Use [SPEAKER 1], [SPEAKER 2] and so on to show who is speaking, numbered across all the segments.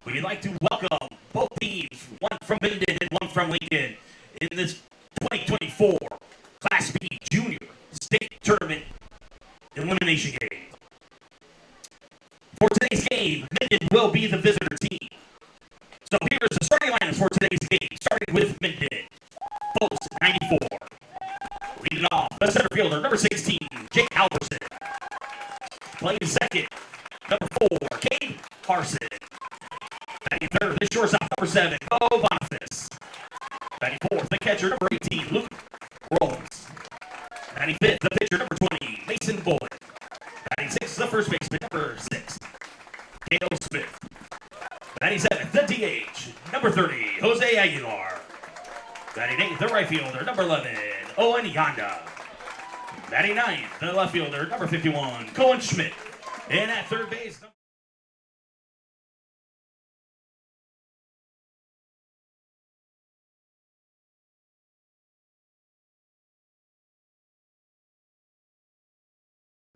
[SPEAKER 1] We'd like to welcome both teams, one from Minden and one from Lincoln, in this 2024 Class B Junior State Tournament Elimination Game. For today's game, Minden will be the visitor team. So here's the starting lineup for today's game, starting with Minden. Post 94. Leading off, the center fielder, number 16, Jake Halverson. Playing second, number 4, Cade Harson. Batting third, the shortstop, number 7, Bo Boniface. Batting fourth, the catcher, number 18, Luke Rollins. Batting fifth, the pitcher, number 20, Mason Bullen. Batting sixth, the first baseman, number 6, Dale Smith. Batting seventh, the DH, number 30, Jose Aguilar. Batting eighth, the right fielder, number 11, Owen Yonda. Batting ninth, the left fielder, number 51, Cohen Schmidt. And at third base, number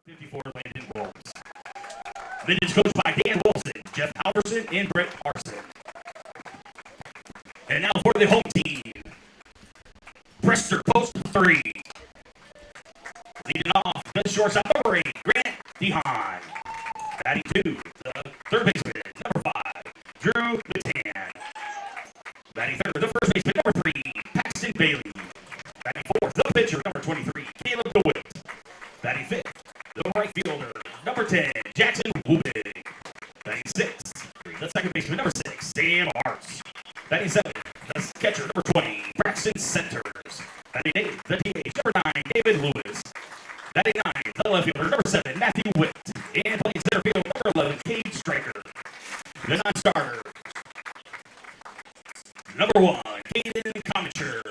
[SPEAKER 1] 54, Landon Williams. Minden's coached by Dan Wilson, Jeff Halverson, and Brett Carson. And now for the home team. Prester, post 3. Leading off, the shortstop, number 8, Grant DeHaan. Batting 2, the third baseman, number 5, Drew Matan. Batting third, the first baseman, number 3, Paxton Bailey. Batting fourth, the pitcher, number 23, Caleb DeWitt. Batting fifth, the right fielder, number 10, Jackson Wubig. Batting sixth, the second baseman, number 6, Sam Arts. Batting seventh, the catcher, number 20, Braxton Centers. Batting eighth, the DH, number 9, David Lewis. Batting ninth, the left fielder, number 7, Matthew Witt. And playing center field, number 11, Cade Stryker. The non-starter, number 1, Caden Comicher.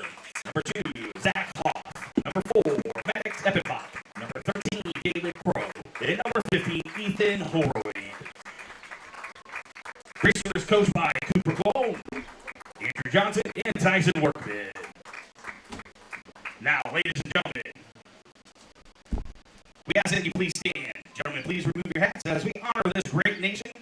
[SPEAKER 1] Number 2, Zach Hoff. Number 4, Maddox Eppenbach. Number 13, David Crow. And number 15, Ethan Horway. Racers coached by Cooper Glow, Andrew Johnson, and Tyson Workman. Now, ladies and gentlemen, we ask that you please stand. Gentlemen, please remove your hats as we honor this great nation,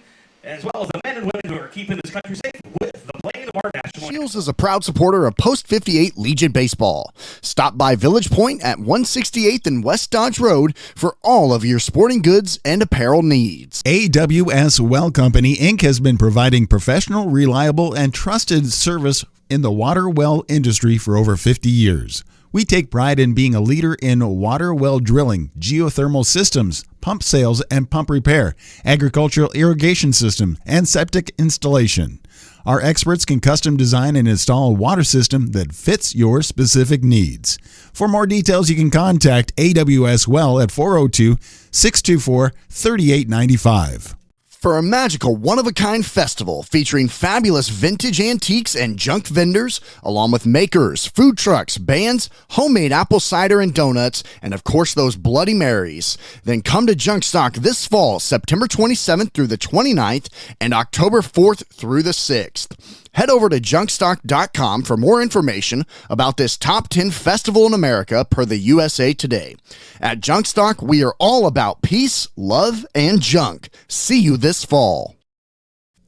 [SPEAKER 1] as well as the men and women who are keeping this country safe with the playing of our national anthem.
[SPEAKER 2] Shields is a proud supporter of Post 58 Legion Baseball. Stop by Village Point at 168th and West Dodge Road for all of your sporting goods and apparel needs.
[SPEAKER 3] AWS Well Company, Inc. has been providing professional, reliable, and trusted service in the water well industry for over 50 years. We take pride in being a leader in water well drilling, geothermal systems, pump sales and pump repair, agricultural irrigation system, and septic installation. Our experts can custom design and install a water system that fits your specific needs. For more details, you can contact AWS Well at 402-624-3895.
[SPEAKER 2] For a magical, one-of-a-kind festival featuring fabulous vintage antiques and junk vendors, along with makers, food trucks, bands, homemade apple cider and donuts, and of course those Bloody Marys. Then come to Junk Stock this fall, September 27th through the 29th, and October 4th through the 6th. Head over to junkstock.com for more information about this top 10 festival in America per the USA Today. At Junkstock, we are all about peace, love, and junk. See you this fall.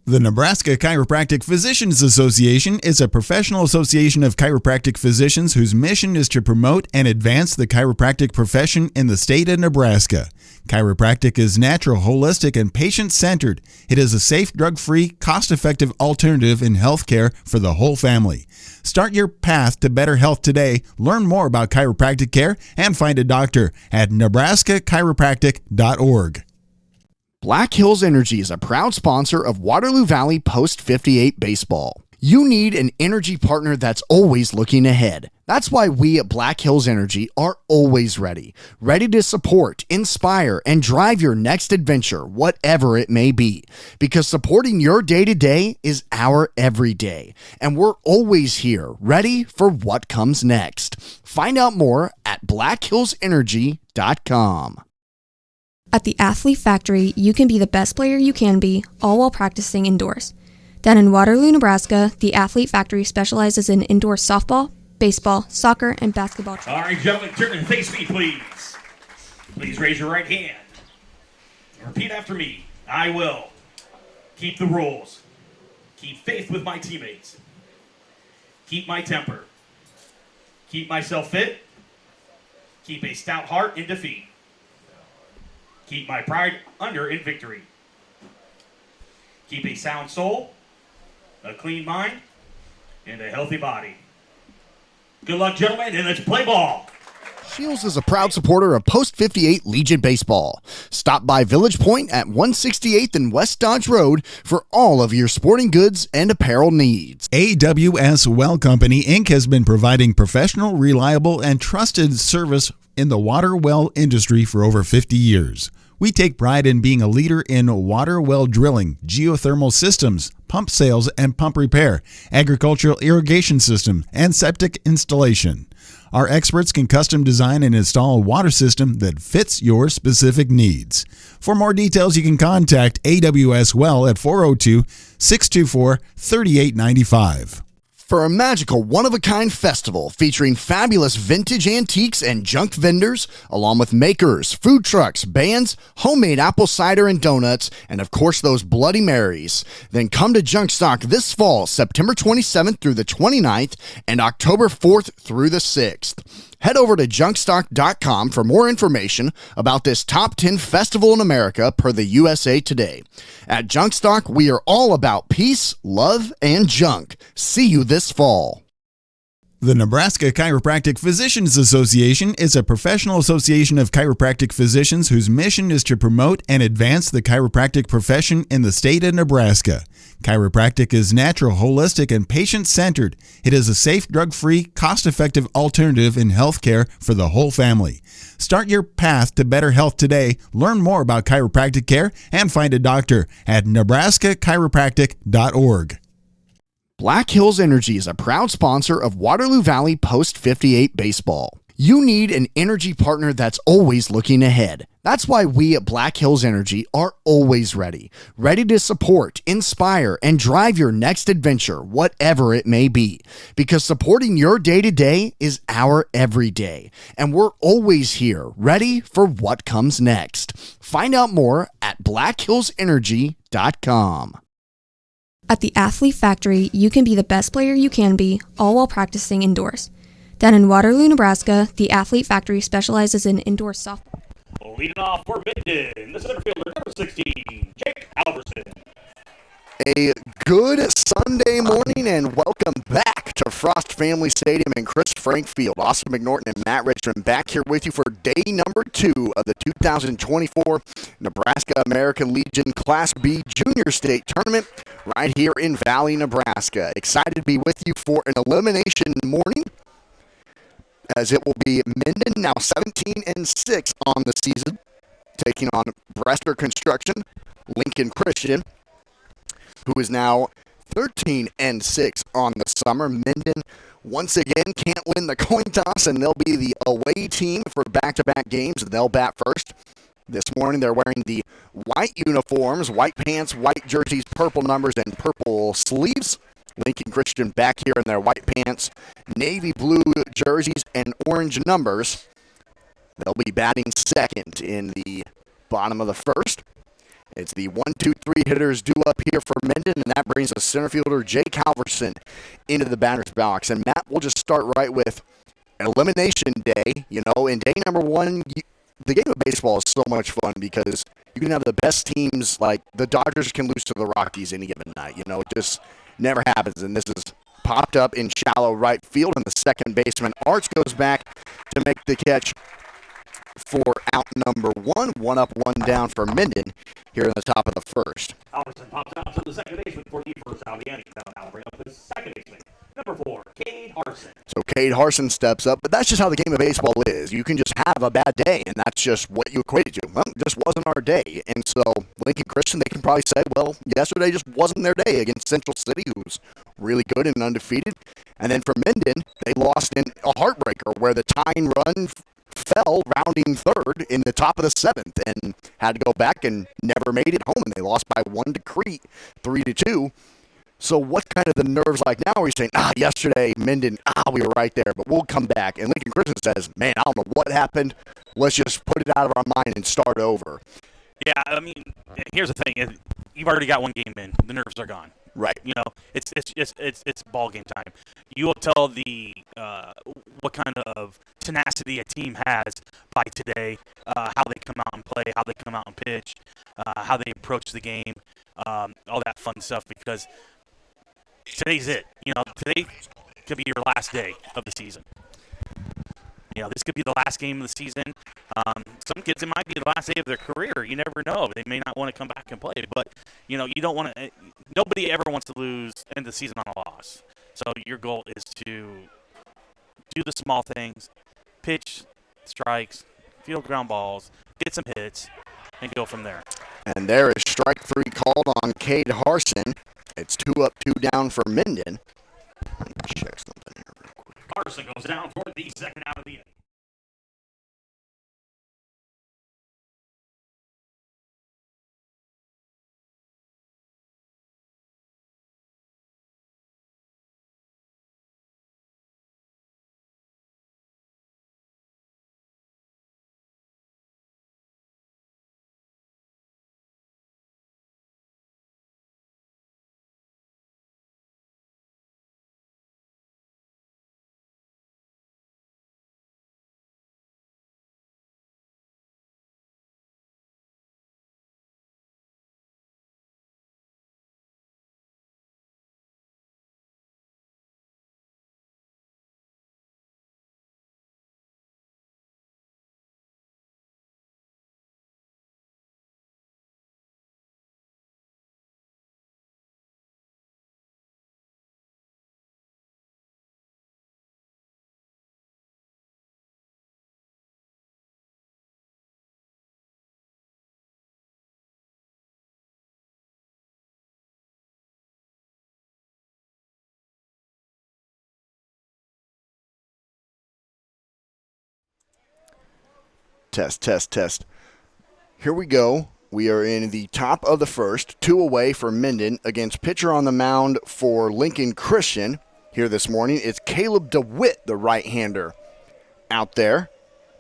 [SPEAKER 3] The Nebraska Chiropractic Physicians Association is a professional association of chiropractic physicians whose mission is to promote and advance the chiropractic profession in the state of Nebraska. Chiropractic is natural, holistic, and patient-centered. It is a safe, drug-free, cost-effective alternative in healthcare for the whole family. Start your path to better health today. Learn more about chiropractic care and find a doctor at nebraskachiropractic.org.
[SPEAKER 2] Black Hills Energy is a proud sponsor of Waterloo Valley Post 58 Baseball. You need an energy partner that's always looking ahead. That's why we at Black Hills Energy are always ready to support, inspire, and drive your next adventure, whatever it may be. Because supporting your day-to-day is our everyday. And we're always here, ready for what comes next. Find out more at blackhillsenergy.com.
[SPEAKER 4] At the Athlete Factory, you can be the best player you can be, all while practicing indoors. Down in Waterloo, Nebraska, the Athlete Factory specializes in indoor softball, baseball, soccer, and basketball.
[SPEAKER 1] All right, gentlemen, turn and face me, please. Please raise your right hand. Repeat after me. I will keep the rules, Keep faith with my teammates. Keep my temper. Keep myself fit. Keep a stout heart in defeat. Keep my pride under in victory. Keep a sound soul, a clean mind, and a healthy body. Good luck, gentlemen, and let's play ball.
[SPEAKER 2] Shields is a proud supporter of Post 58 Legion Baseball. Stop by Village Point at 168th and West Dodge Road for all of your sporting goods and apparel needs.
[SPEAKER 3] AWS Well Company, Inc. has been providing professional, reliable, and trusted service in the water well industry for over 50 years. We take pride in being a leader in water well drilling, geothermal systems, pump sales and pump repair, agricultural irrigation system, and septic installation. Our experts can custom design and install a water system that fits your specific needs. For more details, you can contact AWS Well at 402-624-3895.
[SPEAKER 2] For a magical one-of-a-kind festival featuring fabulous vintage antiques and junk vendors, along with makers, food trucks, bands, homemade apple cider and donuts, and of course those Bloody Marys, then come to Junk Stock this fall, September 27th through the 29th, and October 4th through the 6th. Head over to junkstock.com for more information about this top 10 festival in America per the USA Today. At Junkstock, we are all about peace, love, and junk. See you this fall.
[SPEAKER 3] The Nebraska Chiropractic Physicians Association is a professional association of chiropractic physicians whose mission is to promote and advance the chiropractic profession in the state of Nebraska. Chiropractic is natural, holistic, and patient-centered. It is a safe, drug-free, cost-effective alternative in healthcare for the whole family. Start your path to better health today. Learn more about chiropractic care and find a doctor at nebraskachiropractic.org.
[SPEAKER 2] Black Hills Energy is a proud sponsor of Waterloo Valley Post 58 Baseball. You need an energy partner that's always looking ahead. That's why we at Black Hills Energy are always ready to support, inspire, and drive your next adventure, whatever it may be. Because supporting your day-to-day is our everyday. And we're always here, ready for what comes next. Find out more at blackhillsenergy.com.
[SPEAKER 4] At the Athlete Factory, you can be the best player you can be, all while practicing indoors. Down in Waterloo, Nebraska, the Athlete Factory specializes in indoor softball.
[SPEAKER 1] Leading off for Minden, the center fielder, number 16, Jake Alverson.
[SPEAKER 2] A good Sunday morning and welcome back to Frost Family Stadium in Chris Frank Field. Austin McNorton and Matt Richmond back here with you for day number 2 of the 2024 Nebraska American Legion Class B Junior State Tournament right here in Valley, Nebraska. Excited to be with you for an elimination morning, as it will be Minden, now 17-6 on the season, taking on Brester Construction, Lincoln Christian, who is now 13-6 on the summer. Minden, once again, can't win the coin toss, and they'll be the away team for back-to-back games. They'll bat first. This morning, they're wearing the white uniforms, white pants, white jerseys, purple numbers, and purple sleeves. Lincoln Christian back here in their white pants, navy blue jerseys, and orange numbers. They'll be batting second in the bottom of the first. It's the 1-2-3 hitters due up here for Minden, and that brings us center fielder Jake Halverson into the batter's box. And Matt, we'll just start right with elimination day. You know, in day number 1, the game of baseball is so much fun because you can have the best teams, like the Dodgers can lose to the Rockies any given night. You know, it just never happens, and this is popped up in shallow right field, and the second baseman Arch goes back to make the catch for out number 1. 1 up, 1 down for Minden here in the top of the first.
[SPEAKER 1] Alverson pops out to the second baseman for the first out. The inning. Now bring up the second baseman, number 4, Cade Harson.
[SPEAKER 2] So Cade Harson steps up, but that's just how the game of baseball is. You can just have a bad day, and that's just what you equate it to. Well, it just wasn't our day. And so Lincoln Christian, they can probably say, well, yesterday just wasn't their day against Central City, who's really good and undefeated. And then for Minden, they lost in a heartbreaker where the tying run fell rounding third in the top of the 7th and had to go back and never made it home, and they lost by 1 to Crete, 3-2. So what's kind of the nerves like now? Are you saying, yesterday, Minden, we were right there, but we'll come back. And Lincoln Christian says, man, I don't know what happened. Let's just put it out of our mind and start over.
[SPEAKER 1] Yeah, I mean, here's the thing. you've already got one game in. The nerves are gone.
[SPEAKER 2] Right.
[SPEAKER 1] You know, it's ball game time. You will tell the what kind of tenacity a team has by today, how they come out and play, how they come out and pitch, how they approach the game, all that fun stuff. Because today's it. You know, today could be your last day of the season. You know, this could be the last game of the season. Some kids, it might be the last day of their career. You never know. They may not want to come back and play. But, you know, you don't want to – nobody ever wants to lose end the season on a loss. So your goal is to do the small things, pitch, strikes, field ground balls, get some hits, and go from there.
[SPEAKER 2] And there is strike 3 called on Cade Harson. It's 2 up, 2 down for Minden. Let me check something here real quick.
[SPEAKER 1] Carson goes down for the second out of the inning.
[SPEAKER 2] Test. Here we go. We are in the top of the first, 2 away for Minden against pitcher on the mound for Lincoln Christian. Here this morning, it's Caleb DeWitt, the right-hander, out there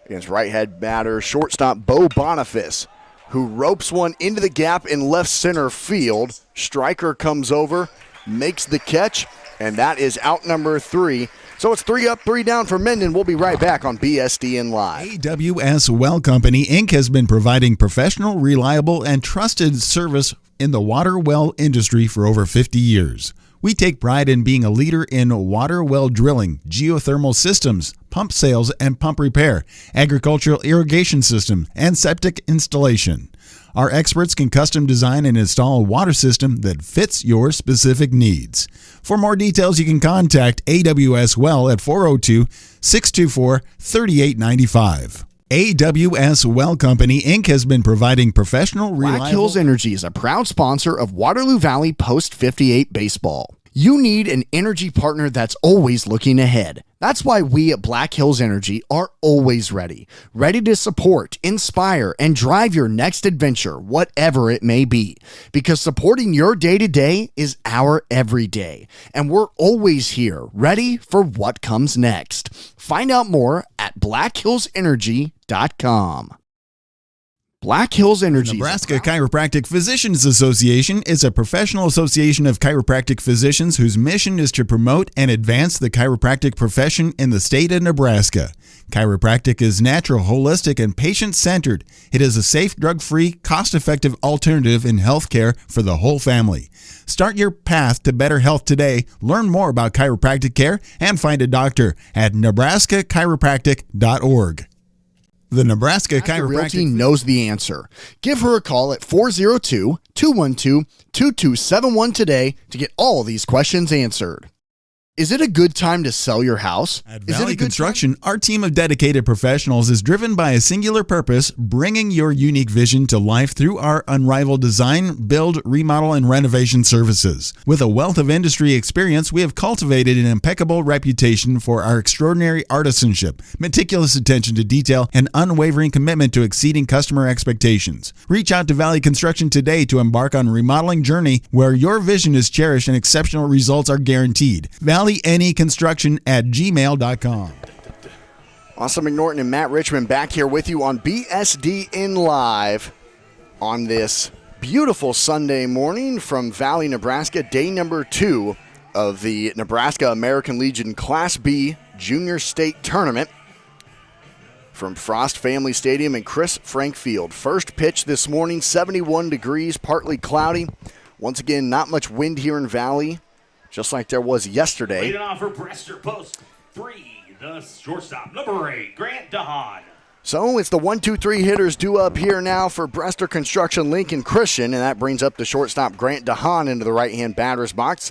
[SPEAKER 2] against right-hand batter shortstop Bo Boniface, who ropes one into the gap in left center field. Striker comes over, makes the catch, and that is out number 3. So it's 3 up, 3 down for Minden. We'll be right back on BSDN Live.
[SPEAKER 3] AWS Well Company, Inc. has been providing professional, reliable, and trusted service in the water well industry for over 50 years. We take pride in being a leader in water well drilling, geothermal systems, pump sales and pump repair, agricultural irrigation system, and septic installation. Our experts can custom design and install a water system that fits your specific needs. For more details, you can contact AWS Well at 402-624-3895. AWS Well Company, Inc. has been providing professional, reliable...
[SPEAKER 2] Black Hills Energy is a proud sponsor of Waterloo Valley Post 58 Baseball. You need an energy partner that's always looking ahead. That's why we at Black Hills Energy are always ready to support, inspire, and drive your next adventure, whatever it may be. Because supporting your day-to-day is our everyday. And we're always here, ready for what comes next. Find out more at blackhillsenergy.com. Black Hills Energy.
[SPEAKER 3] Nebraska Chiropractic Physicians Association is a professional association of chiropractic physicians whose mission is to promote and advance the chiropractic profession in the state of Nebraska. Chiropractic is natural, holistic, and patient-centered. It is a safe, drug-free, cost-effective alternative in healthcare for the whole family. Start your path to better health today. Learn more about chiropractic care and find a doctor at nebraskachiropractic.org. The Nebraska Chiropractic
[SPEAKER 2] Realty knows the answer. Give her a call at 402-212-2271 today to get all these questions answered. Is it a good time to sell your house?
[SPEAKER 3] At Valley Construction, our team of dedicated professionals is driven by a singular purpose, bringing your unique vision to life through our unrivaled design, build, remodel, and renovation services. With a wealth of industry experience, we have cultivated an impeccable reputation for our extraordinary artisanship, meticulous attention to detail, and unwavering commitment to exceeding customer expectations. Reach out to Valley Construction today to embark on a remodeling journey where your vision is cherished and exceptional results are guaranteed. ValleyNEconstruction@gmail.com.
[SPEAKER 2] Austin McNorton and Matt Richmond back here with you on BSDN Live on this beautiful Sunday morning from Valley, Nebraska, day number 2 of the Nebraska American Legion Class B Junior State Tournament from Frost Family Stadium and Chris Frank Field. First pitch this morning, 71 degrees, partly cloudy. Once again, not much wind here in Valley, just like there was yesterday.
[SPEAKER 1] Leading off for Brester, post 3, the shortstop, number 8, Grant DeHaan.
[SPEAKER 2] So it's the 1-2-3 hitters due up here now for Brester Construction Lincoln Christian, and that brings up the shortstop Grant DeHaan into the right-hand batter's box.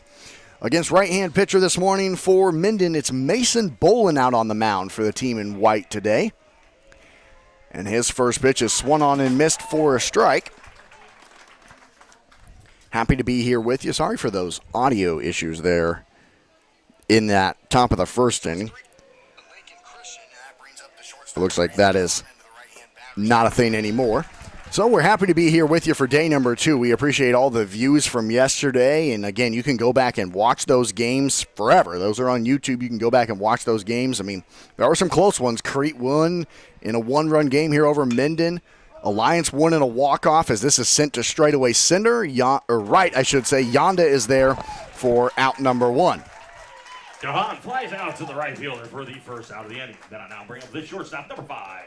[SPEAKER 2] Against right-hand pitcher this morning for Minden, it's Mason Bolin out on the mound for the team in white today. And his first pitch is swung on and missed for a strike. Happy to be here with you. Sorry for those audio issues there in that top of the first inning. It looks like that is not a thing anymore. So we're happy to be here with you for day number 2. We appreciate all the views from yesterday. And again, you can go back and watch those games forever. Those are on YouTube. You can go back and watch those games. I mean, there are some close ones. Crete won in a 1-run game here over Minden. Alliance won in a walk-off as this is sent to straightaway center. Right, I should say. Yonda is there for out number 1.
[SPEAKER 1] DeHaan flies out to the right fielder for the first out of the inning. Then I now bring up the shortstop, number 5.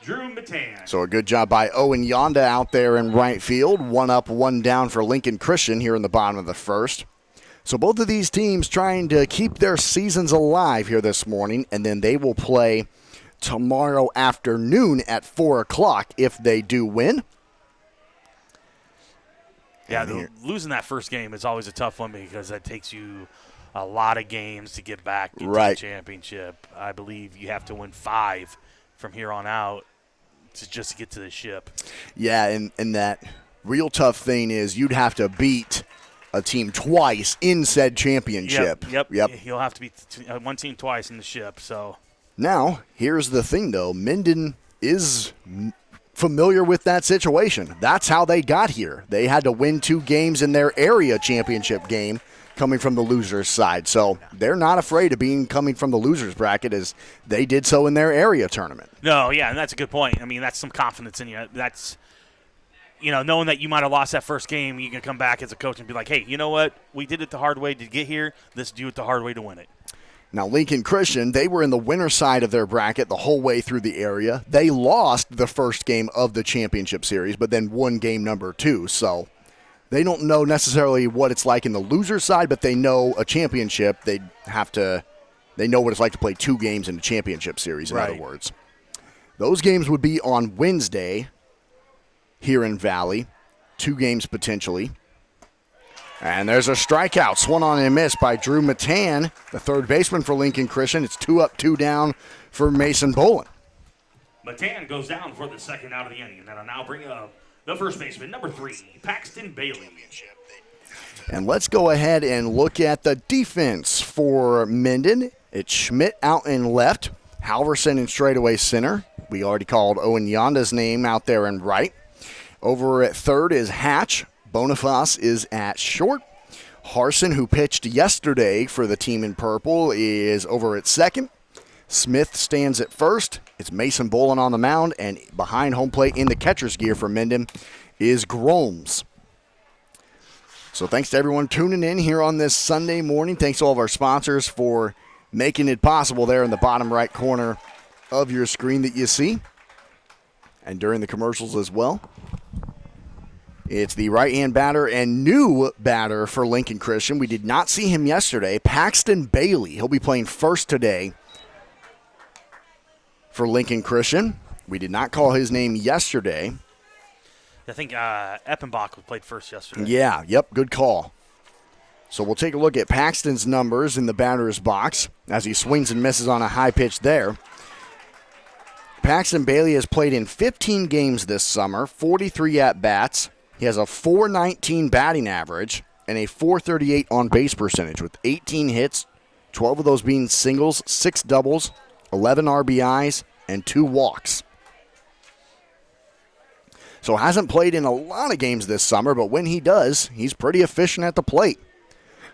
[SPEAKER 1] Drew Matan.
[SPEAKER 2] So a good job by Owen Yonda out there in right field. 1 up, 1 down for Lincoln Christian here in the bottom of the first. So both of these teams trying to keep their seasons alive here this morning, and then they will play tomorrow afternoon at 4 o'clock if they do win.
[SPEAKER 5] Yeah, losing that first game is always a tough one because that takes you a lot of games to get back into the championship. I believe you have to win 5 from here on out to just get to the ship. Yeah,
[SPEAKER 2] and that real tough thing is you'd have to beat a team twice in said championship.
[SPEAKER 5] Yep. You'll have to beat one team twice in the ship. So
[SPEAKER 2] now, here's the thing, though. Minden is familiar with that situation. That's how they got here. They had to win 2 games in their area championship game coming from the losers' side. So they're not afraid of coming from the losers' bracket as they did so in their area tournament.
[SPEAKER 5] No, yeah, and that's a good point. I mean, that's some confidence in you. That's, knowing that you might have lost that first game, you can come back as a coach and be like, hey, you know what? We did it the hard way to get here. Let's do it the hard way to win it.
[SPEAKER 2] Now, Lincoln Christian, they were in the winner side of their bracket the whole way through the area. They lost the first game of the championship series, but then won game number 2. So they don't know necessarily what it's like in the loser side, but they know a championship. They know what it's like to play 2 games in the championship series, in other words. Those games would be on Wednesday here in Valley. 2 games potentially. And there's a strikeout. Swung on and missed by Drew Matan, the third baseman for Lincoln Christian. It's 2 up, 2 down for Mason Bolin.
[SPEAKER 1] Matan goes down for the second out of the inning. And then I'll now bring up the first baseman, number 3, Paxton Bailey.
[SPEAKER 2] And let's go ahead and look at the defense for Minden. It's Schmidt out in left, Halverson in straightaway center. We already called Owen Yonda's name out there in right. Over at third is Hatch. Boniface is at short. Harson, who pitched yesterday for the team in purple, is over at second. Smith stands at first. It's Mason Bolin on the mound, and behind home plate in the catcher's gear for Minden is Gromes. So thanks to everyone tuning in here on this Sunday morning. Thanks to all of our sponsors for making it possible there in the bottom right corner of your screen that you see, and during the commercials as well. It's the right-hand batter and new batter for Lincoln Christian. We did not see him yesterday. Paxton Bailey. He'll be playing first today for Lincoln Christian. We did not call his name yesterday.
[SPEAKER 5] I think Eppenbach played first yesterday.
[SPEAKER 2] Yeah, yep, good call. So we'll take a look at Paxton's numbers in the batter's box as he swings and misses on a high pitch there. Paxton Bailey has played in 15 games this summer, 43 at-bats. He has a .419 batting average and a .438 on-base percentage with 18 hits, 12 of those being singles, 6 doubles, 11 RBIs, and 2 walks. So hasn't played in a lot of games this summer, but when he does, he's pretty efficient at the plate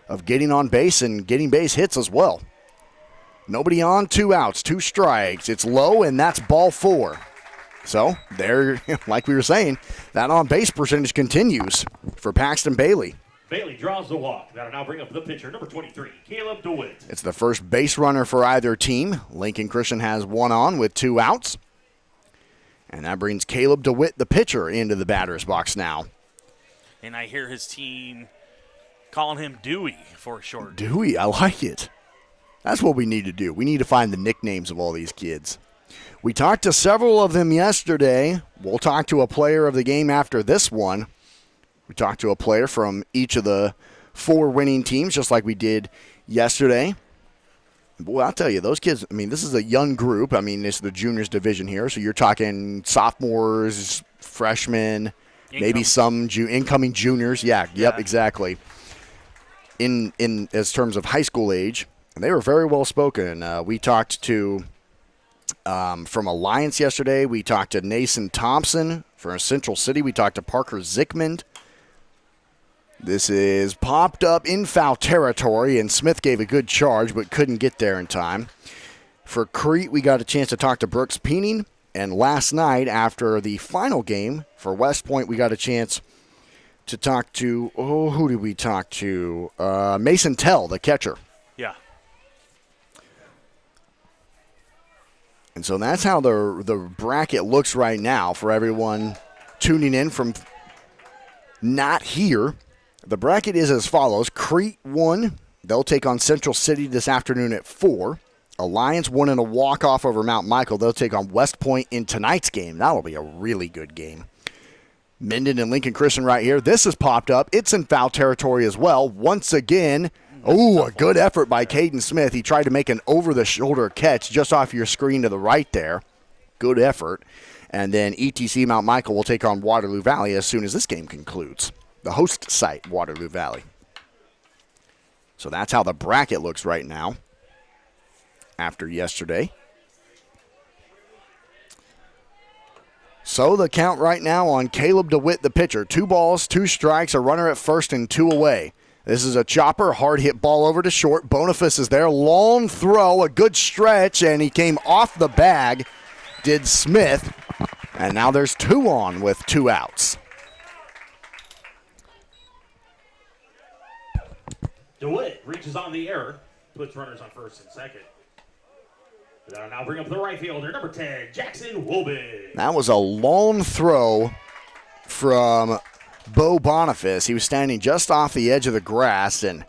[SPEAKER 2] of getting on base and getting base hits as well. Nobody on, 2 outs, 2 strikes. It's low, and that's ball 4. So there, like we were saying, that on-base percentage continues for Paxton Bailey.
[SPEAKER 1] Bailey draws the walk. That'll now bring up the pitcher, number 23, Caleb DeWitt.
[SPEAKER 2] It's the first base runner for either team. Lincoln Christian has one on with 2 outs. And that brings Caleb DeWitt, the pitcher, into the batter's box now.
[SPEAKER 5] And I hear his team calling him Dewey for short.
[SPEAKER 2] Dewey, I like it. That's what we need to do. We need to find the nicknames of all these kids. We talked to several of them yesterday. We'll talk to a player of the game after this one. We talked to a player from each of the 4 winning teams, just like we did yesterday. Boy, I'll tell you, those kids, I mean, this is a young group. I mean, it's the juniors division here, so you're talking sophomores, freshmen, maybe some incoming juniors. Yeah, yep, exactly. In as terms of high school age, and they were very well spoken. We talked to from Alliance yesterday. We talked to Nason Thompson from Central City. We talked to Parker Zickmond. This is popped up in foul territory, and Smith gave a good charge but couldn't get there in time. For Crete, we got a chance to talk to Brooks Peening. And last night, after the final game for West Point, we got a chance to talk to, who did we talk to? Mason Tell, the catcher.
[SPEAKER 5] Yeah.
[SPEAKER 2] And so that's how the bracket looks right now for everyone tuning in from not here. The bracket is as follows. Crete 1, they'll take on Central City this afternoon at 4. Alliance won in a walk-off over Mount Michael. They'll take on West Point in tonight's game. That'll be a really good game. Minden and Lincoln Christian right here. This has popped up. It's in foul territory as well. Once again, a good effort by Caden Smith. He tried to make an over-the-shoulder catch just off your screen to the right there. Good effort. And then ETC Mount Michael will take on Waterloo Valley as soon as this game concludes. The host site, Waterloo Valley. So that's how the bracket looks right now after yesterday. So the count right now on Caleb DeWitt, the pitcher. 2 balls, 2 strikes, a runner at first, and 2 away. This is a chopper, hard hit ball over to short. Boniface is there, long throw, a good stretch, and he came off the bag, did Smith. And now there's 2 on with 2 outs.
[SPEAKER 1] DeWitt reaches on the error, puts runners on first and second. That'll now bring up the right fielder, number 10, Jackson Wobig.
[SPEAKER 2] That was a long throw from Bo Boniface. He was standing just off the edge of the grass, and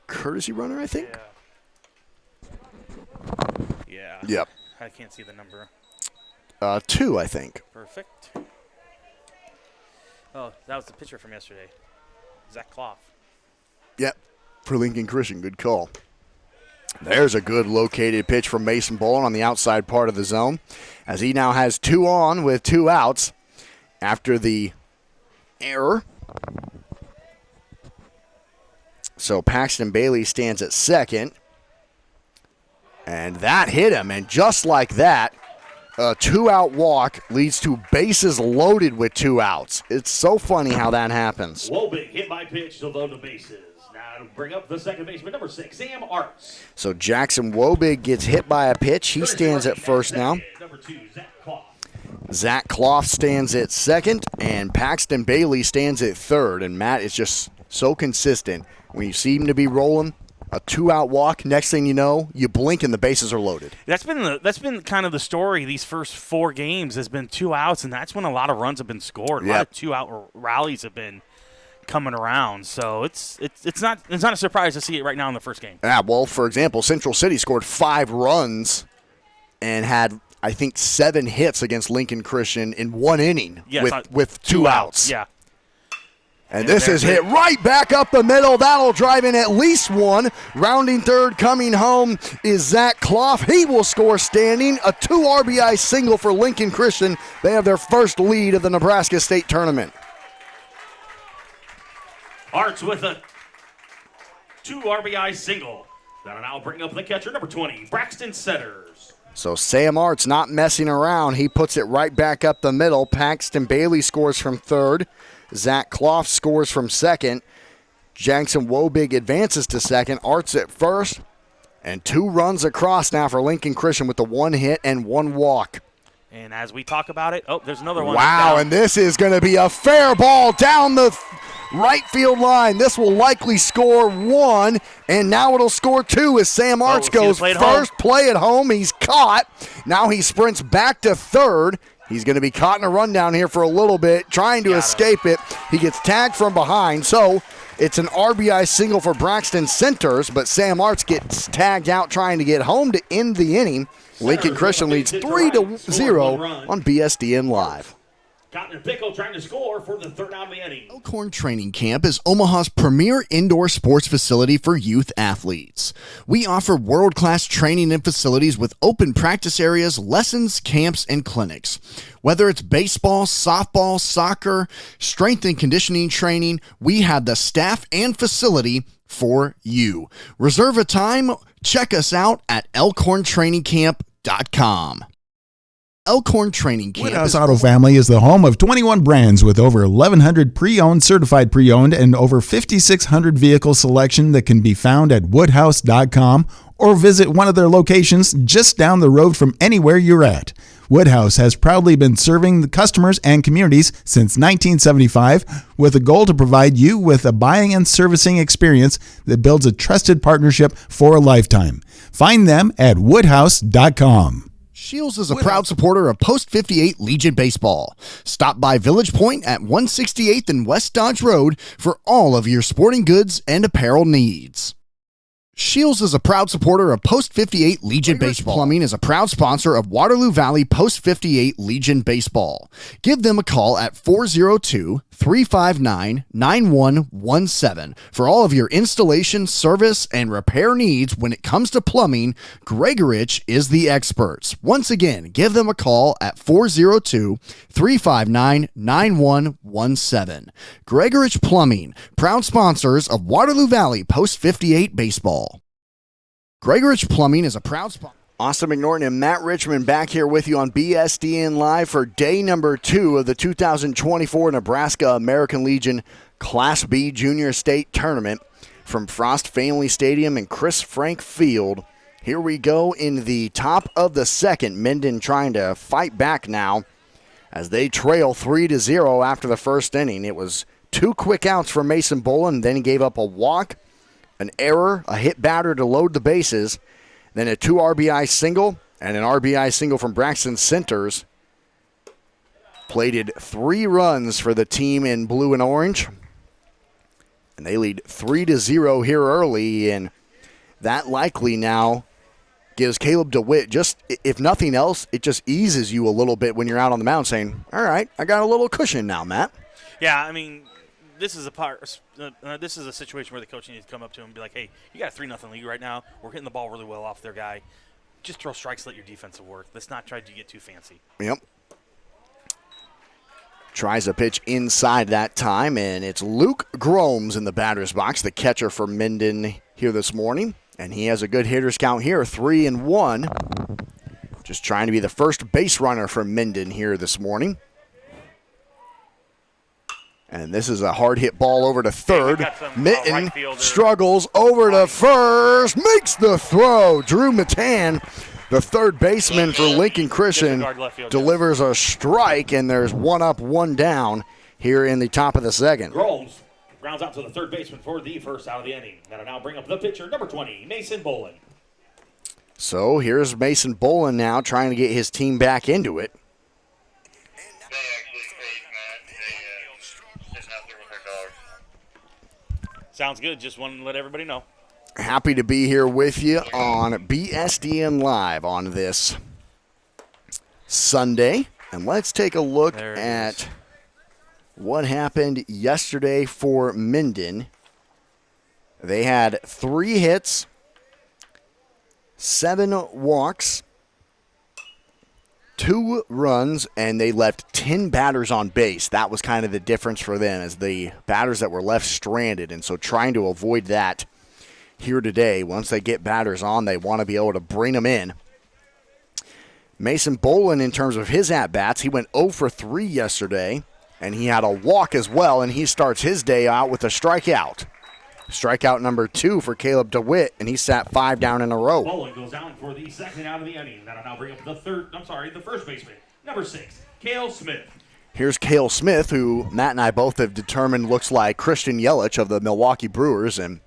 [SPEAKER 2] courtesy runner, I think?
[SPEAKER 5] Yeah.
[SPEAKER 2] Yep.
[SPEAKER 5] I can't see the number.
[SPEAKER 2] 2, I think.
[SPEAKER 5] Perfect. Oh, that was the pitcher from yesterday. Zach Clough.
[SPEAKER 2] Yep. For Lincoln Christian, good call. There's a good located pitch from Mason Bolin on the outside part of the zone, as he now has 2 on with 2 outs after the error. So Paxton Bailey stands at second, and that hit him, and just like that, a 2-out walk leads to bases loaded with 2 outs. It's so funny how that happens.
[SPEAKER 1] Wobig hit by pitch to load the bases. Now to bring up the second baseman, number 6, Sam Arts.
[SPEAKER 2] So Jackson Wobig gets hit by a pitch. He stands at first now.
[SPEAKER 1] Number 2, Zach Clough.
[SPEAKER 2] Zach Clough stands at second, and Paxton Bailey stands at third. And Matt is just so consistent. When you see him to be rolling, a 2-out walk, next thing you know, you blink and the bases are loaded.
[SPEAKER 5] That's been kind of the story these first 4 games has been 2 outs, and that's when a lot of runs have been scored. A lot of 2-out rallies have been coming around. So it's not a surprise to see it right now in the first game.
[SPEAKER 2] Yeah, well, for example, Central City scored 5 runs and had, I think, 7 hits against Lincoln Christian in 1 inning with 2 outs.
[SPEAKER 5] Yeah.
[SPEAKER 2] And this is hit right back up the middle. That'll drive in at least 1. Rounding third, coming home is Zach Clough. He will score standing. A 2 RBI single for Lincoln Christian. They have their first lead of the Nebraska State Tournament.
[SPEAKER 1] Arts with a 2 RBI single. That'll now bring up the catcher, number 20, Braxton Setters.
[SPEAKER 2] So Sam Arts not messing around. He puts it right back up the middle. Paxton Bailey scores from third. Zach Clough scores from second. Jackson Wobig advances to second. Arts at first. And 2 runs across now for Lincoln Christian with the 1 hit and 1 walk.
[SPEAKER 5] And as we talk about it, there's another one.
[SPEAKER 2] Wow, and this is going to be a fair ball down the right field line. This will likely score 1, and now it'll score 2 as Sam Arts goes first play at home. He's caught. Now he sprints back to third. He's going to be caught in a rundown here for a little bit, trying to escape it. He gets tagged from behind, so it's an RBI single for Braxton Centers, but Sam Arts gets tagged out trying to get home to end the inning. Lincoln Christian leads 3-0 on BSDN Live.
[SPEAKER 1] Cotton and Pickle trying to score for the third out of the inning.
[SPEAKER 2] Elkhorn Training Camp is Omaha's premier indoor sports facility for youth athletes. We offer world-class training and facilities with open practice areas, lessons, camps, and clinics. Whether it's baseball, softball, soccer, strength and conditioning training, we have the staff and facility for you. Reserve a time. Check us out at elkhorntrainingcamp.com. Elkhorn Training Camp.
[SPEAKER 3] Woodhouse Auto Family is the home of 21 brands with over 1,100 pre-owned, certified pre-owned, and over 5,600 vehicle selection that can be found at woodhouse.com or visit one of their locations just down the road from anywhere you're at. Woodhouse has proudly been serving the customers and communities since 1975 with a goal to provide you with a buying and servicing experience that builds a trusted partnership for a lifetime. Find them at woodhouse.com.
[SPEAKER 2] Shields is a proud supporter of Post 58 Legion Baseball. Stop by Village Point at 168th and West Dodge Road for all of your sporting goods and apparel needs. Shields is a proud supporter of Post 58 Legion Baseball. Plumbing is a proud sponsor of Waterloo Valley Post 58 Legion Baseball. Give them a call at 402-359-9117 for all of your installation, service, and repair needs. When it comes to plumbing, Gregorich is the experts. Once again, give them a call at 402-359-9117. Gregorich Plumbing, proud sponsors of Waterloo Valley Post 58 Baseball. Gregorich Plumbing is a proud sponsor. Austin McNorton and Matt Richmond back here with you on BSDN Live for day number 2 of the 2024 Nebraska American Legion Class B Junior State Tournament from Frost Family Stadium and Chris Frank Field. Here we go in the top of the second. Minden trying to fight back now as they trail 3-0 after the first inning. It was 2 quick outs for Mason Bolin, then he gave up a walk, an error, a hit batter to load the bases, then a 2 RBI single, and an RBI single from Braxton Centers. Plated 3 runs for the team in blue and orange. And they lead 3-0 here early, and that likely now gives Caleb DeWitt, just, if nothing else, it just eases you a little bit when you're out on the mound saying, all right, I got a little cushion now, Matt.
[SPEAKER 5] Yeah, I mean, this is a situation where the coach needs to come up to him and be like, hey, you got a 3-0 lead right now. We're hitting the ball really well off their guy. Just throw strikes, let your defensive work. Let's not try to get too fancy.
[SPEAKER 2] Yep. Tries a pitch inside that time, and it's Luke Gromes in the batter's box, the catcher for Minden here this morning. And he has a good hitter's count here, 3-1. Just trying to be the first base runner for Minden here this morning. And this is a hard hit ball over to third. Mitten struggles over to first, makes the throw. Drew Matan, the third baseman for Lincoln Christian, delivers a strike, and there's 1 up, 1 down here in the top of the second.
[SPEAKER 1] Groves grounds out to the third baseman for the first out of the inning. That'll now bring up the pitcher, number 20, Mason Bolin.
[SPEAKER 2] So here's Mason Bolin now trying to get his team back into it.
[SPEAKER 5] Sounds good. Just wanted to let everybody know.
[SPEAKER 2] Happy to be here with you on BSDN Live on this Sunday. And let's take a look at what happened yesterday for Minden. They had 3 hits, 7 walks, 2 runs, and they left 10 batters on base. That was kind of the difference for them, as the batters that were left stranded. And so trying to avoid that here today, once they get batters on, they want to be able to bring them in. Mason Bolin, in terms of his at-bats, he went 0 for 3 yesterday, and he had a walk as well, and he starts his day out with a strikeout. strikeout number 2 for Caleb DeWitt, and he sat 5 down in a row.
[SPEAKER 1] Bowling goes down for the second out of the inning. That'll now bring up the first baseman, number 6, Cale Smith.
[SPEAKER 2] Here's Cale Smith, who Matt and I both have determined looks like Christian Yelich of the Milwaukee Brewers, and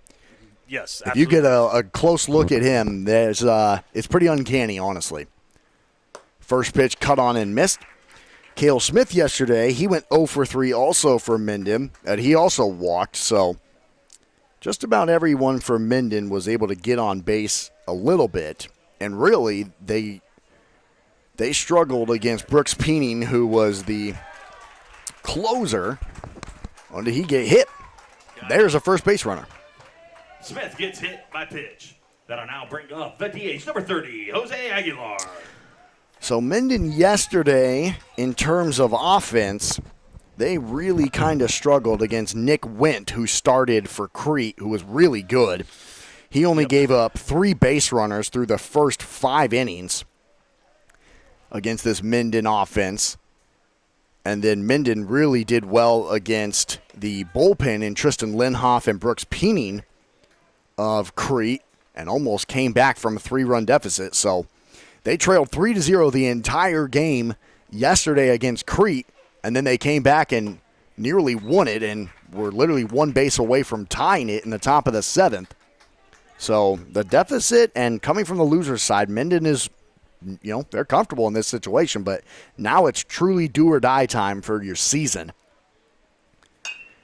[SPEAKER 5] yes,
[SPEAKER 2] if you get a close look at him, it's pretty uncanny, honestly. First pitch cut on and missed. Cale Smith yesterday, he went 0 for 3 also for Minden, and he also walked, so just about everyone for Minden was able to get on base a little bit, and really they struggled against Brooks Peening, who was the closer. When did he get hit? There's a first base runner.
[SPEAKER 1] Smith gets hit by pitch. That'll now bring up the DH, number 30, Jose Aguilar.
[SPEAKER 2] So Minden yesterday, in terms of offense, they really kind of struggled against Nick Wendt, who started for Crete, who was really good. He only gave up 3 base runners through the first 5 innings against this Minden offense. And then Minden really did well against the bullpen in Tristan Linhoff and Brooks Peening of Crete and almost came back from a 3-run deficit. So they trailed 3-0 the entire game yesterday against Crete, and then they came back and nearly won it and were literally 1 base away from tying it in the top of the 7th. So the deficit, and coming from the loser's side, Minden is, they're comfortable in this situation, but now it's truly do or die time for your season.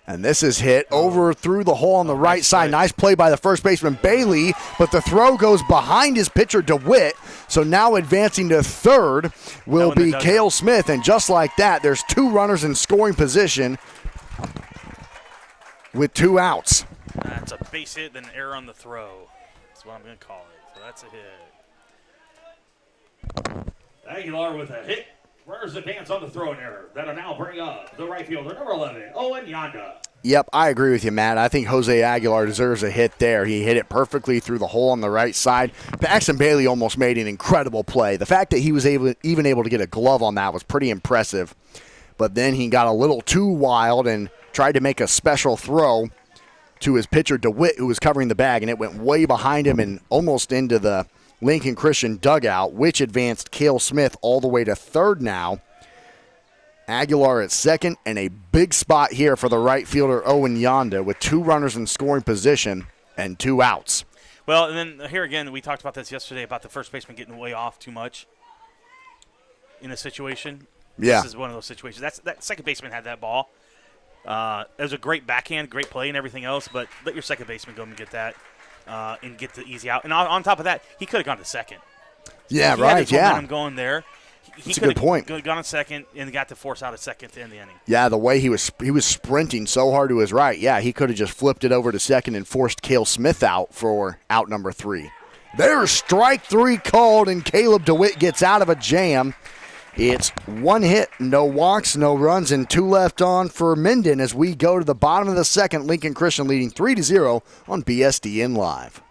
[SPEAKER 2] And this is hit over through the hole on the right side. Nice play by the first baseman, Bailey, but the throw goes behind his pitcher, DeWitt. So now advancing to third will be Cale Smith, and just like that, there's 2 runners in scoring position with 2 outs.
[SPEAKER 5] That's a base hit, then error on the throw. That's what I'm going to call it. So that's a hit.
[SPEAKER 1] Aguilar with a hit. Runners advance on the throwing error. That'll now bring up the right fielder, number 11, Owen Yonda.
[SPEAKER 2] Yep, I agree with you, Matt. I think Jose Aguilar deserves a hit there. He hit it perfectly through the hole on the right side. Paxton Bailey almost made an incredible play. The fact that he was even able to get a glove on that was pretty impressive. But then he got a little too wild and tried to make a special throw to his pitcher, DeWitt, who was covering the bag, and it went way behind him and almost into the Lincoln Christian dugout, which advanced Cale Smith all the way to third now. Aguilar at second, and a big spot here for the right fielder, Owen Yonda, with 2 runners in scoring position and 2 outs.
[SPEAKER 5] Well, and then here again, we talked about this yesterday about the first baseman getting way off too much in a situation.
[SPEAKER 2] Yeah.
[SPEAKER 5] This is one of those situations. That second baseman had that ball. It was a great backhand, great play and everything else, but let your second baseman go and get that and get the easy out. And on top of that, he could have gone to second.
[SPEAKER 2] Yeah,
[SPEAKER 5] he
[SPEAKER 2] right,
[SPEAKER 5] had the momentum going there. He
[SPEAKER 2] That's a good point.
[SPEAKER 5] Gone on second and got to force out a second to end the inning.
[SPEAKER 2] Yeah, the way he was sprinting so hard to his right. Yeah, he could have just flipped it over to second and forced Cale Smith out for out number 3. There's strike 3 called, and Caleb DeWitt gets out of a jam. It's 1 hit, no walks, no runs, and 2 left on for Minden as we go to the bottom of the second. Lincoln Christian leading 3-0 on BSDN Live.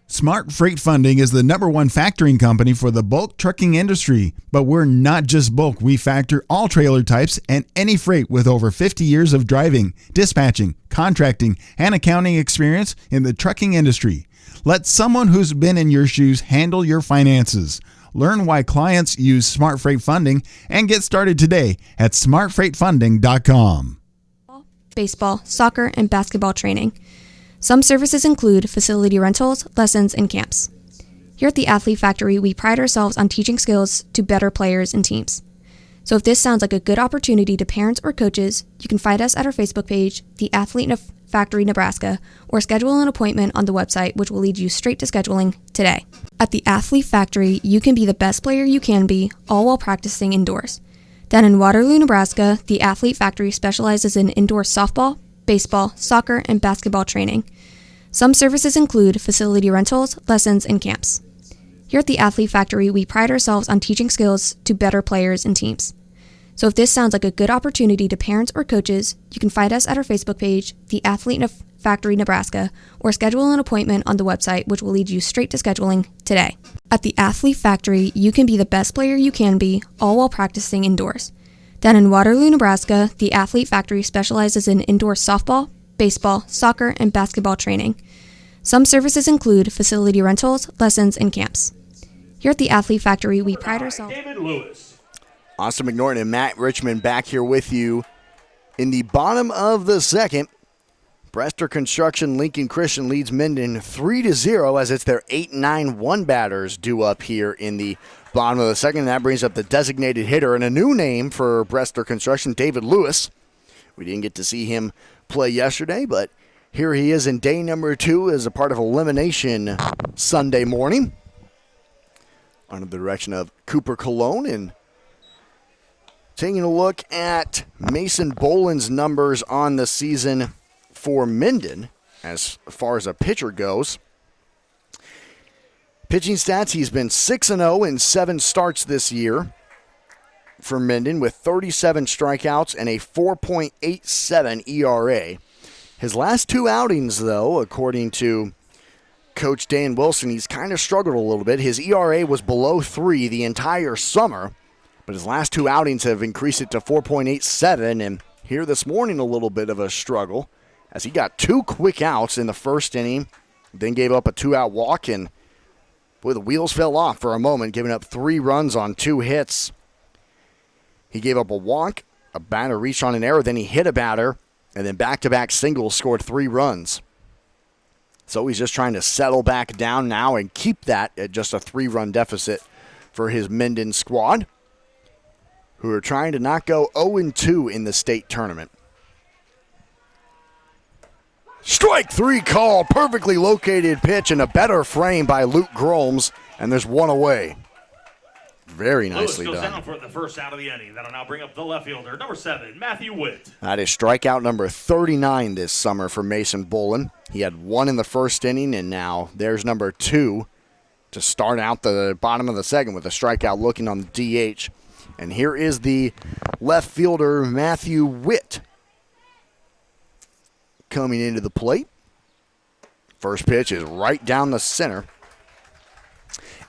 [SPEAKER 3] Smart Freight Funding is the #1 factoring company for the bulk trucking industry. But we're not just bulk. We factor all trailer types and any freight with over 50 years of driving, dispatching, contracting, and accounting experience in the trucking industry. Let someone who's been in your shoes handle your finances. Learn why clients use Smart Freight Funding and get started today at smartfreightfunding.com.
[SPEAKER 4] Baseball, soccer, and basketball training. Some services include facility rentals, lessons, and camps. Here at the Athlete Factory, we pride ourselves on teaching skills to better players and teams. So if this sounds like a good opportunity to parents or coaches, you can find us at our Facebook page, The Athlete Factory Nebraska, or schedule an appointment on the website, which will lead you straight to scheduling today. At the Athlete Factory, you can be the best player you can be, all while practicing indoors. Then in Waterloo, Nebraska, the Athlete Factory specializes in indoor softball, baseball, soccer, and basketball training. Some services include facility rentals, lessons, and camps. Here at the Athlete Factory, we pride ourselves on teaching skills to better players and teams. So if this sounds like a good opportunity to parents or coaches, you can find us at our Facebook page, The Athlete Factory Nebraska, or schedule an appointment on the website, which will lead you straight to scheduling today. At the Athlete Factory, you can be the best player you can be, all while practicing indoors. Then in Waterloo, Nebraska, the Athlete Factory specializes in indoor softball, baseball, soccer, and basketball training. Some services include facility rentals, lessons, and camps. Here at the Athlete Factory, we pride ourselves.
[SPEAKER 1] David Lewis.
[SPEAKER 2] Austin McNorton and Matt Richmond back here with you in the bottom of the second. Brester Construction Lincoln Christian leads Minden 3-0 as it's their 8-9-1 batters due up here in the bottom of the second. And that brings up the designated hitter and a new name for Brester Construction, David Lewis. We didn't get to see him play yesterday, but here he is in day number 2 as a part of Elimination Sunday morning. Under the direction of Cooper Cologne, and taking a look at Mason Boland's numbers on the season for Minden as far as a pitcher goes. Pitching stats, he's been 6-0 in 7 starts this year for Minden with 37 strikeouts and a 4.87 ERA. His last 2 outings, though, according to Coach Dan Wilson, he's kind of struggled a little bit. His ERA was below 3 the entire summer, but his last 2 outings have increased it to 4.87, and here this morning a little bit of a struggle as he got 2 quick outs in the first inning, then gave up a 2-out walk, and boy, the wheels fell off for a moment, giving up 3 runs on 2 hits. He gave up a walk, a batter reached on an error, then he hit a batter, and then back-to-back singles scored 3 runs. So he's just trying to settle back down now and keep that at just a 3-run deficit for his Minden squad, who are trying to not go 0-2 in the state tournament. Strike 3 call, perfectly located pitch and a better frame by Luke Gromes, and there's 1 away. Very nicely
[SPEAKER 1] Lewis goes
[SPEAKER 2] done.
[SPEAKER 1] down for the first out of the inning. That'll now bring up the left fielder, number 7, Matthew Witt.
[SPEAKER 2] That is strikeout number 39 this summer for Mason Boland. He had 1 in the first inning, and now there's number 2 to start out the bottom of the second with a strikeout looking on the DH. And here is the left fielder, Matthew Witt, coming into the plate. First pitch is right down the center.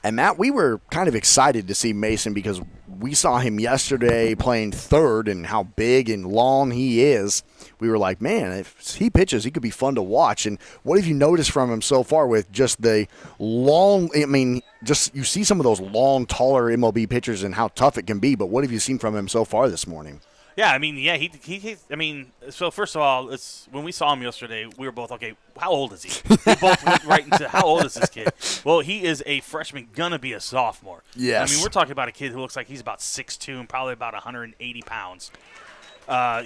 [SPEAKER 2] And Matt, we were kind of excited to see Mason because we saw him yesterday playing third and how big and long he is. We were like, man, if he pitches, he could be fun to watch. And what have you noticed from him so far with just the long, just you see some of those long, taller MLB pitchers and how tough it can be, but what have you seen from him so far this morning?
[SPEAKER 5] Yeah, so first of all, when we saw him yesterday, we were both, okay, how old is he? We both went right into, how old is this kid? Well, he is a freshman, gonna be a sophomore.
[SPEAKER 2] Yes.
[SPEAKER 5] I mean, we're talking about a kid who looks like he's about 6'2", and probably about 180 pounds.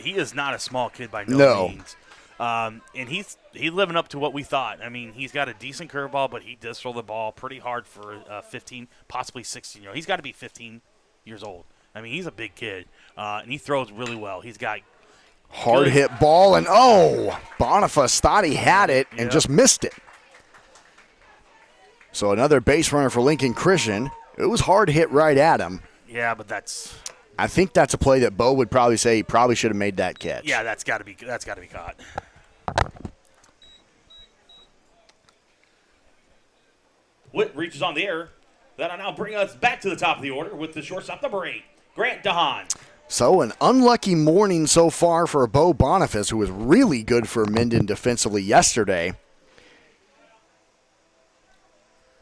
[SPEAKER 5] He is not a small kid by no means. And he's living up to what we thought. I mean, he's got a decent curveball, but he does throw the ball pretty hard for a 15, possibly 16-year-old. He's got to be 15 years old. I mean, he's a big kid, and he throws really well. He's got
[SPEAKER 2] hard hit ball, and Boniface thought he had it and just missed it. So another base runner for Lincoln Christian. It was hard hit right at him.
[SPEAKER 5] Yeah, but
[SPEAKER 2] I think that's a play that Bo would probably say he probably should have made that catch.
[SPEAKER 5] Yeah, that's got to be caught.
[SPEAKER 1] Witt reaches on the air. That'll now bring us back to the top of the order with the shortstop, number 8, Grant DeHaan.
[SPEAKER 2] So an unlucky morning so far for Bo Boniface, who was really good for Minden defensively yesterday.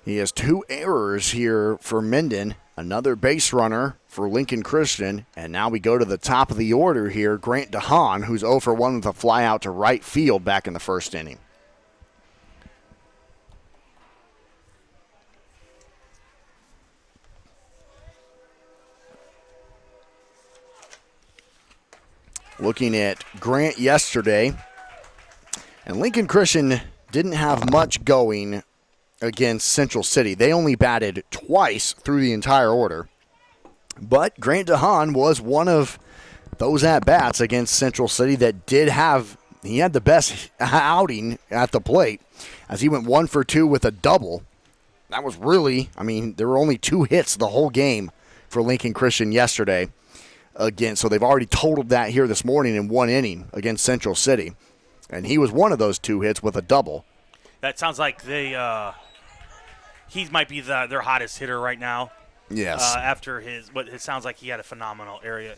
[SPEAKER 2] He has 2 errors here for Minden, another base runner for Lincoln Christian, and now we go to the top of the order here, Grant DeHaan, who's 0 for 1 with a fly out to right field back in the first inning. Looking at Grant yesterday, and Lincoln Christian didn't have much going against Central City. They only batted twice through the entire order. But Grant DeHaan was one of those at-bats against Central City that he had the best outing at the plate as he went 1 for 2 with a double. That was really, there were only 2 hits the whole game for Lincoln Christian yesterday. Again, so they've already totaled that here this morning in 1 inning against Central City. And he was one of those 2 hits with a double.
[SPEAKER 5] That sounds like he might be their hottest hitter right now.
[SPEAKER 2] Yes.
[SPEAKER 5] After it sounds like he had a phenomenal area.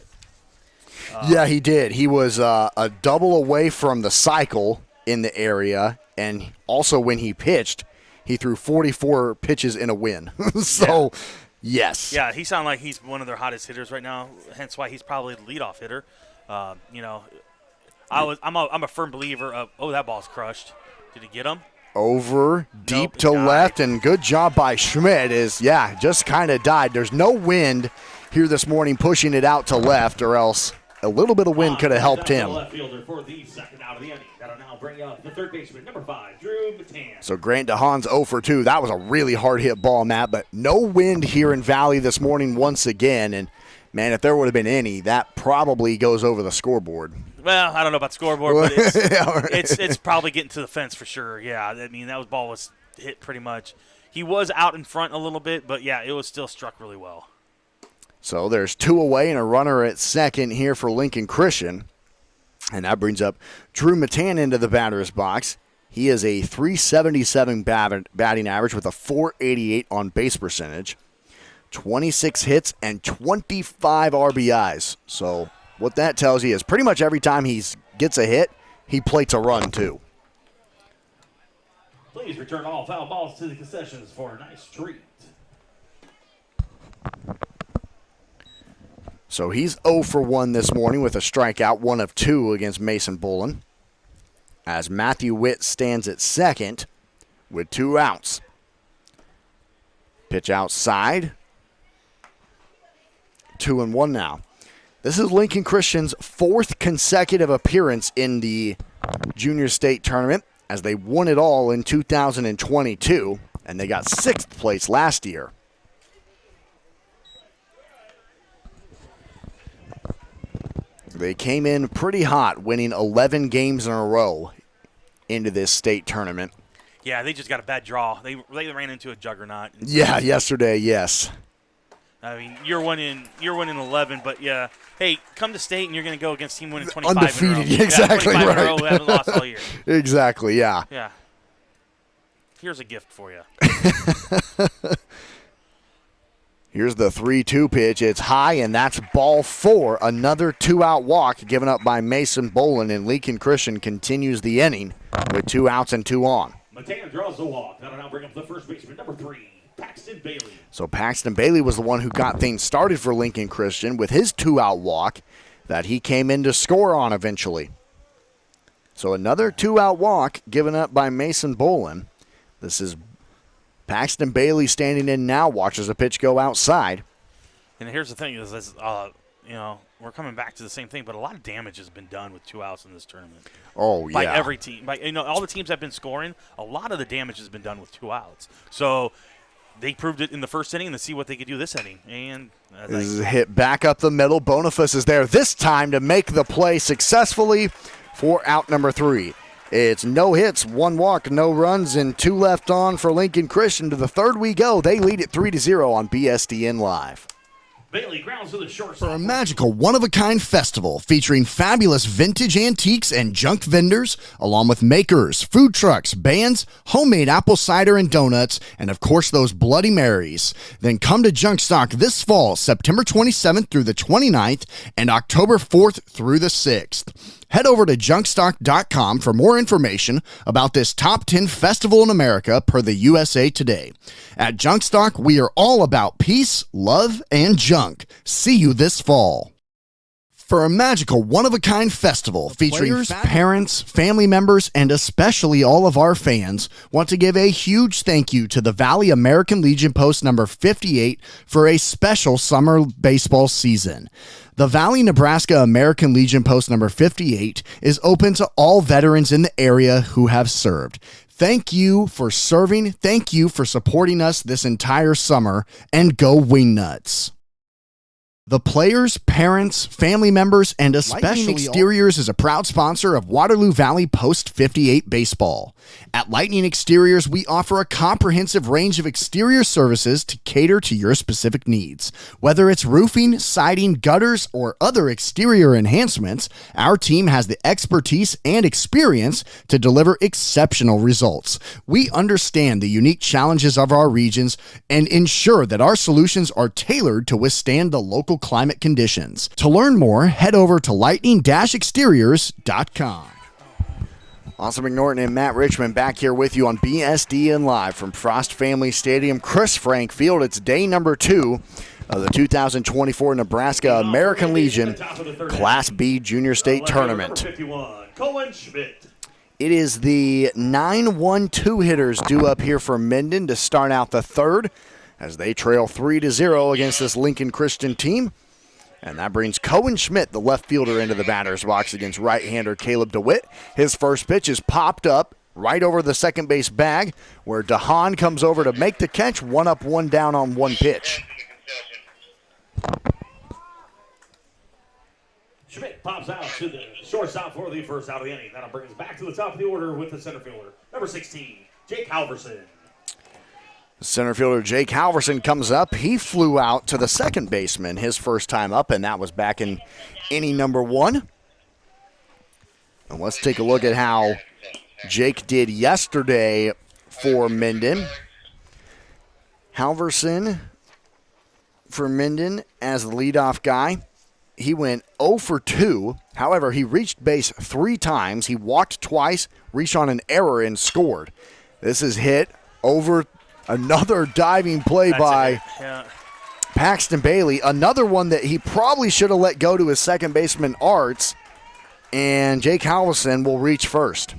[SPEAKER 2] Yeah, he did. He was a double away from the cycle in the area, and also when he pitched, he threw 44 pitches in a win. So, yes.
[SPEAKER 5] Yeah, he sounds like he's one of their hottest hitters right now, hence why he's probably the leadoff hitter. I'm a firm believer of, that ball's crushed. Did he get him?
[SPEAKER 2] Over, deep
[SPEAKER 5] Nope,
[SPEAKER 2] to
[SPEAKER 5] died.
[SPEAKER 2] left, and good job by Schmidt just kind of died. There's no wind here this morning pushing it out to left, or else a little bit of wind could have helped him.
[SPEAKER 1] Left fielder for the second out of the inning. That'll now bring up the third baseman, number 5, Drew Matan.
[SPEAKER 2] So Grant DeHaan's 0 for 2. That was a really hard hit ball, Matt, but no wind here in Valley this morning once again. And, man, if there would have been any, that probably goes over the scoreboard.
[SPEAKER 5] Well, I don't know about scoreboard, but it's probably getting to the fence for sure. Yeah, I mean, that ball was hit pretty much. He was out in front a little bit, but, yeah, it was still struck really well.
[SPEAKER 2] So there's 2 away and a runner at second here for Lincoln Christian. And that brings up Drew Matan into the batter's box. He is a .377 batting average with a .488 on base percentage, 26 hits, and 25 RBIs. So what that tells you is pretty much every time he gets a hit, he plates a run too.
[SPEAKER 1] Please return all foul balls to the concessions for a nice treat.
[SPEAKER 2] So he's 0 for 1 this morning with a strikeout, 1 of 2 against Mason Bullen. As Matthew Witt stands at second with 2 outs. Pitch outside. 2-1 now. This is Lincoln Christian's 4th consecutive appearance in the Junior State Tournament, as they won it all in 2022, and they got 6th place last year. They came in pretty hot, winning 11 games in a row into this state tournament.
[SPEAKER 5] Yeah, they just got a bad draw. They ran into a juggernaut.
[SPEAKER 2] Yeah, yesterday, yes.
[SPEAKER 5] I mean, you're winning 11, but yeah, hey, come to state and you're going to go against team winning 25
[SPEAKER 2] Undefeated,
[SPEAKER 5] in a row.
[SPEAKER 2] exactly,
[SPEAKER 5] 25
[SPEAKER 2] right.
[SPEAKER 5] in a row who haven't lost all year.
[SPEAKER 2] Exactly, yeah.
[SPEAKER 5] Yeah. Here's a gift for you.
[SPEAKER 2] Here's the 3-2 pitch. It's high, and that's ball 4. Another 2-out walk given up by Mason Bolin, and Lincoln Christian continues the inning with 2 outs and 2 on.
[SPEAKER 1] Matan draws the walk. That'll now bring up the first baseman, number 3, Paxton Bailey.
[SPEAKER 2] So Paxton Bailey was the one who got things started for Lincoln Christian with his 2-out walk that he came in to score on eventually. So another 2-out walk given up by Mason Bolin. This is Paxton Bailey standing in now, watches the pitch go outside.
[SPEAKER 5] And here's the thing is, we're coming back to the same thing, but a lot of damage has been done with 2 outs in this tournament.
[SPEAKER 2] Oh, yeah.
[SPEAKER 5] By every team. All the teams have been scoring. A lot of the damage has been done with 2 outs. So they proved it in the first inning, and to see what they could do this inning. And
[SPEAKER 2] this is a hit back up the middle. Boniface is there this time to make the play successfully for out number 3. It's no hits, 1 walk, no runs, and 2 left on for Lincoln Christian. To the third we go. They lead it 3-0 on BSDN Live.
[SPEAKER 1] Bailey grounds to the short
[SPEAKER 2] For a magical one-of-a-kind festival featuring fabulous vintage antiques and junk vendors, along with makers, food trucks, bands, homemade apple cider and donuts, and of course those Bloody Marys. Then come to Junkstock this fall, September 27th through the 29th, and October 4th through the 6th. Head over to junkstock.com for more information about this top 10 festival in America per the USA Today. At Junkstock, we are all about peace, love, and junk. See you this fall. For a magical one-of-a-kind festival featuring players, parents, family members, and especially all of our fans, want to give a huge thank you to the Valley American Legion Post number 58 for a special summer baseball season. The Valley, Nebraska American Legion Post number 58 is open to all veterans in the area who have served. Thank you for serving. Thank you for supporting us this entire summer, and go Wingnuts. The players, parents, family members, and especially Lightning Exteriors is a proud sponsor of Waterloo Valley Post 58 Baseball. At Lightning Exteriors, we offer a comprehensive range of exterior services to cater to your specific needs. Whether it's roofing, siding, gutters, or other exterior enhancements, our team has the expertise and experience to deliver exceptional results. We understand the unique challenges of our regions and ensure that our solutions are tailored to withstand the local climate conditions. To learn more, head over to lightning-exteriors.com. Austin McNorton and Matt Richmond back here with you on BSDN Live from Frost Family Stadium, Chris Frank Field. It's day number 2 of the 2024 Nebraska American Legion Class B Junior State Tournament. It is the 9-1-2 hitters due up here for Minden to start out the third as they trail 3-0 against this Lincoln Christian team. And that brings Cohen Schmidt, the left fielder, into the batter's box against right-hander Caleb DeWitt. His first pitch is popped up right over the second base bag, where DeHaan comes over to make the catch. 1 up, 1 down on 1 pitch.
[SPEAKER 1] Schmidt pops out to the shortstop for the first out of the inning. That'll bring us back to the top of the order with the center fielder, number 16, Jake Halverson.
[SPEAKER 2] Center fielder Jake Halverson comes up. He flew out to the second baseman his first time up, and that was back in inning number 1. And let's take a look at how Jake did yesterday for Minden. Halverson for Minden as the leadoff guy. He went 0 for 2. However, he reached base 3 times. He walked twice, reached on an error, and scored. This is hit over. Another diving play by Paxton Bailey. Another one that he probably should have let go to his second baseman, Arts. And Jake Halverson will reach first.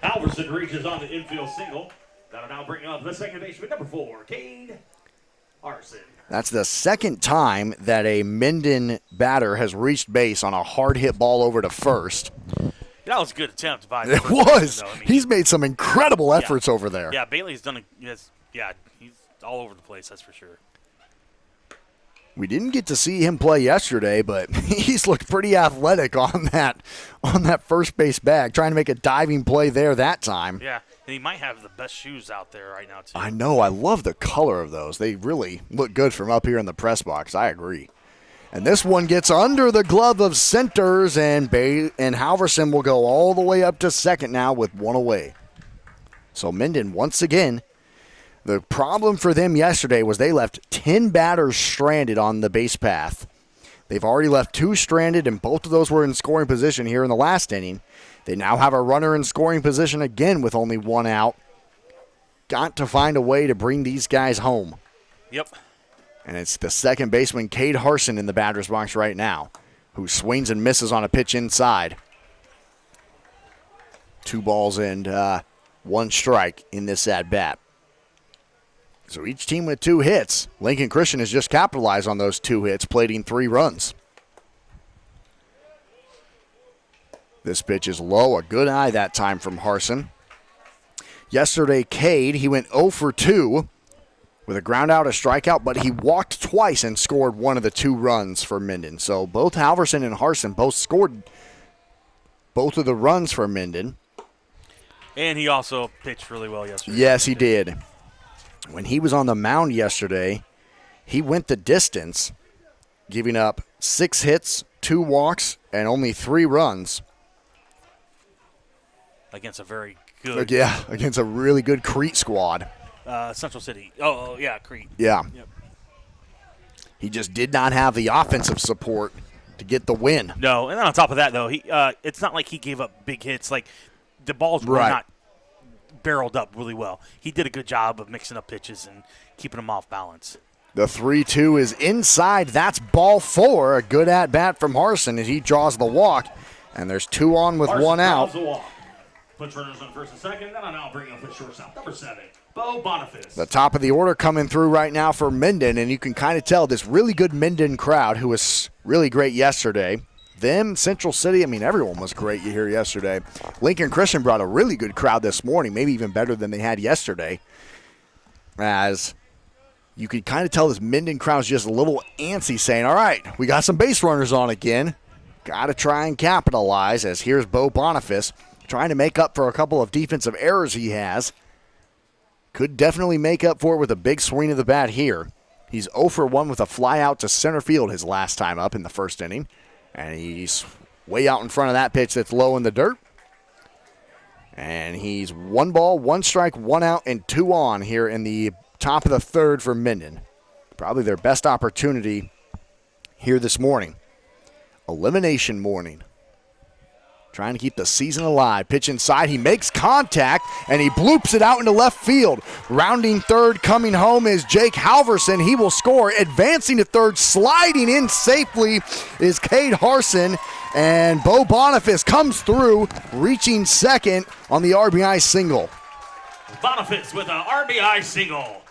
[SPEAKER 1] Halverson reaches on the infield single. That'll now bring up the second baseman, number 4, Cade Arson.
[SPEAKER 2] That's the second time that a Minden batter has reached base on a hard hit ball over to first.
[SPEAKER 5] That was a good attempt by
[SPEAKER 2] It was. He's made some incredible efforts over there.
[SPEAKER 5] Yeah, Bailey's done he's all over the place, that's for sure.
[SPEAKER 2] We didn't get to see him play yesterday, but he's looked pretty athletic on that first base bag, trying to make a diving play there that time.
[SPEAKER 5] Yeah, and he might have the best shoes out there right now, too.
[SPEAKER 2] I know. I love the color of those. They really look good from up here in the press box. I agree. And this one gets under the glove of centers, and Halverson will go all the way up to second now with 1 away. So Minden, once again, the problem for them yesterday was they left 10 batters stranded on the base path. They've already left 2 stranded, and both of those were in scoring position here in the last inning. They now have a runner in scoring position again with only 1 out. Got to find a way to bring these guys home.
[SPEAKER 5] Yep.
[SPEAKER 2] And it's the second baseman, Cade Harson, in the batter's box right now, who swings and misses on a pitch inside. 2 balls and 1 strike in this at-bat. So each team with 2 hits. Lincoln Christian has just capitalized on those 2 hits, plating 3 runs. This pitch is low, a good eye that time from Harson. Yesterday, Cade, he went 0 for 2. With a ground out, a strikeout, but he walked twice and scored 1 of the 2 runs for Minden. So both Halverson and Harson both scored both of the runs for Minden.
[SPEAKER 5] And he also pitched really well yesterday.
[SPEAKER 2] Yes, he did. When he was on the mound yesterday, he went the distance, giving up 6 hits, 2 walks, and only 3 runs.
[SPEAKER 5] Against a very good.
[SPEAKER 2] Yeah, against a really good Crete squad.
[SPEAKER 5] Central City. Oh, yeah, Crete.
[SPEAKER 2] Yeah.
[SPEAKER 5] Yep.
[SPEAKER 2] He just did not have the offensive support to get the win.
[SPEAKER 5] No, and then on top of that, though, it's not like he gave up big hits. Like, the balls were not barreled up really well. He did a good job of mixing up pitches and keeping them off balance.
[SPEAKER 2] The 3-2 is inside. That's ball 4. A good at-bat from Harson as he draws the walk. And there's 2 on with
[SPEAKER 1] Harson
[SPEAKER 2] 1 out.
[SPEAKER 1] draws the walk. Puts runners on first and second. Then I'll now bring up the shortstop, number 7, Bo Boniface.
[SPEAKER 2] The top of the order coming through right now for Minden, and you can kind of tell this really good Minden crowd who was really great yesterday. Them, Central City, I mean, everyone was great here yesterday. Lincoln Christian brought a really good crowd this morning, maybe even better than they had yesterday. As you could kind of tell this Minden crowd's just a little antsy, saying, all right, we got some base runners on again. Got to try and capitalize, as here's Bo Boniface trying to make up for a couple of defensive errors he has. Could definitely make up for it with a big swing of the bat here. He's 0 for 1 with a fly out to center field his last time up in the first inning. And he's way out in front of that pitch that's low in the dirt. And he's 1 ball, 1 strike, 1 out, and 2 on here in the top of the third for Minden. Probably their best opportunity here this morning. Elimination morning. trying to keep the season alive. Pitch inside, he makes contact, and he bloops it out into left field. Rounding third, coming home is Jake Halverson. He will score. Advancing to third, sliding in safely is Cade Harson, and Bo Boniface comes through, reaching second on the RBI single.
[SPEAKER 1] Boniface with an RBI single.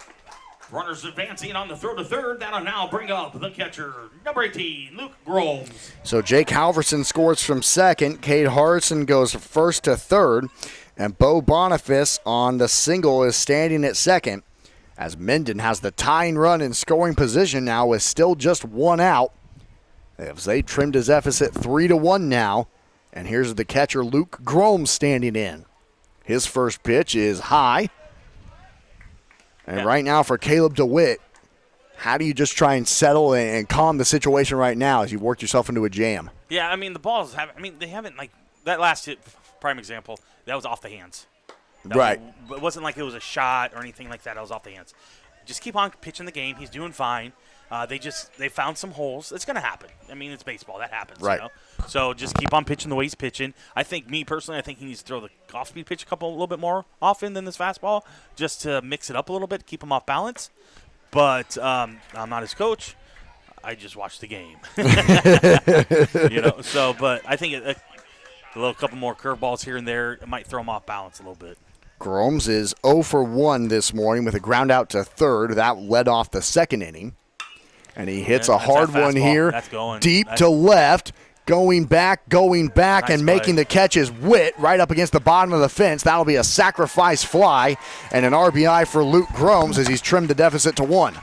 [SPEAKER 1] Runners advancing on the throw to third. That'll now bring up the catcher, number 18, Luke Groves.
[SPEAKER 2] So Jake Halverson scores from second. Cade Harson goes first to third. And Bo Boniface on the single is standing at second, as Minden has the tying run in scoring position now with still just one out. As they trimmed his deficit 3-1 now. And here's the catcher, Luke Groves, standing in. His first pitch is high. And right now for Caleb DeWitt, how do you just try and settle and calm the situation right now as you've worked yourself into a jam?
[SPEAKER 5] Yeah, I mean, the balls haven't, they haven't, like, that last hit, prime example, that was off the hands.
[SPEAKER 2] Right.
[SPEAKER 5] It wasn't like it was a shot or anything like that. That was off the hands. Just keep on pitching the game. He's doing fine. They found some holes. It's going to happen. I mean, it's baseball. That happens.
[SPEAKER 2] Right.
[SPEAKER 5] You know? So just keep on pitching the way he's pitching. I think, me personally, I think he needs to throw the off-speed pitch a little bit more often than this fastball, just to mix it up a little bit, keep him off balance. But I'm not his coach. I just watch the game. But I think a little couple more curveballs here and there, it might throw him off balance a little bit.
[SPEAKER 2] Groves is 0 for 1 this morning with a ground out to third. That led off the second inning. And he hits a hard one here, deep to left, going back, nice and making the catch is Witt right up against the bottom of the fence. That'll be a sacrifice fly and an RBI for Luke Groves as he's trimmed the deficit to 1.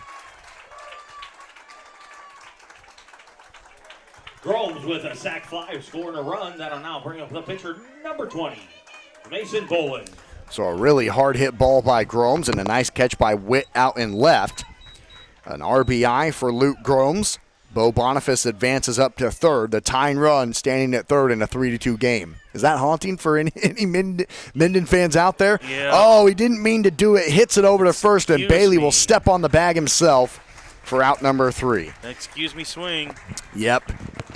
[SPEAKER 1] Groves with a sac fly, scoring a run. That'll now bring up the pitcher, number 20, Mason Boland.
[SPEAKER 2] So a really hard hit ball by Groves and a nice catch by Witt out and left. An RBI for Luke Groves. Bo Boniface advances up to third. The tying run standing at third in a 3-2 game. Is that haunting for any Minden fans out there?
[SPEAKER 5] Yeah.
[SPEAKER 2] Oh, he didn't mean to do it. Hits it over to first, and Bailey will step on the bag himself for out number 3.
[SPEAKER 5] Excuse me, swing.
[SPEAKER 2] Yep.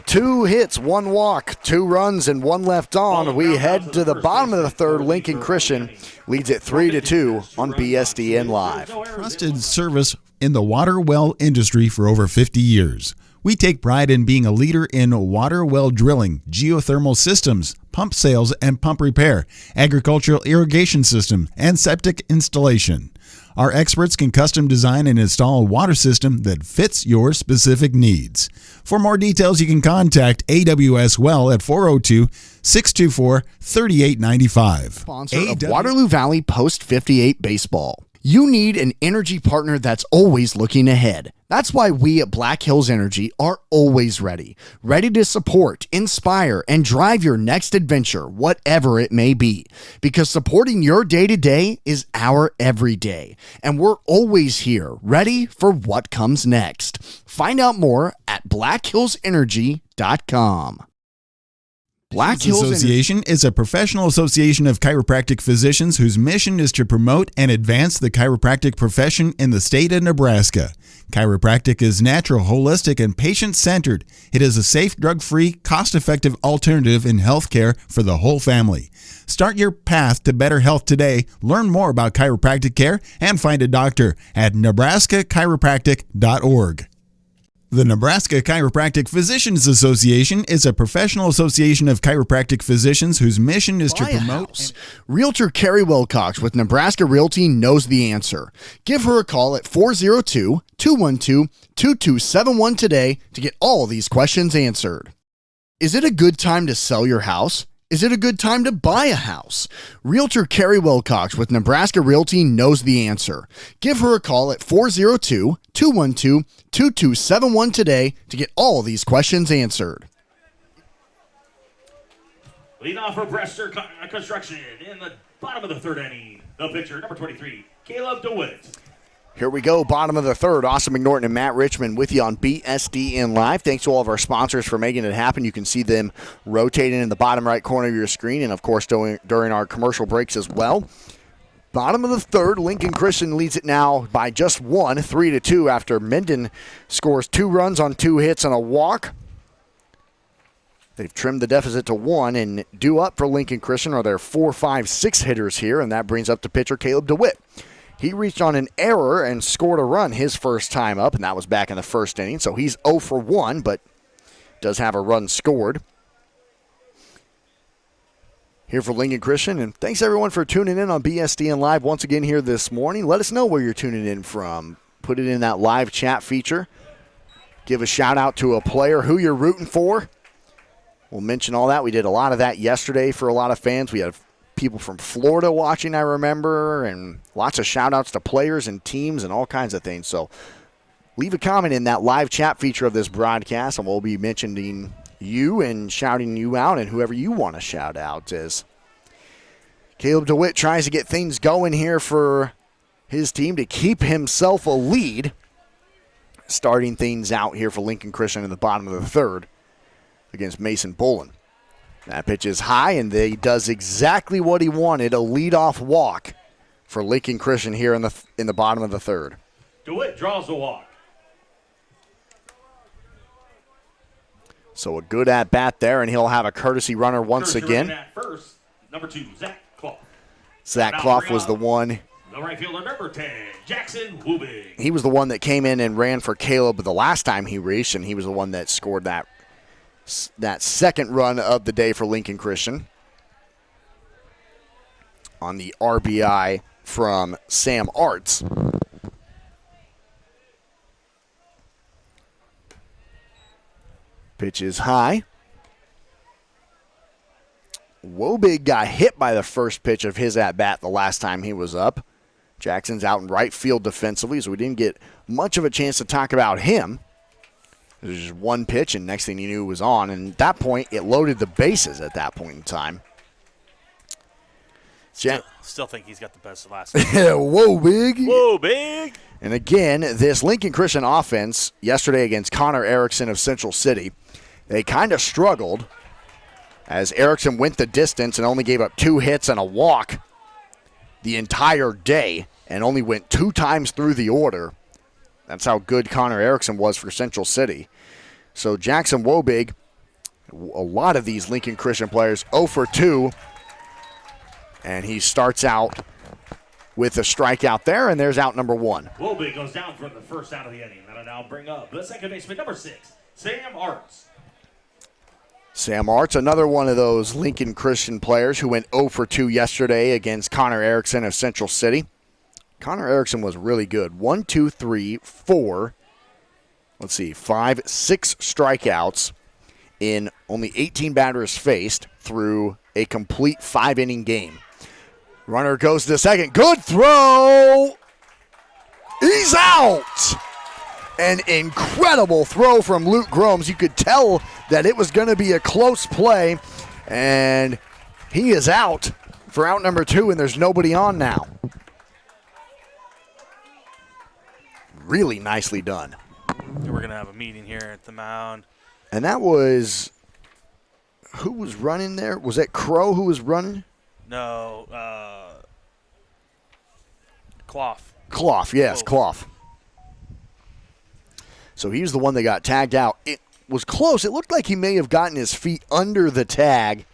[SPEAKER 2] 2 hits, 1 walk, 2 runs, and 1 left on. We head to the bottom of the third. Lincoln Christian leads it 3-2 on BSDN Live.
[SPEAKER 3] Trusted service in the water well industry for over 50 years. We take pride in being a leader in water well drilling, geothermal systems, pump sales and pump repair, agricultural irrigation system, and septic installation. Our experts can custom design and install a water system that fits your specific needs. For more details, you can contact AWS Well at 402-624-3895.
[SPEAKER 2] Sponsor of Waterloo Valley Post 58 Baseball. You need an energy partner that's always looking ahead. That's why we at Black Hills Energy are always ready to support, inspire, and drive your next adventure, whatever it may be. Because supporting your day-to-day is our everyday. And we're always here, ready for what comes next. Find out more at blackhillsenergy.com. Black Hills
[SPEAKER 3] Association is a professional association of chiropractic physicians whose mission is to promote and advance the chiropractic profession in the state of Nebraska. Chiropractic is natural, holistic, and patient-centered. It is a safe, drug-free, cost-effective alternative in healthcare for the whole family. Start your path to better health today. Learn more about chiropractic care and find a doctor at nebraskachiropractic.org. The Nebraska Chiropractic Physicians Association is a professional association of chiropractic physicians whose mission is to promote.
[SPEAKER 2] Realtor Carrie Wilcox with Nebraska Realty knows the answer. Give her a call at 402-212-2271 today to get all these questions answered. Is it a good time to sell your house? Is it a good time to buy a house? Realtor Carrie Wilcox with Nebraska Realty knows the answer. Give her a call at 402-212-2271 today to get all these questions answered.
[SPEAKER 1] Leading off for Brester Construction in the bottom of the third inning. The pitcher, number 23, Caleb DeWitt.
[SPEAKER 2] Here we go, bottom of the third. Austin McNorton and Matt Richmond with you on BSDN Live. Thanks to all of our sponsors for making it happen. You can see them rotating in the bottom right corner of your screen and, of course, during our commercial breaks as well. Bottom of the third, Lincoln Christian leads it now by just 1, 3-2, after Minden scores 2 runs on 2 hits and a walk. They've trimmed the deficit to 1, and due up for Lincoln Christian are their 4, 5, 6 hitters here, and that brings up to pitcher Caleb DeWitt. He reached on an error and scored a run his first time up, and that was back in the first inning, so he's 0 for 1, but does have a run scored here for Lincoln Christian. And thanks, everyone, for tuning in on BSDN Live once again here this morning. Let us know where you're tuning in from. Put it in that live chat feature. Give a shout-out to a player who you're rooting for. We'll mention all that. We did a lot of that yesterday for a lot of fans. We had people from Florida watching, I remember, and lots of shout-outs to players and teams and all kinds of things. So leave a comment in that live chat feature of this broadcast, and we'll be mentioning you and shouting you out and whoever you want to shout out. As Caleb DeWitt tries to get things going here for his team to keep himself a lead, starting things out here for Lincoln Christian in the bottom of the third against Mason Bullen. That pitch is high, and he does exactly what he wanted, a leadoff walk for Lincoln Christian here in the bottom of the third.
[SPEAKER 1] DeWitt draws the walk.
[SPEAKER 2] So a good at-bat there, and he'll have a courtesy runner once again.
[SPEAKER 1] At first, number 2, Zach Clough.
[SPEAKER 2] Zach Clough was the one.
[SPEAKER 1] The right fielder, number 10, Jackson Wubing.
[SPEAKER 2] He was the one that came in and ran for Caleb the last time he reached, and he was the one that scored that second run of the day for Lincoln Christian on the RBI from Sam Arts. Pitch is high. Wobig got hit by the first pitch of his at-bat the last time he was up. Jackson's out in right field defensively, so we didn't get much of a chance to talk about him. There's just one pitch, and next thing you knew it was on. And at that point, it loaded the bases at that point in time.
[SPEAKER 5] Still think he's got the best last.
[SPEAKER 2] Whoa, big.
[SPEAKER 5] Whoa, big.
[SPEAKER 2] And again, this Lincoln Christian offense yesterday against Connor Erickson of Central City, they kind of struggled as Erickson went the distance and only gave up 2 hits and a walk the entire day and only went 2 times through the order. That's how good Connor Erickson was for Central City. So Jackson Wobig, a lot of these Lincoln Christian players, 0 for 2. And he starts out with a strikeout there, and there's out number 1.
[SPEAKER 1] Wobig goes down for the first out of the inning. That'll now bring up the second baseman, number 6, Sam Arts.
[SPEAKER 2] Sam Arts, another one of those Lincoln Christian players who went 0 for 2 yesterday against Connor Erickson of Central City. Connor Erickson was really good. 1, 2, 3, 4, 5, 6 strikeouts in only 18 batters faced through a complete 5-inning game. Runner goes to second. Good throw. He's out. An incredible throw from Luke Gromes. You could tell that it was going to be a close play, and he is out for out number 2, and there's nobody on now. Really nicely done.
[SPEAKER 5] We're going to have a meeting here at the mound.
[SPEAKER 2] And that was, who was running there? Was that Crow who was running?
[SPEAKER 5] No, Clough.
[SPEAKER 2] Clough, yes, Clough. So he was the one that got tagged out. It was close. It looked like he may have gotten his feet under the tag.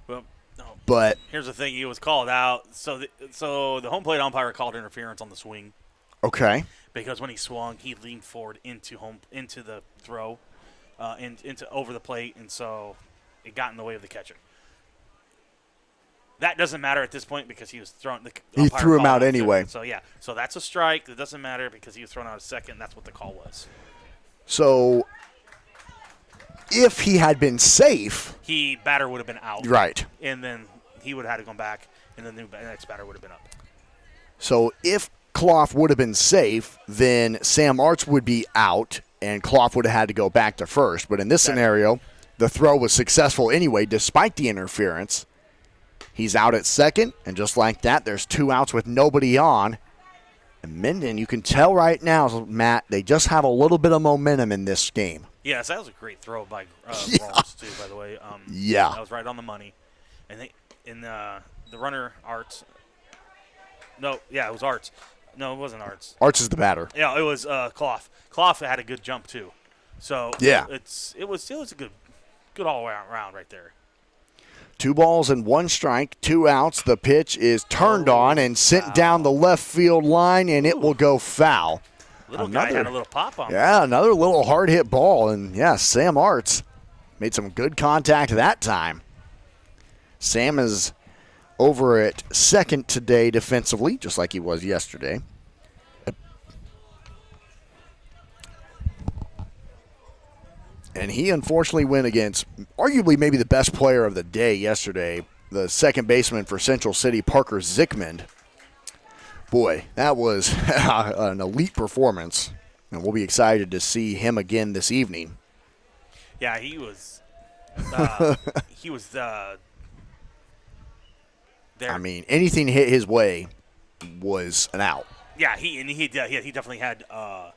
[SPEAKER 5] Well, no.
[SPEAKER 2] But
[SPEAKER 5] here's the thing: he was called out. So the home plate umpire called interference on the swing.
[SPEAKER 2] Okay.
[SPEAKER 5] Because when he swung, he leaned forward into the throw, into over the plate, and so it got in the way of the catcher. That doesn't matter at this point because he was thrown.
[SPEAKER 2] He threw him out anyway.
[SPEAKER 5] So yeah, so that's a strike. It doesn't matter because he was thrown out a second. That's what the call was.
[SPEAKER 2] So if he had been safe,
[SPEAKER 5] batter would have been out.
[SPEAKER 2] Right.
[SPEAKER 5] And then he would have had to go back, and then the next batter would have been up.
[SPEAKER 2] So if Clough would have been safe, then Sam Arts would be out, and Clough would have had to go back to first. But in this scenario, the throw was successful anyway, despite the interference. He's out at second, and just like that, there's 2 outs with nobody on. And Minden, you can tell right now, Matt, they just have a little bit of momentum in this game.
[SPEAKER 5] Yes, that was a great throw by Rollins, too, by the way.
[SPEAKER 2] Yeah.
[SPEAKER 5] That was right on the money. And the runner, Arts. No, yeah, it was Arts. No, it wasn't Arts.
[SPEAKER 2] Arts is the batter.
[SPEAKER 5] Yeah, it was Clough. Clough had a good jump, too. So
[SPEAKER 2] yeah,
[SPEAKER 5] it was a good all around right there.
[SPEAKER 2] 2 balls and 1 strike, 2 outs. The pitch is turned on and sent down the left field line, and it will go foul.
[SPEAKER 5] Little guy had a little pop on him.
[SPEAKER 2] Yeah, another little hard hit ball, and yeah, Sam Arts made some good contact that time. Sam is over at second today defensively, just like he was yesterday. And he unfortunately went against arguably maybe the best player of the day yesterday, the second baseman for Central City, Parker Zickman. Boy, that was an elite performance, and we'll be excited to see him again this evening.
[SPEAKER 5] Yeah, he was there.
[SPEAKER 2] I mean, anything hit his way was an out.
[SPEAKER 5] Yeah, he definitely had a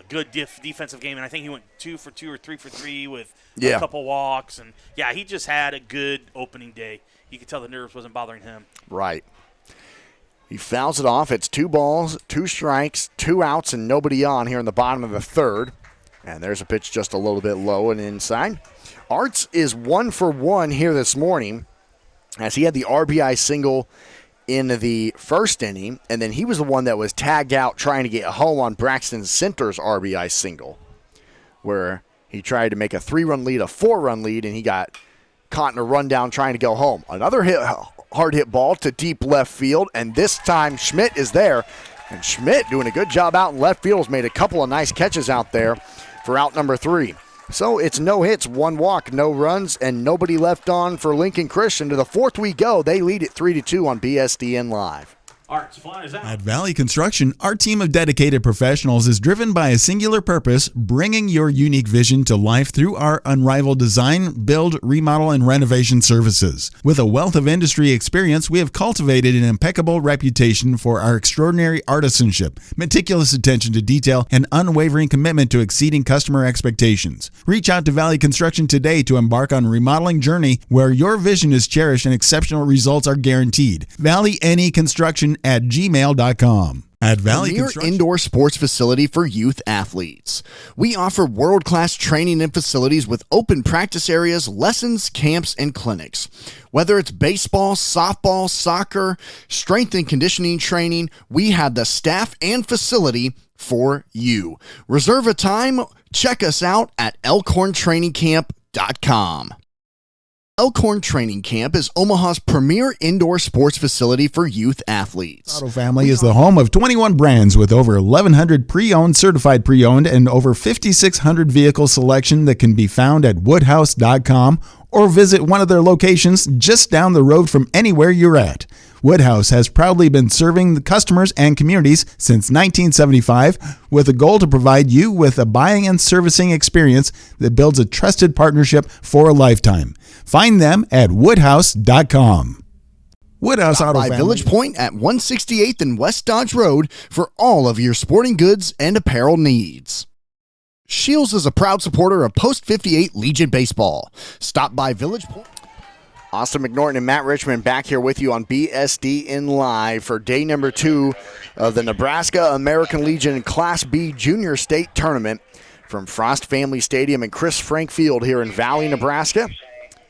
[SPEAKER 5] good defensive game, and I think he went 2 for 2 or 3 for 3 with a couple walks, and yeah, he just had a good opening day. You could tell the nerves wasn't bothering him.
[SPEAKER 2] Right. He fouls it off. It's 2 balls, 2 strikes, 2 outs, and nobody on here in the bottom of the third. And there's a pitch just a little bit low and inside. Arts is 1 for 1 here this morning, as he had the RBI single in the first inning, and then he was the one that was tagged out trying to get home on Braxton Center's RBI single, where he tried to make a 3-run lead, a 4-run lead, and he got caught in a rundown trying to go home. Another hard hit ball to deep left field, and this time Schmidt is there. And Schmidt doing a good job out in left field, has made a couple of nice catches out there for out number 3. So it's no hits, 1 walk, no runs, and nobody left on for Lincoln Christian. To the 4th we go. They lead it 3-2 on BSDN Live.
[SPEAKER 1] Arts flies out.
[SPEAKER 3] At Valley Construction, our team of dedicated professionals is driven by a singular purpose, bringing your unique vision to life through our unrivaled design, build, remodel, and renovation services. With a wealth of industry experience, we have cultivated an impeccable reputation for our extraordinary artisanship, meticulous attention to detail, and unwavering commitment to exceeding customer expectations. Reach out to Valley Construction today to embark on a remodeling journey where your vision is cherished and exceptional results are guaranteed. Valley NE Construction at gmail.com. At Valley
[SPEAKER 2] Premier
[SPEAKER 3] Construction
[SPEAKER 2] indoor sports facility for youth athletes. We offer world-class training and facilities with open practice areas, lessons, camps, and clinics. Whether it's baseball, softball, soccer, strength and conditioning training, we have the staff and facility for you. Reserve a time. Check us out at elkhorntrainingcamp.com. Elkhorn Training Camp is Omaha's premier indoor sports facility for youth athletes.
[SPEAKER 3] Auto Family is the home of 21 brands with over 1,100 pre-owned, certified pre-owned, and over 5,600 vehicle selection that can be found at woodhouse.com or visit one of their locations just down the road from anywhere you're at. Woodhouse has proudly been serving the customers and communities since 1975 with a goal to provide you with a buying and servicing experience that builds a trusted partnership for a lifetime. Find them at woodhouse.com. Woodhouse Auto
[SPEAKER 2] By
[SPEAKER 3] Family.
[SPEAKER 2] Village Point at 168th and West Dodge Road for all of your sporting goods and apparel needs. Shields is a proud supporter of Post 58 Legion Baseball. Stop by Village Point. Austin McNorton and Matt Richmond back here with you on BSDN Live for day number 2 of the Nebraska American Legion Class B Junior State Tournament from Frost Family Stadium and Chris Frank Field here in Valley, Nebraska.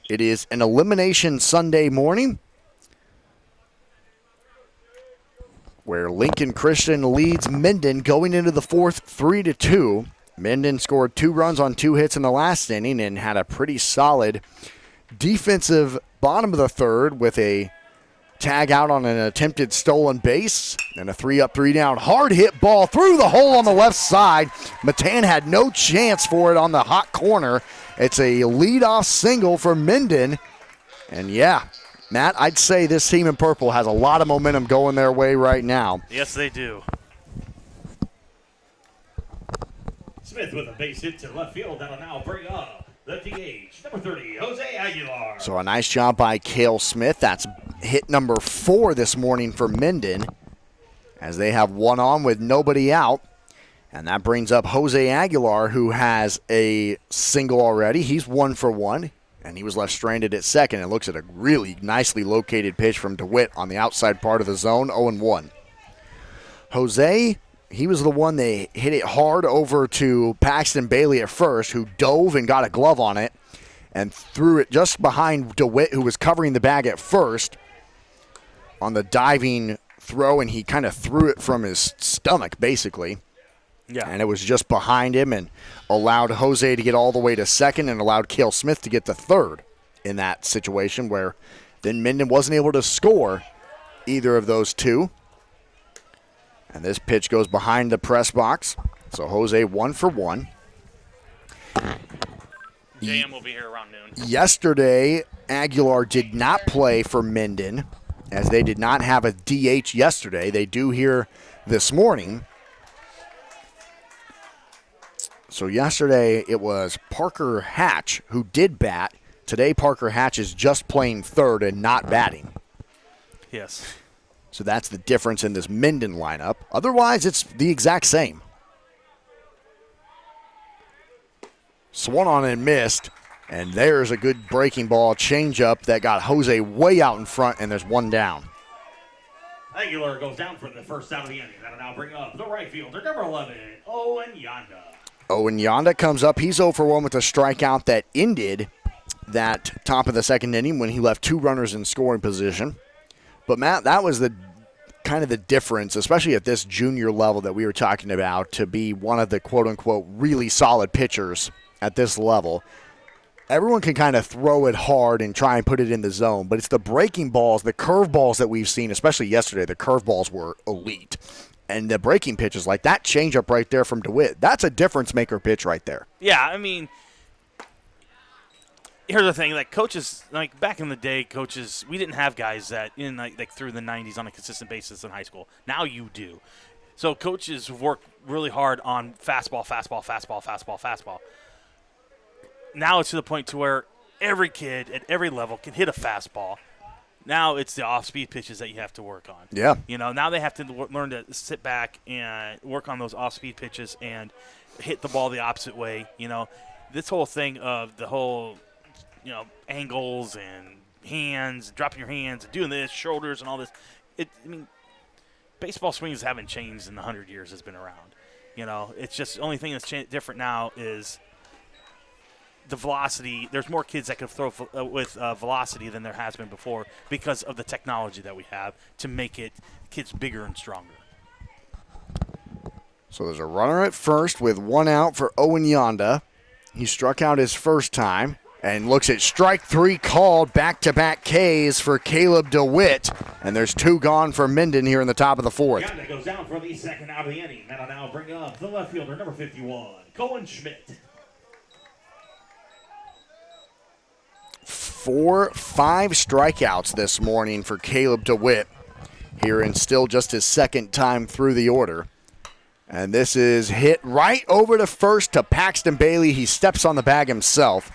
[SPEAKER 2] It is an elimination Sunday morning where Lincoln Christian leads Minden going into the 4th 3-2. Minden scored 2 runs on 2 hits in the last inning and had a pretty solid defensive bottom of the third with a tag out on an attempted stolen base and a 3-up, 3-down hard hit ball through the hole on the left side. Matan had no chance for it on the hot corner. It's a leadoff single for Minden. And yeah, Matt, I'd say this team in purple has a lot of momentum going their way right now.
[SPEAKER 5] Yes, they do.
[SPEAKER 1] Smith with a base hit to left field. That'll now bring up the DH, number 30, Jose Aguilar.
[SPEAKER 2] So a nice job by Cale Smith. That's hit number 4 this morning for Minden as they have one on with nobody out. And that brings up Jose Aguilar, who has a single already. He's 1 for 1, and he was left stranded at second. And looks at a really nicely located pitch from DeWitt on the outside part of the zone, 0-1. Jose, he was the one that hit it hard over to Paxton Bailey at first, who dove and got a glove on it. and threw it just behind DeWitt, who was covering the bag at first on the diving throw, and he kind of threw it from his stomach, basically.
[SPEAKER 5] Yeah.
[SPEAKER 2] And it was just behind him and allowed Jose to get all the way to second and allowed Cale Smith to get to third in that situation, where then Minden wasn't able to score either of those two. And this pitch goes behind the press box. So Jose 1 for 1.
[SPEAKER 5] JM will be here around noon.
[SPEAKER 2] Yesterday, Aguilar did not play for Minden, as they did not have a DH yesterday. They do here this morning. So yesterday it was Parker Hatch who did bat. Today Parker Hatch is just playing third and not batting.
[SPEAKER 5] Yes.
[SPEAKER 2] So that's the difference in this Minden lineup. Otherwise, it's the exact same. Swung on and missed. And there's a good breaking ball changeup that got Jose way out in front, and there's one down.
[SPEAKER 1] Aguilar goes down for the first out of the inning. That'll now bring up the right fielder, number 11, Owen Yonda.
[SPEAKER 2] Owen Yonda comes up. He's 0 for 1 with a strikeout that ended that top of the second inning when he left 2 runners in scoring position. But, Matt, that was the kind of the difference, especially at this junior level that we were talking about, to be one of the quote-unquote really solid pitchers at this level. Everyone can kind of throw it hard and try and put it in the zone, but it's the breaking balls, the curve balls that we've seen, especially yesterday. The curve balls were elite. And the breaking pitches, like that changeup right there from DeWitt, that's a difference-maker pitch right there.
[SPEAKER 5] Yeah, I mean, here's the thing. Like, coaches, like back in the day, coaches, we didn't have guys that in like through the 90s on a consistent basis in high school. Now you do. So coaches work really hard on fastball. Now it's to the point to where every kid at every level can hit a fastball. Now it's the off-speed pitches that you have to work on.
[SPEAKER 2] Yeah.
[SPEAKER 5] You know, now they have to learn to sit back and work on those off-speed pitches and hit the ball the opposite way. You know, this whole thing of the whole, you know, angles and hands, dropping your hands and doing this, shoulders and all this. I mean, baseball swings haven't changed in the 100 years it's been around. You know, it's just the only thing that's different now is the velocity. There's more kids that can throw with velocity than there has been before because of the technology that we have to make it kids bigger and stronger.
[SPEAKER 2] So there's a runner at first with 1 out for Owen Yonda. He struck out his first time and looks at strike 3 called, back-to-back Ks for Caleb DeWitt. And there's 2 gone for Minden here in the top of the 4th.
[SPEAKER 1] Yonda goes down for the second out of the inning. That'll now bring up the left fielder, number 51, Cohen Schmidt.
[SPEAKER 2] 5 strikeouts this morning for Caleb DeWitt here, and still just his second time through the order. And this is hit right over to first to Paxton Bailey. He steps on the bag himself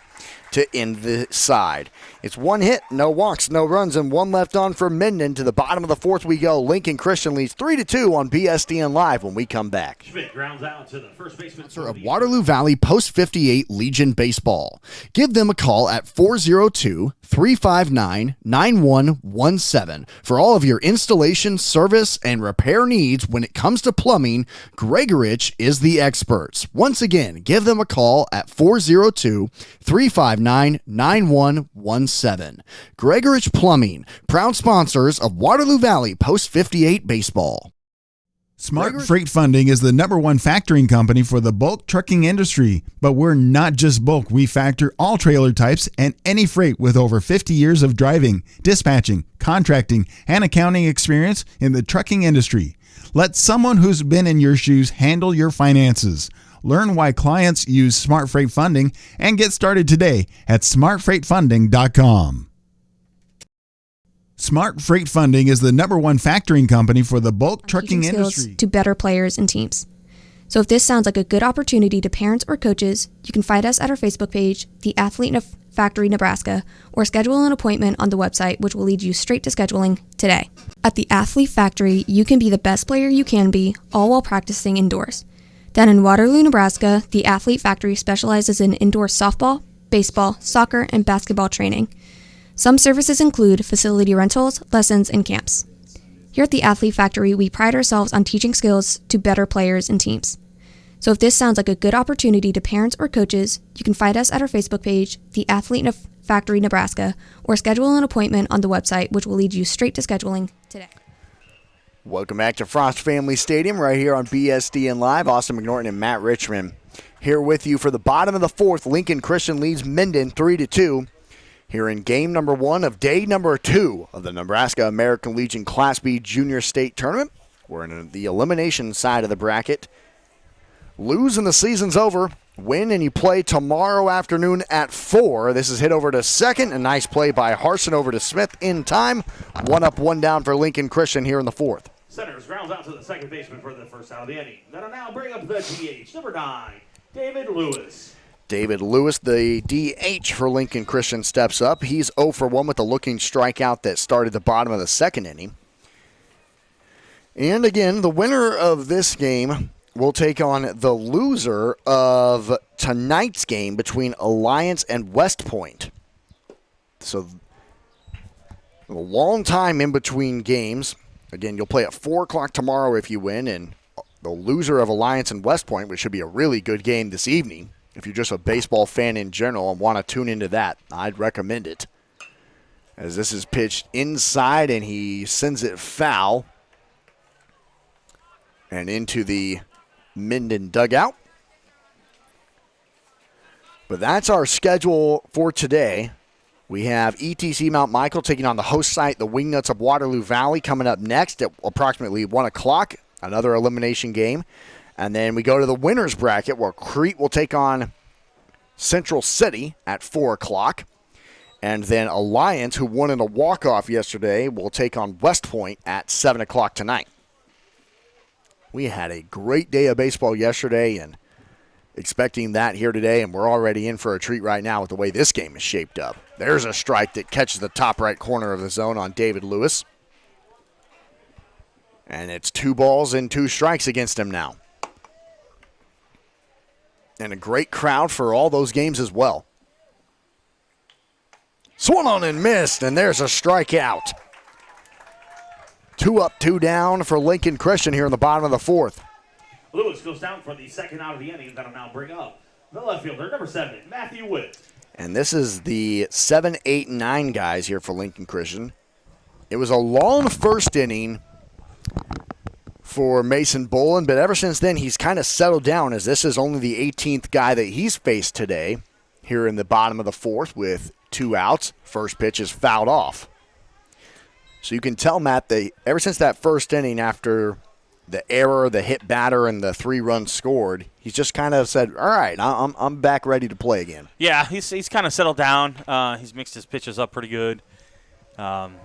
[SPEAKER 2] to end the side. It's 1 hit, no walks, no runs, and 1 left on for Minden. To the bottom of the 4th we go. Lincoln Christian leads 3-2 on BSDN Live when we come back.
[SPEAKER 1] Schmidt grounds out to the first baseman
[SPEAKER 2] Of Waterloo Valley Post 58 Legion Baseball. Give them a call at 402-359-9117 for all of your installation, service, and repair needs. When it comes to plumbing, Gregorich is the experts. Once again, give them a call at 402-359-9117. Gregorich Plumbing, proud sponsors of Waterloo Valley Post 58 Baseball.
[SPEAKER 3] Smart Freight Funding is the #1 factoring company for the bulk trucking industry. But we're not just bulk. We factor all trailer types and any freight with over 50 years of driving, dispatching, contracting, and accounting experience in the trucking industry. Let someone who's been in your shoes handle your finances. Learn why clients use Smart Freight Funding and get started today at smartfreightfunding.com. Smart Freight Funding is the #1 factoring company for the bulk trucking industry.
[SPEAKER 4] To better players and teams. So if this sounds like a good opportunity to parents or coaches, you can find us at our Facebook page, The Athlete Factory Nebraska, or schedule an appointment on the website, which will lead you straight to scheduling today. At the Athlete Factory, you can be the best player you can be, all while practicing indoors. Then in Waterloo, Nebraska, the Athlete Factory specializes in indoor softball, baseball, soccer, and basketball training. Some services include facility rentals, lessons, and camps. Here at the Athlete Factory, we pride ourselves on teaching skills to better players and teams. So if this sounds like a good opportunity to parents or coaches, you can find us at our Facebook page, The Athlete Factory Nebraska, or schedule an appointment on the website, which will lead you straight to scheduling today.
[SPEAKER 2] Welcome back to Frost Family Stadium right here on BSDN Live. Austin McNorton and Matt Richmond here with you for the bottom of the fourth. Lincoln Christian leads Minden 3-2 here in game number 1 of day number 2 of the Nebraska American Legion Class B Junior State Tournament. We're in the elimination side of the bracket. Lose and the season's over. Win and you play tomorrow afternoon at 4. This is hit over to second. A nice play by Harson over to Smith in time. 1 up, 1 down for Lincoln Christian here in the fourth.
[SPEAKER 1] Centers grounds out to the second baseman for the first out of the inning. That'll now bring up the DH, number 9, David Lewis.
[SPEAKER 2] David Lewis, the DH for Lincoln Christian, steps up. He's 0 for 1 with the looking strikeout that started the bottom of the second inning. And again, the winner of this game will take on the loser of tonight's game between Alliance and West Point. So a long time in between games. Again, you'll play at 4 o'clock tomorrow if you win, and the loser of Alliance and West Point, which should be a really good game this evening. If you're just a baseball fan in general and want to tune into that, I'd recommend it. As this is pitched inside, and he sends it foul and into the Minden dugout. But that's our schedule for today. We have ETC Mount Michael taking on the host site, the Wingnuts of Waterloo Valley, coming up next at approximately 1 o'clock, another elimination game. And then we go to the winner's bracket where Crete will take on Central City at 4 o'clock. And then Alliance, who won in a walk-off yesterday, will take on West Point at 7 o'clock tonight. We had a great day of baseball yesterday and expecting that here today, and we're already in for a treat right now with the way this game is shaped up. There's a strike that catches the top right corner of the zone on David Lewis. And it's 2 balls and 2 strikes against him now. And a great crowd for all those games as well. Swung on and missed, and there's a strikeout. 2 up, 2 down for Lincoln Christian here in the bottom of the fourth.
[SPEAKER 1] Lewis goes down for the second out of the inning. That'll now bring up the left fielder, number 7, Matthew Witt.
[SPEAKER 2] And this is the 7, 8, and 9 guys here for Lincoln Christian. It was a long first inning for Mason Bolin, but ever since then he's kind of settled down, as this is only the 18th guy that he's faced today here in the bottom of the fourth with 2 outs. First pitch is fouled off. So you can tell, Matt, that ever since that first inning after the error, the hit batter, and the 3 runs scored, he's just kind of said, all right, I'm back ready to play again.
[SPEAKER 5] Yeah, he's kind of settled down. He's mixed his pitches up pretty good.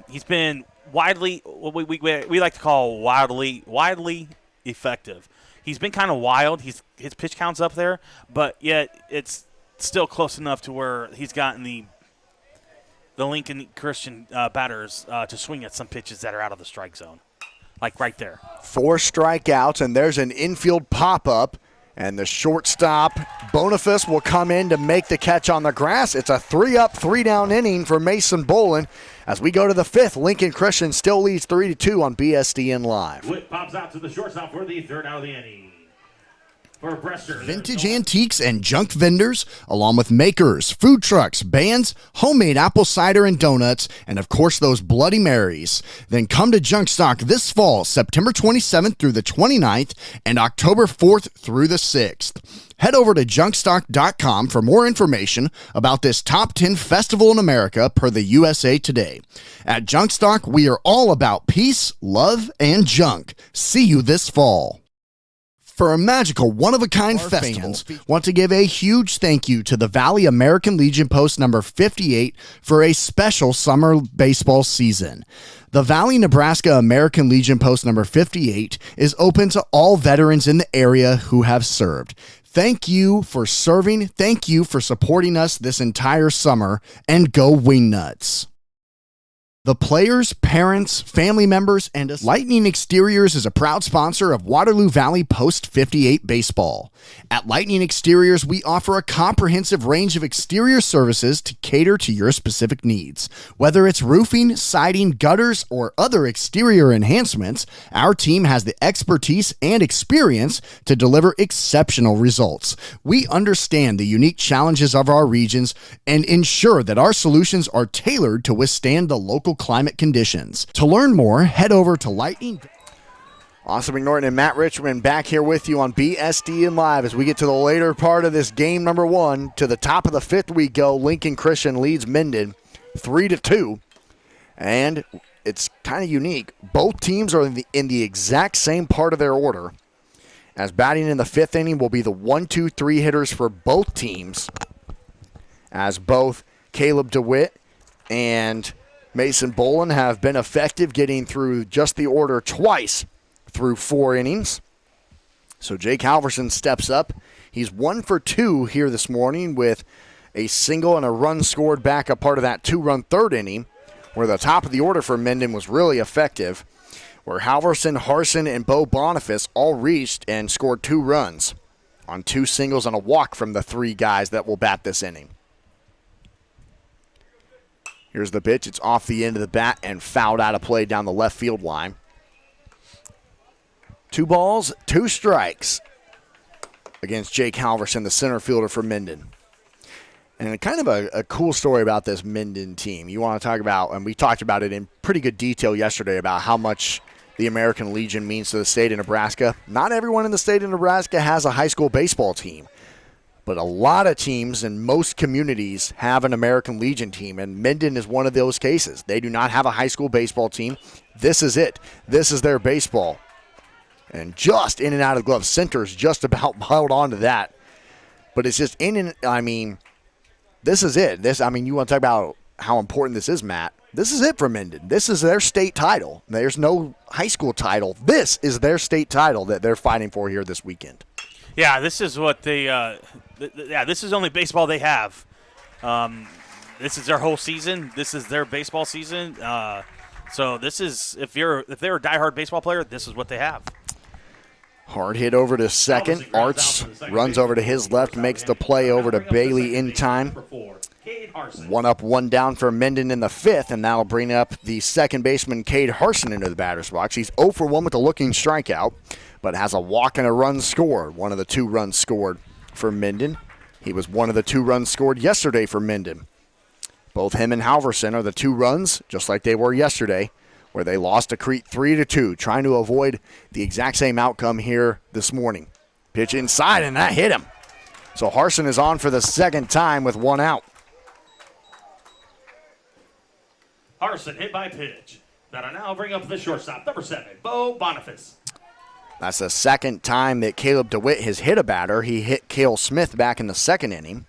[SPEAKER 5] He's been widely, what we like to call widely effective. He's been kind of wild. His pitch count's up there, but yet it's still close enough to where he's gotten the Lincoln Christian batters to swing at some pitches that are out of the strike zone. Like right there.
[SPEAKER 2] 4 strikeouts, and there's an infield pop-up, and the shortstop, Boniface, will come in to make the catch on the grass. It's a 3 up, 3 down inning for Mason Bolin. As we go to the 5th, Lincoln Christian still leads 3-2 on BSDN Live.
[SPEAKER 1] Witt pops out to the shortstop for the third out of the inning. For Brester.
[SPEAKER 2] Vintage antiques and junk vendors, along with makers, food trucks, bands, homemade apple cider and donuts, and of course those Bloody Marys. Then come to Junkstock this fall, September 27th through the 29th, and October 4th through the 6th. Head over to junkstock.com for more information about this top 10 festival in America per the USA Today. At Junkstock, we are all about peace, love, and junk. See you this fall. For a magical, one-of-a-kind festival, want to give a huge thank you to the Valley American Legion Post number 58 for a special summer baseball season. The Valley, Nebraska American Legion Post number 58 is open to all veterans in the area who have served. Thank you for serving, thank you for supporting us this entire summer, and go Wingnuts! The players, parents, family members, and us. Lightning Exteriors is a proud sponsor of Waterloo Valley Post 58 Baseball. At Lightning Exteriors, we offer a comprehensive range of exterior services to cater to your specific needs. Whether it's roofing, siding, gutters, or other exterior enhancements, our team has the expertise and experience to deliver exceptional results. We understand the unique challenges of our regions and ensure that our solutions are tailored to withstand the local climate conditions. To learn more, head over to Lightning. Austin McNorton and Matt Richmond back here with you on BSD and Live as we get to the later part of this game number 1. To the top of the 5th we go. Lincoln Christian leads Minden 3-2. And it's kind of unique. Both teams are in the exact same part of their order. As batting in the 5th inning will be the 1-2-3 hitters for both teams. As both Caleb DeWitt and Mason Bolin have been effective getting through just the order twice through 4 innings. So Jake Halverson steps up. He's 1 for 2 here this morning with a single and a run scored back up part of that 2-run 3rd inning, where the top of the order for Minden was really effective, where Halverson, Harson, and Bo Boniface all reached and scored 2 runs on 2 singles and a walk from the 3 guys that will bat this inning. Here's the pitch. It's off the end of the bat and fouled out of play down the left field line. 2 balls, 2 strikes against Jake Halverson, the center fielder for Minden. And kind of a cool story about this Minden team. You want to talk about, and we talked about it in pretty good detail yesterday, about how much the American Legion means to the state of Nebraska. Not everyone in the state of Nebraska has a high school baseball team. But a lot of teams in most communities have an American Legion team, and Minden is one of those cases. They do not have a high school baseball team. This is it. This is their baseball. And just in and out of the glove. Center's just about held on to that. But it's just this is it. You want to talk about how important this is, Matt. This is it for Minden. This is their state title. There's no high school title. This is their state title that they're fighting for here this weekend.
[SPEAKER 5] Yeah, this is what they this is only baseball they have. This is their whole season. This is their baseball season. So this is if they're a diehard baseball player, this is what they have.
[SPEAKER 2] Hard hit over to second. Arts runs over to his left, makes the play over to Bailey in time. 1 up, 1 down for Minden in the 5th, and that'll bring up the second baseman, Cade Harson, into the batter's box. He's 0 for 1 with a looking strikeout, but has a walk and a run scored. One of the 2 runs scored for Minden. He was one of the 2 runs scored yesterday for Minden. Both him and Halverson are the 2 runs, just like they were yesterday, where they lost to Crete 3-2, trying to avoid the exact same outcome here this morning. Pitch inside, and that hit him. So Harson is on for the second time with 1 out.
[SPEAKER 1] Harson hit by pitch. That'll now bring up the shortstop, number 7, Bo Boniface.
[SPEAKER 2] That's the second time that Caleb DeWitt has hit a batter. He hit Cale Smith back in the 2nd inning.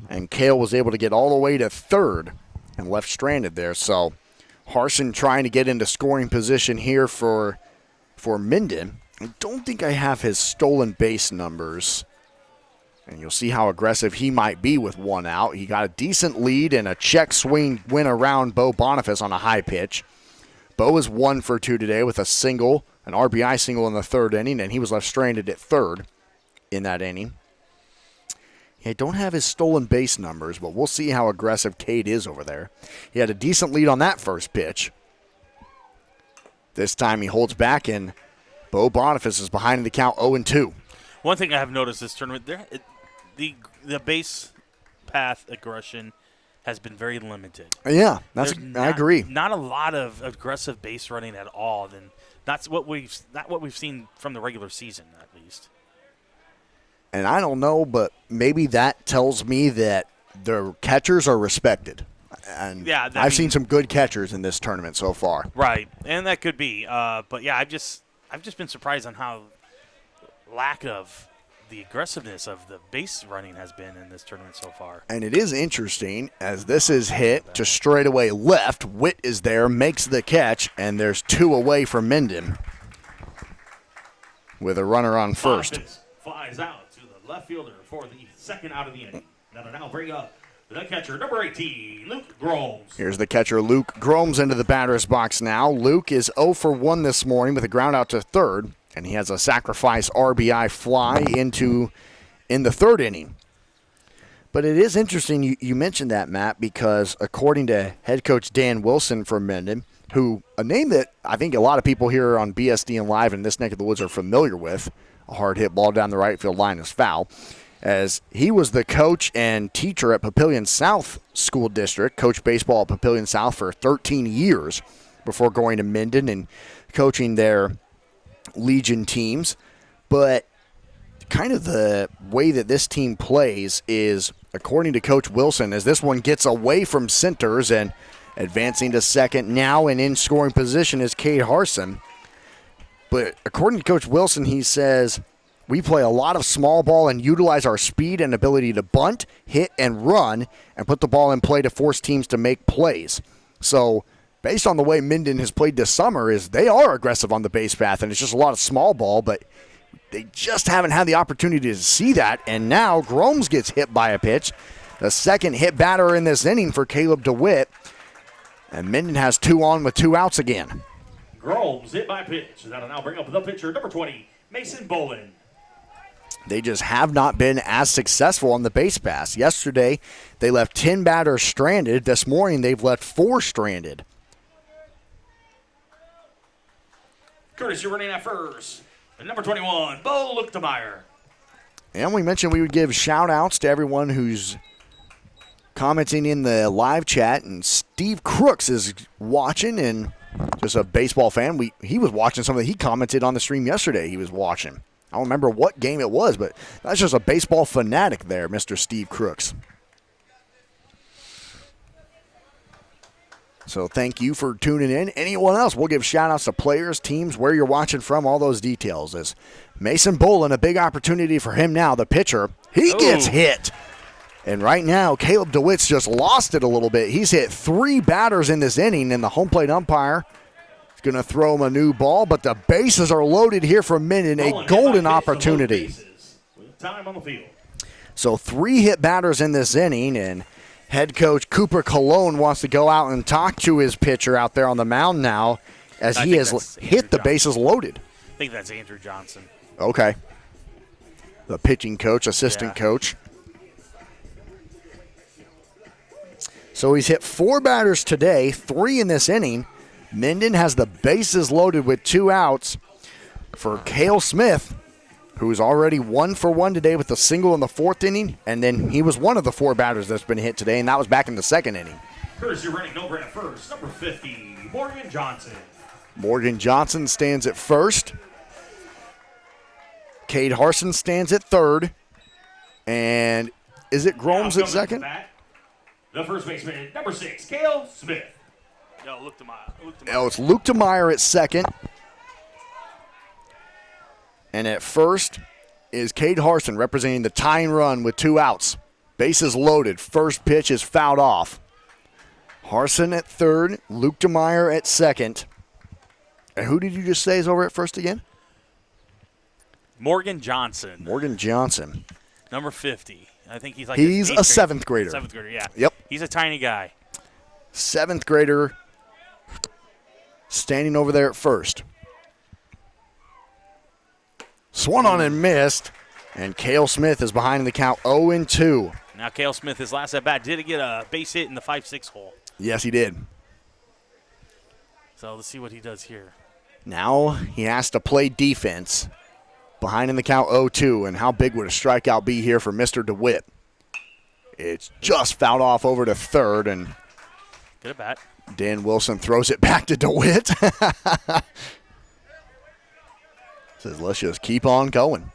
[SPEAKER 2] And Cale was able to get all the way to 3rd and left stranded there. So Harson trying to get into scoring position here for Minden. I don't think I have his stolen base numbers. And you'll see how aggressive he might be with 1 out. He got a decent lead and a check swing win around Bo Boniface on a high pitch. Bo is 1 for 2 today with a single, an RBI single in the 3rd inning, and he was left stranded at 3rd in that inning. I don't have his stolen base numbers, but we'll see how aggressive Cade is over there. He had a decent lead on that first pitch. This time he holds back, and Bo Boniface is behind in the count 0-2.
[SPEAKER 5] One thing I have noticed this tournament, the base path aggression has been very limited.
[SPEAKER 2] Yeah, I agree.
[SPEAKER 5] Not a lot of aggressive base running at all. Then that's what we've seen from the regular season, at least.
[SPEAKER 2] And I don't know, but maybe that tells me that the catchers are respected. And yeah, I've seen some good catchers in this tournament so far.
[SPEAKER 5] Right, and that could be. But yeah, I've just been surprised on how lack of the aggressiveness of the base running has been in this tournament so far.
[SPEAKER 2] And it is interesting, as this is hit to straightaway left. Witt is there, makes the catch, and there's 2 away from Minden with a runner on first.
[SPEAKER 1] Flies out to the left fielder for the second out of the inning. That'll now bring up The catcher, number 18, Luke Gromes.
[SPEAKER 2] Here's the catcher, Luke Gromes, into the batter's box now. Luke is 0 for 1 this morning with a ground out to third, and he has a sacrifice RBI fly in the third inning. But it is interesting you mentioned that, Matt, because according to head coach Dan Wilson from Minden, a name that I think a lot of people here on BSD and Live in this neck of the woods are familiar with, a hard hit ball down the right field line is foul, as he was the coach and teacher at Papillion South School District, coached baseball at Papillion South for 13 years before going to Minden and coaching their Legion teams. But kind of the way that this team plays is, according to Coach Wilson, as this one gets away from centers and advancing to second now and in scoring position is Cade Harson. But according to Coach Wilson, he says, we play a lot of small ball and utilize our speed and ability to bunt, hit, and run, and put the ball in play to force teams to make plays. So based on the way Minden has played this summer, is they are aggressive on the base path, and it's just a lot of small ball, but they just haven't had the opportunity to see that. And now Gromes gets hit by a pitch, the second hit batter in this inning for Caleb DeWitt, and Minden has 2 on with 2 outs again.
[SPEAKER 1] Gromes hit by a pitch. That'll now bring up the pitcher, number 20, Mason Bolin.
[SPEAKER 2] They just have not been as successful on the base pass. Yesterday, they left 10 batters stranded. This morning, they've left 4 stranded.
[SPEAKER 1] Curtis, you're running at first. And number 21, Bo Luchtenmeyer.
[SPEAKER 2] And we mentioned we would give shout-outs to everyone who's commenting in the live chat. And Steve Crooks is watching and just a baseball fan. He was watching something. He commented on the stream yesterday he was watching. I don't remember what game it was, but that's just a baseball fanatic there, Mr. Steve Crooks. So thank you for tuning in. Anyone else, we'll give shout-outs to players, teams, where you're watching from, all those details. As Mason Bolin, a big opportunity for him now, the pitcher. He gets hit. And right now, Caleb DeWitt's just lost it a little bit. He's hit 3 batters in this inning, and the home plate umpire is going to throw him a new ball, but the bases are loaded here for Minden, a golden opportunity.
[SPEAKER 1] With time on the field.
[SPEAKER 2] So 3 hit batters in this inning, and head coach Cooper Colon wants to go out and talk to his pitcher out there on the mound now as he has hit the bases loaded.
[SPEAKER 5] I think that's Andrew Johnson.
[SPEAKER 2] Okay. The pitching coach, assistant coach. So he's hit 4 batters today, 3 in this inning. Minden has the bases loaded with 2 outs for Cale Smith, who's already 1 for 1 today with a single in the 4th inning, and then he was one of the 4 batters that's been hit today, and that was back in the 2nd inning.
[SPEAKER 1] Curtis, you're running over at first. Number 50, Morgan Johnson.
[SPEAKER 2] Morgan Johnson stands at first. Cade Harson stands at third. And is it Gromes at second?
[SPEAKER 1] The first baseman, number 6, Cale Smith.
[SPEAKER 5] No, Luchtenmeyer.
[SPEAKER 2] Oh, it's Luke DeMeyer at second. And at first is Cade Harson representing the tying run with 2 outs. Bases loaded. First pitch is fouled off. Harson at third. Luke DeMeyer at second. And who did you just say is over at first again?
[SPEAKER 5] Morgan Johnson.
[SPEAKER 2] Morgan Johnson.
[SPEAKER 5] Number 50. I think he's like
[SPEAKER 2] he's a 7th grader.
[SPEAKER 5] 7th grader, yeah.
[SPEAKER 2] Yep.
[SPEAKER 5] He's a tiny guy.
[SPEAKER 2] 7th grader standing over there at first. Swung on and missed, and Cale Smith is behind in the count 0-2.
[SPEAKER 5] Now Cale Smith, his last at-bat, did get a base hit in the 5-6 hole.
[SPEAKER 2] Yes, he did.
[SPEAKER 5] So let's see what he does here.
[SPEAKER 2] Now he has to play defense. Behind in the count 0-2, and how big would a strikeout be here for Mr. DeWitt? It's just fouled off over to third, and
[SPEAKER 5] good at bat.
[SPEAKER 2] Dan Wilson throws it back to DeWitt. Says, let's just keep on going.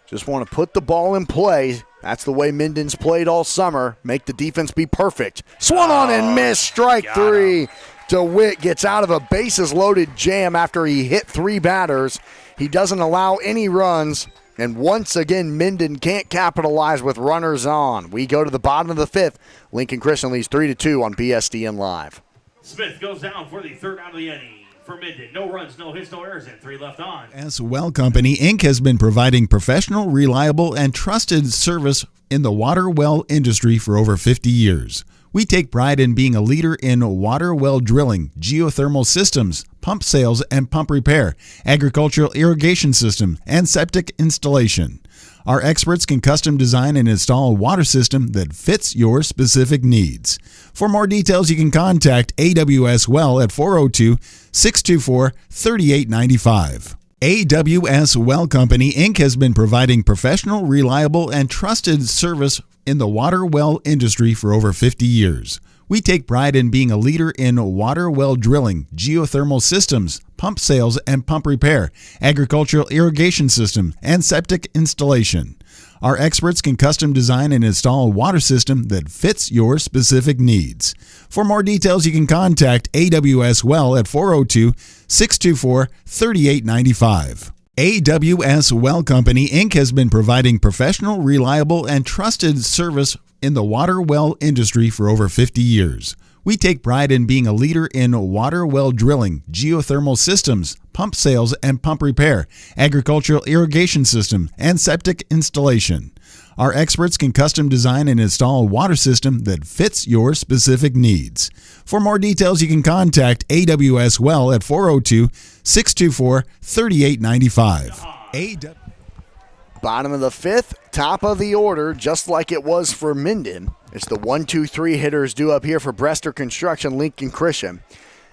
[SPEAKER 2] Just want to put the ball in play. That's the way Minden's played all summer. Make the defense be perfect. Swung on and missed. Strike 3. DeWitt gets out of a bases-loaded jam after he hit 3 batters. He doesn't allow any runs. And once again, Minden can't capitalize with runners on. We go to the bottom of the 5th. Lincoln Christian leads 3-2 on BSDN Live.
[SPEAKER 1] Smith goes down for the 3rd out of the inning. for Minden. No runs, no hits, no errors, and 3 left on.
[SPEAKER 3] As Well Company, Inc. has been providing professional, reliable, and trusted service in the water well industry for over 50 years. We take pride in being a leader in water well drilling, geothermal systems, pump sales and pump repair, agricultural irrigation system, and septic installation. Our experts can custom design and install a water system that fits your specific needs. For more details, you can contact AWS Well at 402-624-3895. AWS Well Company, Inc. has been providing professional, reliable, and trusted service in the water well industry for over 50 years. We take pride in being a leader in water well drilling, geothermal systems, pump sales and pump repair, agricultural irrigation system, and septic installation. Our experts can custom design and install a water system that fits your specific needs. For more details, you can contact AWS Well at 402-624-3895. AWS Well Company, Inc. has been providing professional, reliable, and trusted service in the water well industry for over 50 years. We take pride in being a leader in water well drilling, geothermal systems, pump sales and pump repair, agricultural irrigation system, and septic installation. Our experts can custom design and install a water system that fits your specific needs. For more details, you can contact AWS Well at 402-624-3895.
[SPEAKER 2] Bottom of the 5th, top of the order, just like it was for Minden. It's the 1-2-3 hitters due up here for Brester Construction, Lincoln Christian,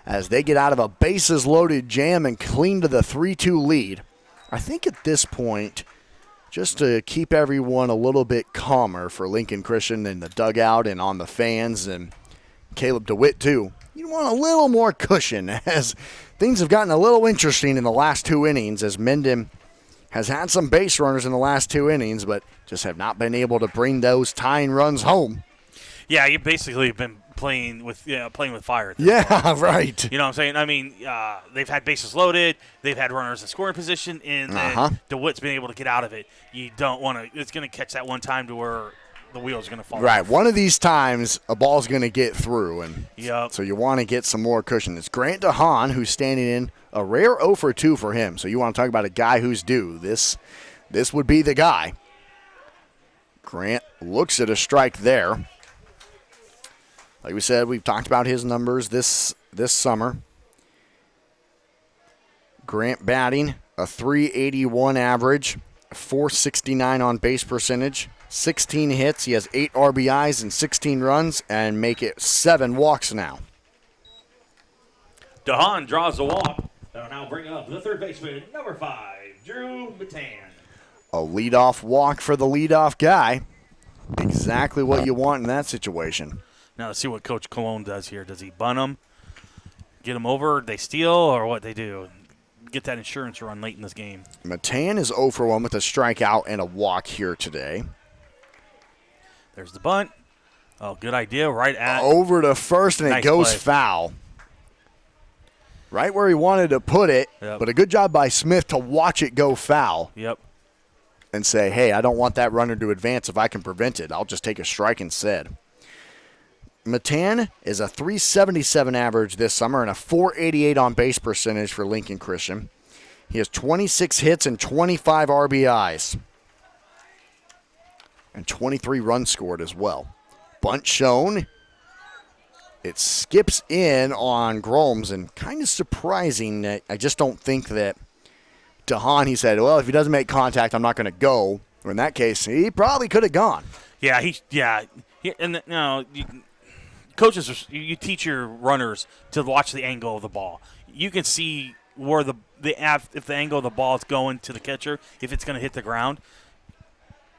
[SPEAKER 2] as they get out of a bases-loaded jam and clean to the 3-2 lead. I think at this point, just to keep everyone a little bit calmer for Lincoln Christian in the dugout and on the fans, and Caleb DeWitt too, you want a little more cushion as things have gotten a little interesting in the last 2 innings, as Minden has had some base runners in the last 2 innings, but just have not been able to bring those tying runs home.
[SPEAKER 5] Yeah, you've basically been playing with fire at this
[SPEAKER 2] Yeah,
[SPEAKER 5] point.
[SPEAKER 2] right.
[SPEAKER 5] You know what I'm saying? I mean, they've had bases loaded, they've had runners in scoring position, and then DeWitt's been able to get out of it. You don't want to – it's going to catch that one time to where the wheel's going to fall
[SPEAKER 2] Right.
[SPEAKER 5] off.
[SPEAKER 2] One of these times, a ball's going to get through, and
[SPEAKER 5] Yep.
[SPEAKER 2] so you want to get some more cushion. It's Grant DeHaan who's standing in a rare 0 for 2 for him. So you want to talk about a guy who's due. This would be the guy. Grant looks at a strike there. Like we said, we've talked about his numbers this summer. Grant batting a .381 average, a .469 on base percentage, 16 hits. He has 8 RBIs and 16 runs, and make it 7 walks now.
[SPEAKER 1] DeHaan draws the walk. That'll now bring up the third baseman, number 5, Drew Matan.
[SPEAKER 2] A leadoff walk for the leadoff guy. Exactly what you want in that situation.
[SPEAKER 5] Now let's see what Coach Cologne does here. Does he bunt them, get them over, they steal, or what they do? Get that insurance run late in this game.
[SPEAKER 2] Matan is 0 for 1 with a strikeout and a walk here today.
[SPEAKER 5] There's the bunt. Oh, good idea. Right at
[SPEAKER 2] Over to first, and
[SPEAKER 5] Nice
[SPEAKER 2] it goes
[SPEAKER 5] play.
[SPEAKER 2] foul. Right where he wanted to put it,
[SPEAKER 5] Yep.
[SPEAKER 2] but a good job by Smith to watch it go foul
[SPEAKER 5] Yep.
[SPEAKER 2] and say, hey, I don't want that runner to advance if I can prevent it. I'll just take a strike instead. Matan is a .377 average this summer and a .488 on base percentage for Lincoln Christian. He has 26 hits and 25 RBIs. And 23 runs scored as well. Bunt shown. It skips in on Gromes, and kind of surprising that I just don't think that DeHaan, he said, well, if he doesn't make contact, I'm not going to go. Or in that case, he probably could have gone.
[SPEAKER 5] Coaches, you teach your runners to watch the angle of the ball. You can see where if the angle of the ball is going to the catcher, if it's going to hit the ground.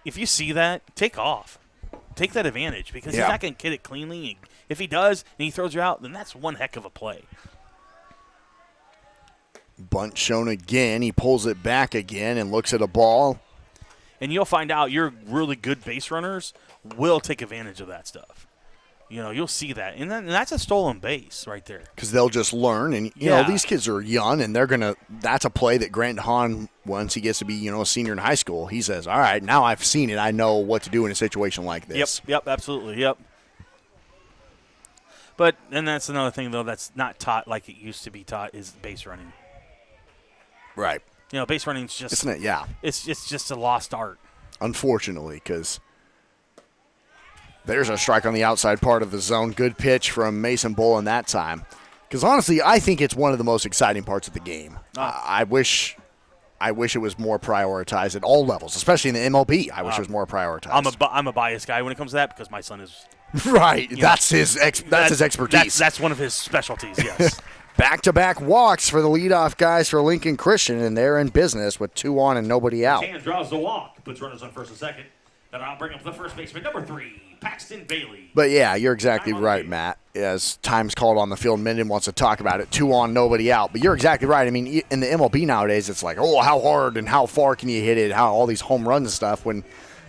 [SPEAKER 5] If you see that, take off. Take that advantage because he's not going to get it cleanly. If he does and he throws you out, then that's one heck of a play.
[SPEAKER 2] Bunt shown again. He pulls it back again and looks at a ball.
[SPEAKER 5] And you'll find out your really good base runners will take advantage of that stuff. You know, you'll see that. And that's a stolen base right there.
[SPEAKER 2] Because they'll just learn. And, you know, these kids are young, and they're going to – that's a play that Grant DeHaan, once he gets to be, you know, a senior in high school, he says, all right, now I've seen it. I know what to do in a situation like this.
[SPEAKER 5] Yep, absolutely, yep. But and that's another thing though that's not taught like it used to be taught is base running.
[SPEAKER 2] Right.
[SPEAKER 5] Base running's just
[SPEAKER 2] Isn't it? Yeah.
[SPEAKER 5] It's just a lost art.
[SPEAKER 2] Unfortunately, because there's a strike on the outside part of the zone. Good pitch from Mason Bolin that time. Because honestly, I think it's one of the most exciting parts of the game. I wish it was more prioritized at all levels, especially in the MLB. I wish it was more prioritized.
[SPEAKER 5] I'm a biased guy when it comes to that because my son is
[SPEAKER 2] right. That's his expertise.
[SPEAKER 5] That's one of his specialties. Yes.
[SPEAKER 2] Back-to-back walks for the leadoff guys for Lincoln Christian, and they're in business with 2 on and nobody out.
[SPEAKER 1] Tan draws the walk, puts runners on first and second. Then I'll bring up the first baseman, number 3, Paxton Bailey.
[SPEAKER 2] But yeah, you're exactly right, Matt. As time's called on the field, Minden wants to talk about it. 2 on, nobody out. But you're exactly right. I mean, in the MLB nowadays, it's like, oh, how hard and how far can you hit it? How all these home runs and stuff. When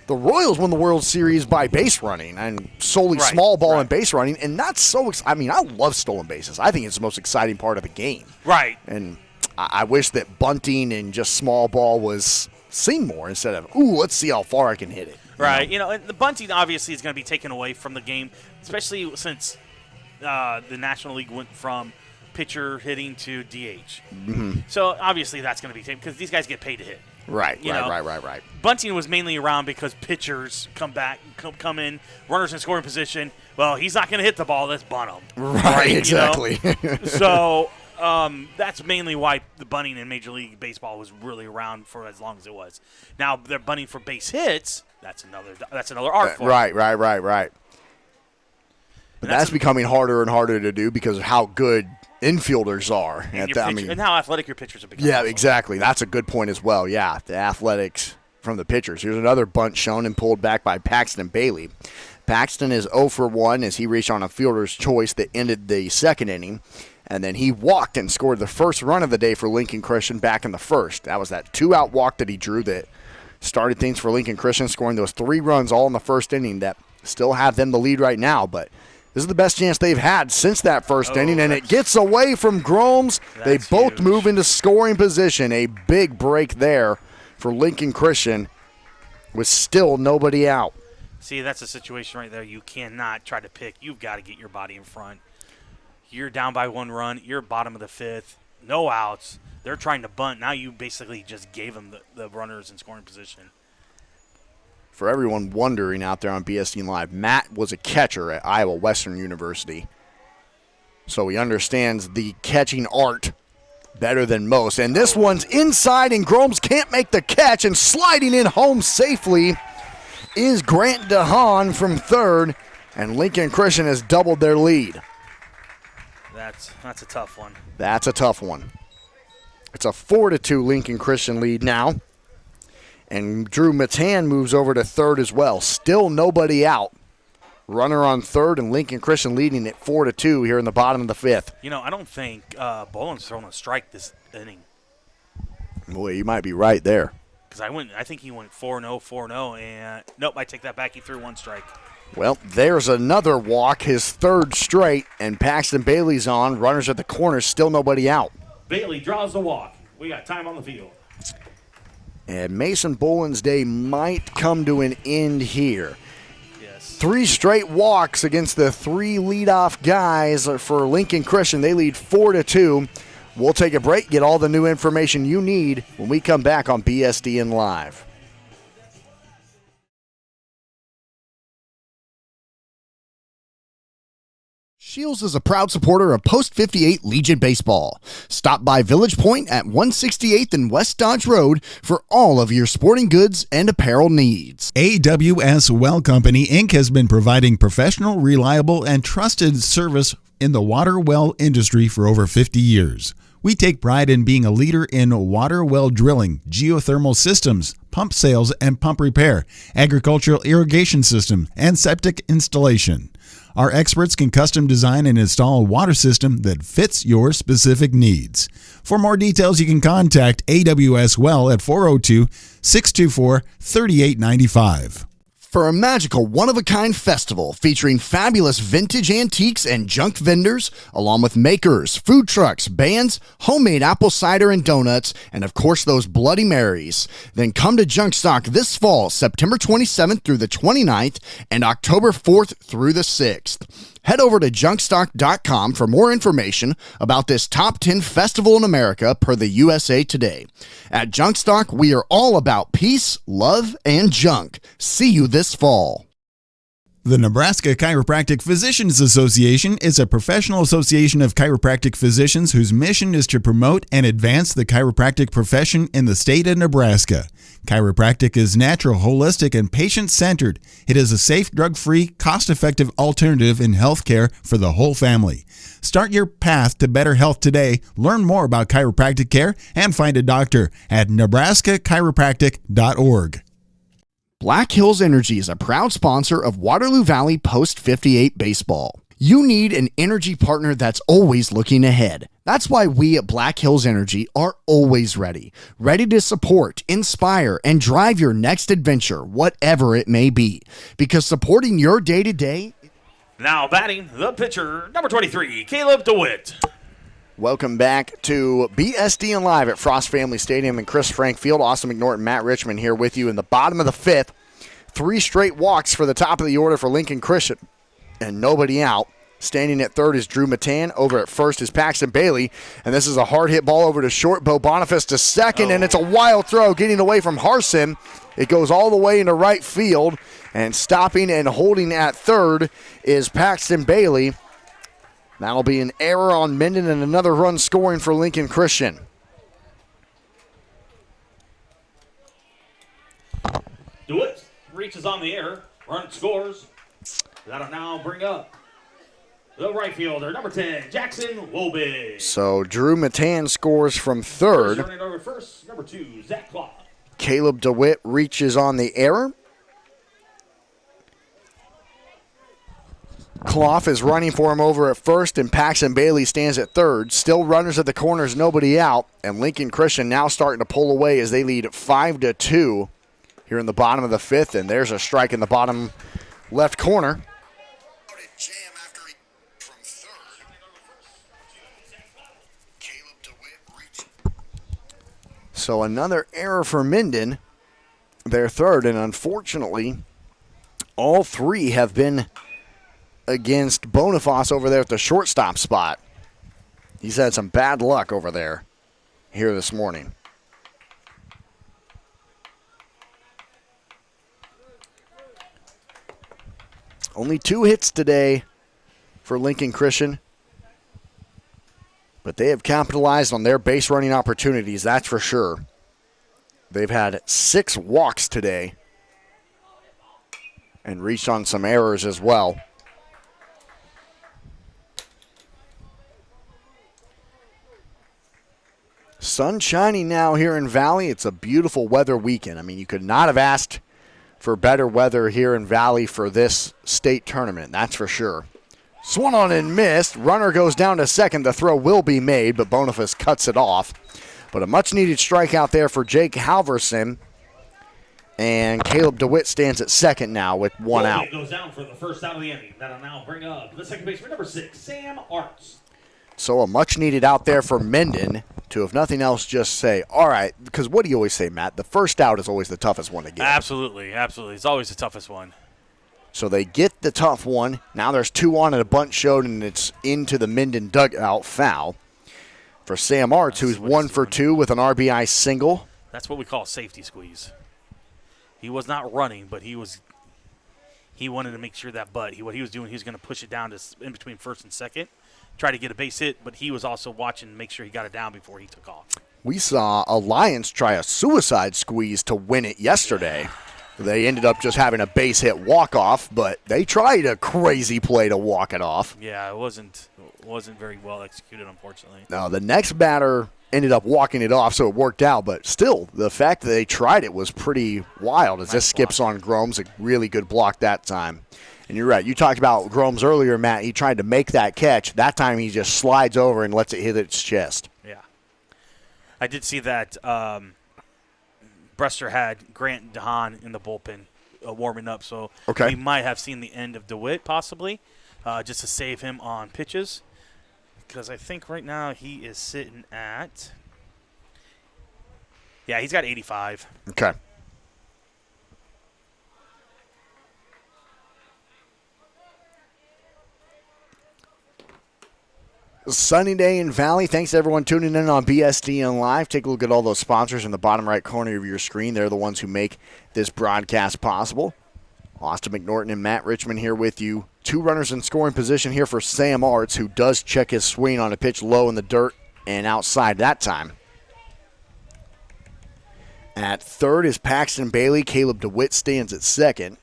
[SPEAKER 2] the Royals won the World Series by base running and solely small ball and base running, and that's so. I love stolen bases. I think it's the most exciting part of the game.
[SPEAKER 5] Right.
[SPEAKER 2] And I wish that bunting and just small ball was seen more instead of, ooh, let's see how far I can hit it.
[SPEAKER 5] Right. And the bunting obviously is going to be taken away from the game, especially since the National League went from pitcher hitting to DH.
[SPEAKER 2] Mm-hmm.
[SPEAKER 5] So obviously that's going to be taken because these guys get paid to hit.
[SPEAKER 2] Right.
[SPEAKER 5] Bunting was mainly around because pitchers come in, runners in scoring position. Well, he's not going to hit the ball. Let's bunt him.
[SPEAKER 2] Right, exactly.
[SPEAKER 5] So that's mainly why the bunting in Major League Baseball was really around for as long as it was. Now they're bunting for base hits. That's another art form.
[SPEAKER 2] Right. But that's becoming harder and harder to do because of how good infielders are.
[SPEAKER 5] And how athletic your pitchers have become.
[SPEAKER 2] Yeah,
[SPEAKER 5] also.
[SPEAKER 2] exactly. That's a good point as well. Yeah, the athletics from the pitchers. Here's another bunt shown and pulled back by Paxton Bailey. Paxton is 0 for 1 as he reached on a fielder's choice that ended the second inning. And then he walked and scored the first run of the day for Lincoln Christian back in the first. That was that 2-out walk that he drew that started things for Lincoln Christian, scoring those 3 runs all in the first inning that still have them the lead right now. But this is the best chance they've had since that first inning, and it gets away from Gromes. They both
[SPEAKER 5] huge.
[SPEAKER 2] move into scoring position. A big break there for Lincoln Christian with still nobody out.
[SPEAKER 5] See, that's a situation right there. You cannot try to pick. You've got to get your body in front. You're down by 1 run. You're bottom of the 5th. No outs. They're trying to bunt. Now you basically just gave them the runners in scoring position.
[SPEAKER 2] For everyone wondering out there on BSD Live, Matt was a catcher at Iowa Western University. So he understands the catching art better than most. And this one's inside, and Gromes can't make the catch, and sliding in home safely is Grant DeHaan from third, and Lincoln Christian has doubled their lead.
[SPEAKER 5] That's a tough one.
[SPEAKER 2] That's a tough one. It's a 4-2 Lincoln Christian lead now. And Drew Matan moves over to third as well. Still nobody out. Runner on third, and Lincoln Christian leading at 4-2 here in the bottom of the 5th.
[SPEAKER 5] I don't think Boland's thrown a strike this inning.
[SPEAKER 2] Boy, you might be right there.
[SPEAKER 5] Because I think he went 4-0, and nope, I take that back. He threw 1 strike.
[SPEAKER 2] Well, there's another walk, his 3rd straight, and Paxton Bailey's on. Runners at the corners, still nobody out.
[SPEAKER 1] Bailey draws the walk. We got time on the field.
[SPEAKER 2] And Mason Boland's day might come to an end here.
[SPEAKER 5] Yes.
[SPEAKER 2] 3 straight walks against the 3 leadoff guys for Lincoln Christian. They lead 4-2. We'll take a break, get all the new information you need when we come back on BSDN Live. Shields is a proud supporter of Post 58 Legion Baseball. Stop by Village Point at 168th and West Dodge Road for all of your sporting goods and apparel needs.
[SPEAKER 3] AWS Well Company, Inc. has been providing professional, reliable, and trusted service in the water well industry for over 50 years. We take pride in being a leader in water well drilling, geothermal systems, pump sales and pump repair, agricultural irrigation system, and septic installation. Our experts can custom design and install a water system that fits your specific needs. For more details, you can contact AWS Well at 402-624-3895.
[SPEAKER 2] For a magical, one-of-a-kind festival featuring fabulous vintage antiques and junk vendors, along with makers, food trucks, bands, homemade apple cider and donuts, and of course those Bloody Marys. Then come to Junk Stock this fall, September 27th through the 29th, and October 4th through the 6th. Head over to junkstock.com for more information about this top 10 festival in America per the USA Today. At Junkstock, we are all about peace, love, and junk. See you this fall.
[SPEAKER 3] The Nebraska Chiropractic Physicians Association is a professional association of chiropractic physicians whose mission is to promote and advance the chiropractic profession in the state of Nebraska. Chiropractic is natural, holistic, and patient-centered. It is a safe, drug-free, cost-effective alternative in healthcare for the whole family. Start your path to better health today. Learn more about chiropractic care and find a doctor at nebraskachiropractic.org.
[SPEAKER 2] Black Hills Energy is a proud sponsor of Waterloo Valley Post 58 Baseball. You need an energy partner that's always looking ahead. That's why we at Black Hills Energy are always ready to support, inspire, and drive your next adventure, whatever it may be. Because supporting your day-to-day...
[SPEAKER 5] Now batting the pitcher, number 23, Caleb DeWitt.
[SPEAKER 2] Welcome back to BSD and Live at Frost Family Stadium and Chris Frank Field. Austin McNorton, Matt Richmond here with you in the bottom of the fifth. 3 straight walks for the top of the order for Lincoln Christian, and nobody out. Standing at third is Drew Matan. Over at first is Paxton Bailey, and this is a hard hit ball over to short. Bo Boniface to second, and it's a wild throw getting away from Harson. It goes all the way into right field, and stopping and holding at third is Paxton Bailey. That'll be an error on Minden and another run scoring for Lincoln Christian.
[SPEAKER 1] DeWitt reaches on the air. Run scores. That'll now bring up the right fielder, number 10, Jackson Wobig.
[SPEAKER 2] So Drew Matan scores from third.
[SPEAKER 1] Turning over first, number 2, Zach Claw.
[SPEAKER 2] Caleb DeWitt reaches on the error. Clough is running for him over at first, and Paxton Bailey stands at third. Still runners at the corners, nobody out. And Lincoln Christian now starting to pull away as they lead 5-2 here in the bottom of the fifth. And there's a strike in the bottom left corner. So another error for Minden, their third. And unfortunately, all 3 have been against Boniface over there at the shortstop spot. He's had some bad luck over there here this morning. Only 2 hits today for Lincoln Christian, but they have capitalized on their base running opportunities, that's for sure. They've had 6 walks today and reached on some errors as well. Sun shining now here in Valley. It's a beautiful weather weekend. I mean, you could not have asked for better weather here in Valley for this state tournament, that's for sure. Swung on and missed. Runner goes down to second. The throw will be made, but Boniface cuts it off. But a much-needed strikeout there for Jake Halverson. And Caleb DeWitt stands at second now with 1 out.
[SPEAKER 1] Goes down for the first out of the inning. That'll now bring up the second baseman, number 6, Sam Arts.
[SPEAKER 2] So a much-needed out there for Minden to, if nothing else, just say, all right, because what do you always say, Matt? The first out is always the toughest one to get.
[SPEAKER 5] Absolutely. It's always the toughest one.
[SPEAKER 2] So they get the tough one. Now there's 2 on and a bunt showed, and it's into the Minden dugout, foul. For Sam Arts, who's 1 for 2 with an RBI single.
[SPEAKER 5] That's what we call a safety squeeze. He was not running, but he wanted to make sure that butt. What he was doing, he was going to push it down to in between first and second, try to get a base hit, but he was also watching to make sure he got it down before he took off.
[SPEAKER 2] We saw Alliance try a suicide squeeze to win it yesterday. They ended up just having a base hit walk-off, but they tried a crazy play to walk it off.
[SPEAKER 5] Yeah, it wasn't very well executed, unfortunately.
[SPEAKER 2] No, the next batter ended up walking it off, so it worked out. But still, the fact that they tried it was pretty wild as this skips on Gromes. A really good block that time. And you're right. You talked about Gromes earlier, Matt. He tried to make that catch. That time he just slides over and lets it hit its chest.
[SPEAKER 5] Yeah. I did see that Brester had Grant DeHaan in the bullpen warming up, so we might have seen the end of DeWitt possibly just to save him on pitches, because I think right now he is sitting at – yeah, he's got 85.
[SPEAKER 2] Okay. Sunny day in Valley. Thanks to everyone tuning in on BSDN Live. Take a look at all those sponsors in the bottom right corner of your screen. They're the ones who make this broadcast possible. Austin McNorton and Matt Richmond here with you. 2 runners in scoring position here for Sam Arts, who does check his swing on a pitch low in the dirt and outside that time. At third is Paxton Bailey. Caleb DeWitt stands at second.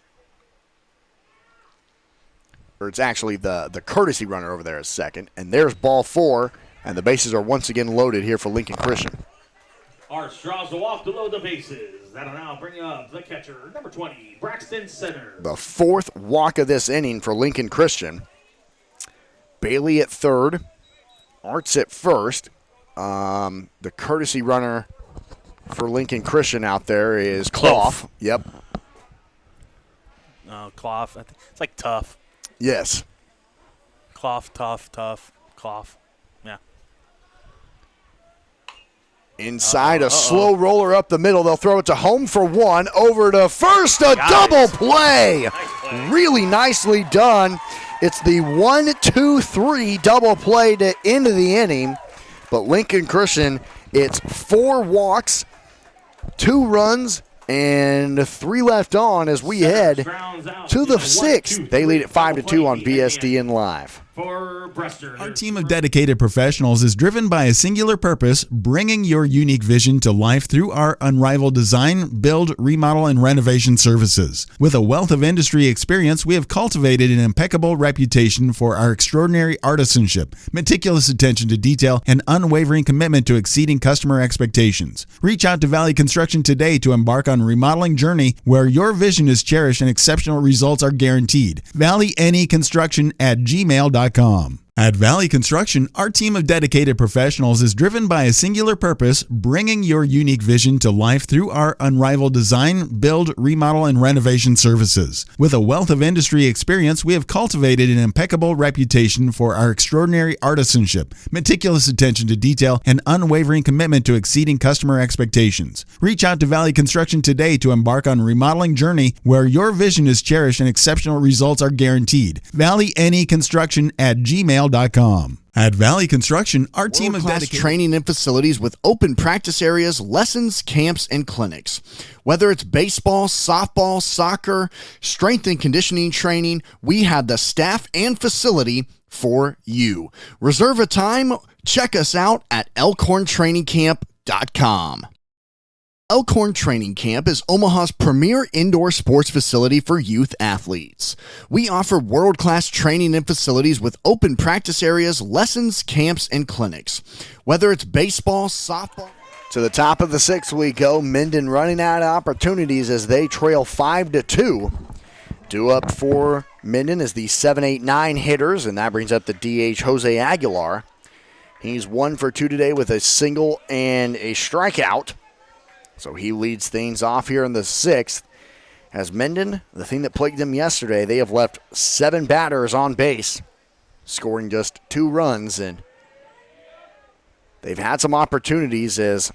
[SPEAKER 2] Or it's actually the courtesy runner over there is second. And there's ball 4, and the bases are once again loaded here for Lincoln Christian.
[SPEAKER 1] Arts draws the walk to load the bases. That'll now bring up the catcher, number 20, Braxton Center.
[SPEAKER 2] The 4th walk of this inning for Lincoln Christian. Bailey at third. Arts at first. The courtesy runner for Lincoln Christian out there is Clough. Yep.
[SPEAKER 5] Clough. It's like tough.
[SPEAKER 2] Yes.
[SPEAKER 5] Clough, tough, Clough. Yeah.
[SPEAKER 2] Inside, a slow roller up the middle. They'll throw it to home for 1. Over to first, a double play.
[SPEAKER 5] Nice play.
[SPEAKER 2] Really nicely done. It's the 1-2-3 double play to end of the inning. But Lincoln Christian, it's 4 walks, 2 runs, and 3 left on as we head to the 6th. They lead at 5-2 on BSDN Live.
[SPEAKER 1] For Brester.
[SPEAKER 3] Our team of dedicated professionals is driven by a singular purpose, bringing your unique vision to life through our unrivaled design, build, remodel, and renovation services. With a wealth of industry experience, we have cultivated an impeccable reputation for our extraordinary artisanship, meticulous attention to detail, and unwavering commitment to exceeding customer expectations. Reach out to Valley Construction today to embark on a remodeling journey where your vision is cherished and exceptional results are guaranteed. ValleyNEconstruction@gmail.com. At Valley Construction, our team of dedicated professionals is driven by a singular purpose, bringing your unique vision to life through our unrivaled design, build, remodel, and renovation services. With a wealth of industry experience, we have cultivated an impeccable reputation for our extraordinary artisanship, meticulous attention to detail, and unwavering commitment to exceeding customer expectations. Reach out to Valley Construction today to embark on a remodeling journey where your vision is cherished and exceptional results are guaranteed. ValleyNEconstruction@gmail.com. At Valley Construction, our team of dedicated
[SPEAKER 2] training and facilities with open practice areas, lessons, camps, and clinics. Whether it's baseball, softball, soccer, strength and conditioning training, we have the staff and facility for you. Reserve a time. Check us out at elkhorntrainingcamp.com. Elkhorn Training Camp is Omaha's premier indoor sports facility for youth athletes. We offer world-class training and facilities with open practice areas, lessons, camps, and clinics. Whether it's baseball, softball. To the top of the 6th we go. Minden running out of opportunities as they trail 5-2. Due up for Minden is the 7-8-9 hitters, and that brings up the DH Jose Aguilar. He's 1 for 2 today with a single and a strikeout. So he leads things off here in the 6th. As Minden, the thing that plagued them yesterday, they have left 7 batters on base, scoring just 2 runs. And they've had some opportunities as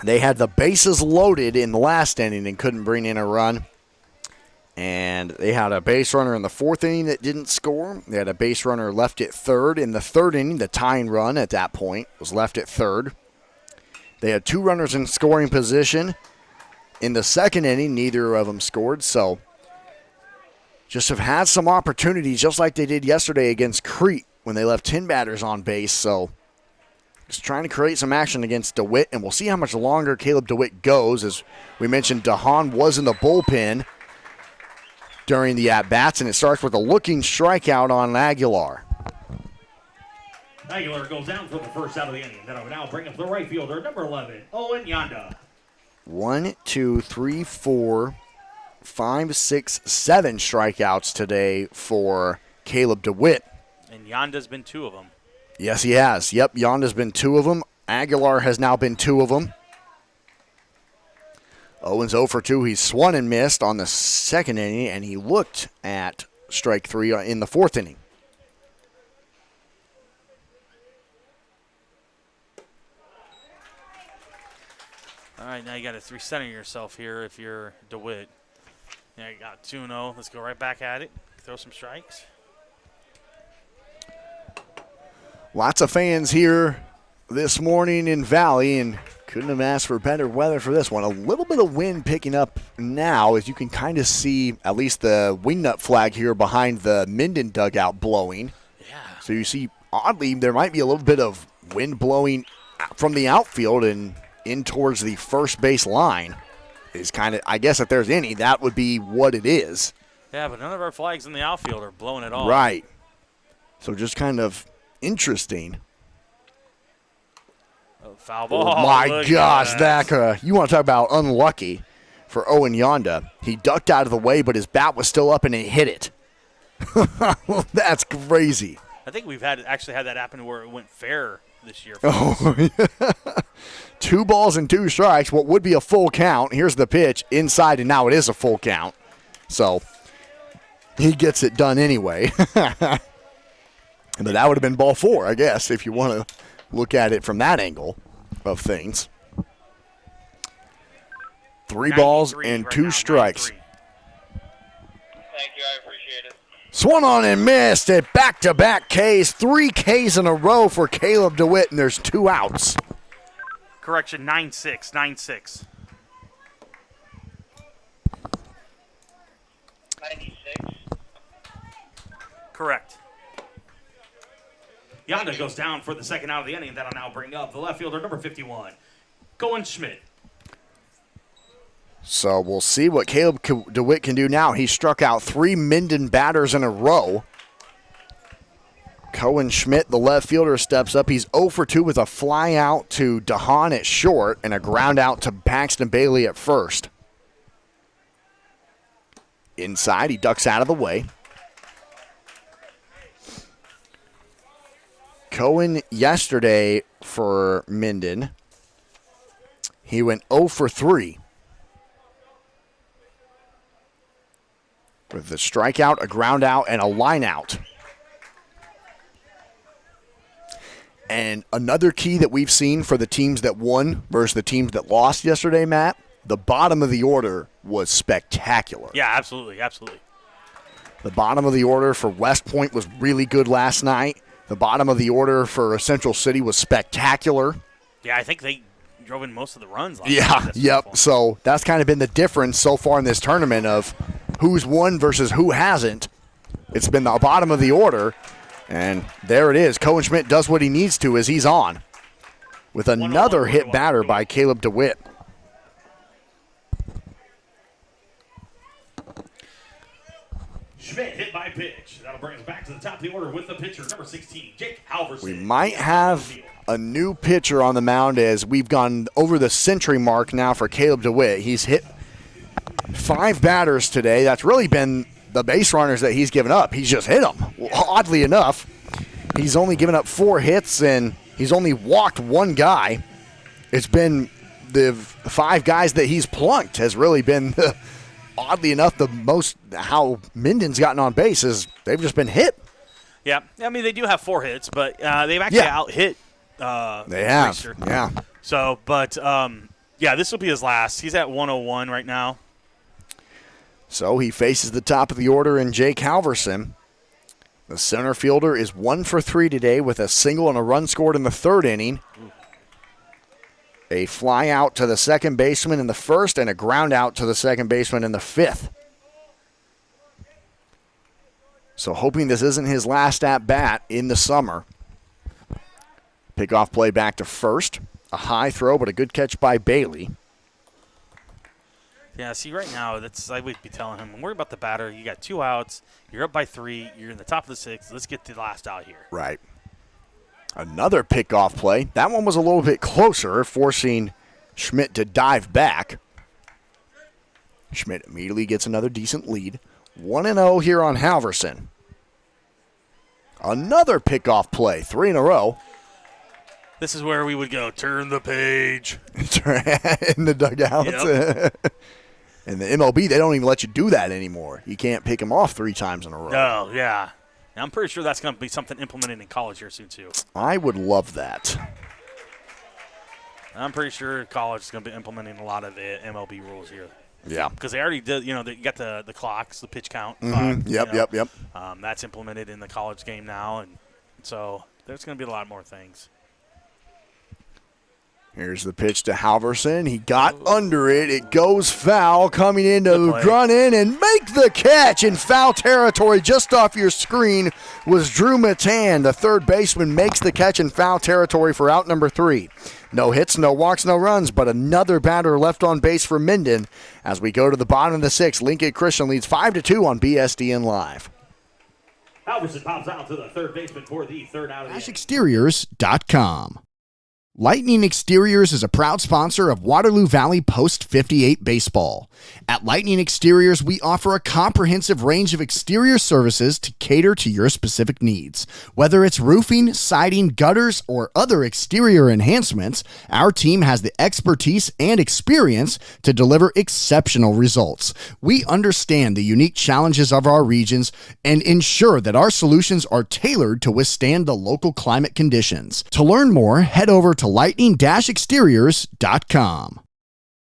[SPEAKER 2] they had the bases loaded in the last inning and couldn't bring in a run. And they had a base runner in the 4th inning that didn't score. They had a base runner left at third. In the 3rd inning, the tying run at that point was left at third. They had 2 runners in scoring position. In the 2nd inning, neither of them scored. So just have had some opportunities, just like they did yesterday against Crete when they left 10 batters on base. So just trying to create some action against DeWitt. And we'll see how much longer Caleb DeWitt goes. As we mentioned, DeHaan was in the bullpen during the at-bats. And it starts with a looking strikeout on Aguilar.
[SPEAKER 1] Aguilar goes down for the first out of the inning. That'll now bring up the right fielder, number 11, Owen Yonda.
[SPEAKER 2] 1, 2, 3, 4, 5, 6, 7 strikeouts today for Caleb DeWitt.
[SPEAKER 5] And Yonda's been 2 of them.
[SPEAKER 2] Yes, he has. Yep, Yonda's been 2 of them. Aguilar has now been 2 of them. Owen's 0 for 2. He's swung and missed on the 2nd inning, and he looked at strike 3 in the 4th inning.
[SPEAKER 5] All right, now you got to recenter yourself here if you're DeWitt. Yeah, you got 2-0. Let's go right back at it. Throw some strikes.
[SPEAKER 2] Lots of fans here this morning in Valley, and couldn't have asked for better weather for this one. A little bit of wind picking up now, as you can kind of see at least the wingnut flag here behind the Minden dugout blowing. Yeah. So you see, oddly, there might be a little bit of wind blowing from the outfield and in towards the first base line. Is kind of, I guess if there's any, that would be what it is.
[SPEAKER 5] Yeah, but none of our flags in the outfield are blowing at all.
[SPEAKER 2] Right. So just kind of interesting.
[SPEAKER 5] Oh, foul ball.
[SPEAKER 2] Oh, my gosh, that you want to talk about unlucky for Owen Yonda. He ducked out of the way, but his bat was still up, and he hit it. That's crazy.
[SPEAKER 5] I think we've actually had that happen where it went fair this year.
[SPEAKER 2] Oh, 2 balls and 2 strikes, what would be a full count. Here's the pitch inside, and now it is a full count. So he gets it done anyway. But that would have been ball 4, I guess, if you want to look at it from that angle of things. 3 balls and 2 strikes.
[SPEAKER 5] 93.
[SPEAKER 6] Thank you, I appreciate it.
[SPEAKER 2] Swung on and missed at back-to-back Ks. 3 Ks in a row for Caleb DeWitt, and there's 2 outs.
[SPEAKER 5] Correction, 9-6, 9-6.
[SPEAKER 6] 96.
[SPEAKER 5] Correct.
[SPEAKER 1] Yonda goes down for the second out of the inning. That'll now bring up the left fielder, number 51, Cohen Schmidt.
[SPEAKER 2] So we'll see what Caleb DeWitt can do now. He struck out 3 Minden batters in a row. Cohen Schmidt, the left fielder, steps up. He's 0 for 2 with a fly out to DeHaan at short and a ground out to Paxton Bailey at first. Inside, he ducks out of the way. Cohen yesterday for Minden, he went 0 for 3. With a strikeout, a ground out, and a line out. And another key that we've seen for the teams that won versus the teams that lost yesterday, Matt, the bottom of the order was spectacular.
[SPEAKER 5] Yeah, absolutely, absolutely.
[SPEAKER 2] The bottom of the order for West Point was really good last night. The bottom of the order for Central City was spectacular.
[SPEAKER 5] Yeah, I think they drove in most of the runs last
[SPEAKER 2] Yeah,
[SPEAKER 5] night.
[SPEAKER 2] yep. So that's kind of been the difference so far in this tournament of who's won versus who hasn't. It's been the bottom of the order, and there it is. Cohen Schmidt does what he needs to as he's on with another hit batter by Caleb DeWitt.
[SPEAKER 1] Schmidt hit by pitch. That'll bring us back to the top of the order with the pitcher, number 16, Jake Halverson.
[SPEAKER 2] We might have a new pitcher on the mound as we've gone over the century mark now for Caleb DeWitt. He's hit 5 batters today. That's really been the base runners that he's given up. He's just hit them. Oddly enough, he's only given up 4 hits, and he's only walked 1 guy. It's been the 5 guys that he's plunked has really been, oddly enough, the most how Minden's gotten on base is they've just been hit.
[SPEAKER 5] Yeah, I mean, they do have 4 hits, but they've actually out-hit
[SPEAKER 2] they have,
[SPEAKER 5] Reister.
[SPEAKER 2] yeah.
[SPEAKER 5] So, but, yeah, this will be his last. He's at 101 right now.
[SPEAKER 2] So he faces the top of the order in Jake Halverson. The center fielder is 1 for 3 today with a single and a run scored in the 3rd inning. A fly out to the second baseman in the 1st and a ground out to the second baseman in the 5th. So hoping this isn't his last at-bat in the summer. Pickoff play back to first. A high throw, but a good catch by Bailey.
[SPEAKER 5] Yeah, see, right now, I would be telling him, worry about the batter. You got 2 outs. You're up by 3. You're in the top of the 6th. Let's get the last out here.
[SPEAKER 2] Right. Another pickoff play. That one was a little bit closer, forcing Schmidt to dive back. Schmidt immediately gets another decent lead. 1-0 here on Halverson. Another pickoff play, 3 in a row.
[SPEAKER 5] This is where we would go, turn the page.
[SPEAKER 2] In the dugout.
[SPEAKER 5] Yep.
[SPEAKER 2] In the MLB, they don't even let you do that anymore. You can't pick them off 3 times in a row.
[SPEAKER 5] Oh, yeah. I'm pretty sure that's going to be something implemented in college here soon, too.
[SPEAKER 2] I would love that.
[SPEAKER 5] I'm pretty sure college is going to be implementing a lot of the MLB rules here.
[SPEAKER 2] Yeah.
[SPEAKER 5] Because they already did, you got the clocks, the pitch count.
[SPEAKER 2] Mm-hmm. Yep.
[SPEAKER 5] That's implemented in the college game now. And so, there's going to be a lot more things.
[SPEAKER 2] Here's the pitch to Halverson. He got under it. It goes foul. Coming in to run in and make the catch in foul territory just off your screen was Drew Matan. The third baseman makes the catch in foul territory for out number 3. No hits, no walks, no runs, but another batter left on base for Minden. As we go to the bottom of the 6th, Lincoln Christian leads 5-2 on BSDN Live.
[SPEAKER 1] Halverson pops out to the third baseman for the third out of the inning.
[SPEAKER 2] Exteriors.com. Lightning Exteriors is a proud sponsor of Waterloo Valley Post 58 Baseball. At Lightning Exteriors, we offer a comprehensive range of exterior services to cater to your specific needs. Whether it's roofing, siding, gutters, or other exterior enhancements, our team has the expertise and experience to deliver exceptional results. We understand the unique challenges of our regions and ensure that our solutions are tailored to withstand the local climate conditions. To learn more, head over to lightning-exteriors.com.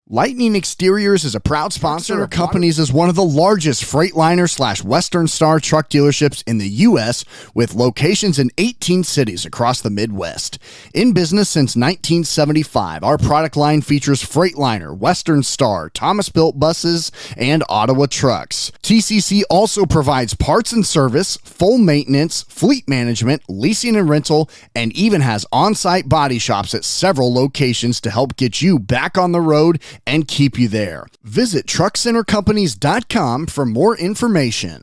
[SPEAKER 2] Lightning Exteriors is a proud sponsor of companies as one of the largest Freightliner/Western Star truck dealerships in the U.S. with locations in 18 cities across the Midwest. In business since 1975, our product line features Freightliner, Western Star, Thomas Built buses, and Ottawa trucks. TCC also provides parts and service, full maintenance, fleet management, leasing and rental, and even has on-site body shops at several locations to help get you back on the road and keep you there. Visit TruckCenterCompanies.com for more information.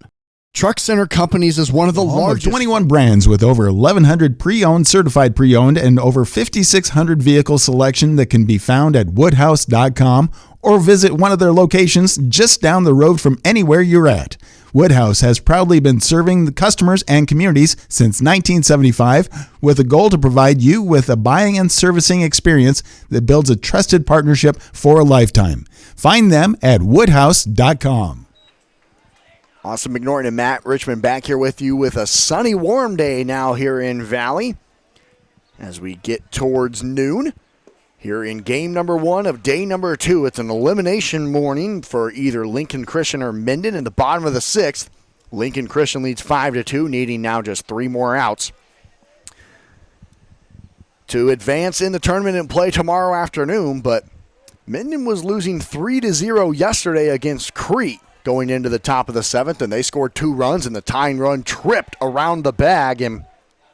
[SPEAKER 2] Truck Center Companies is one of the largest.
[SPEAKER 3] 21 brands with over 1,100 pre-owned, certified pre-owned, and over 5,600 vehicle selection that can be found at Woodhouse.com or visit one of their locations just down the road from anywhere you're at. Woodhouse has proudly been serving the customers and communities since 1975 with a goal to provide you with a buying and servicing experience that builds a trusted partnership for a lifetime. Find them at Woodhouse.com.
[SPEAKER 2] Austin McNorton and Matt Richmond back here with you with a sunny, warm day now here in Valley as we get towards noon. Here in game number 1 of day number 2, it's an elimination morning for either Lincoln Christian or Minden. In the bottom of the 6th, Lincoln Christian leads 5-2, needing now just 3 more outs to advance in the tournament and play tomorrow afternoon. But Minden was losing 3-0 yesterday against Crete going into the top of the 7th, and they scored 2 runs, and the tying run tripped around the bag and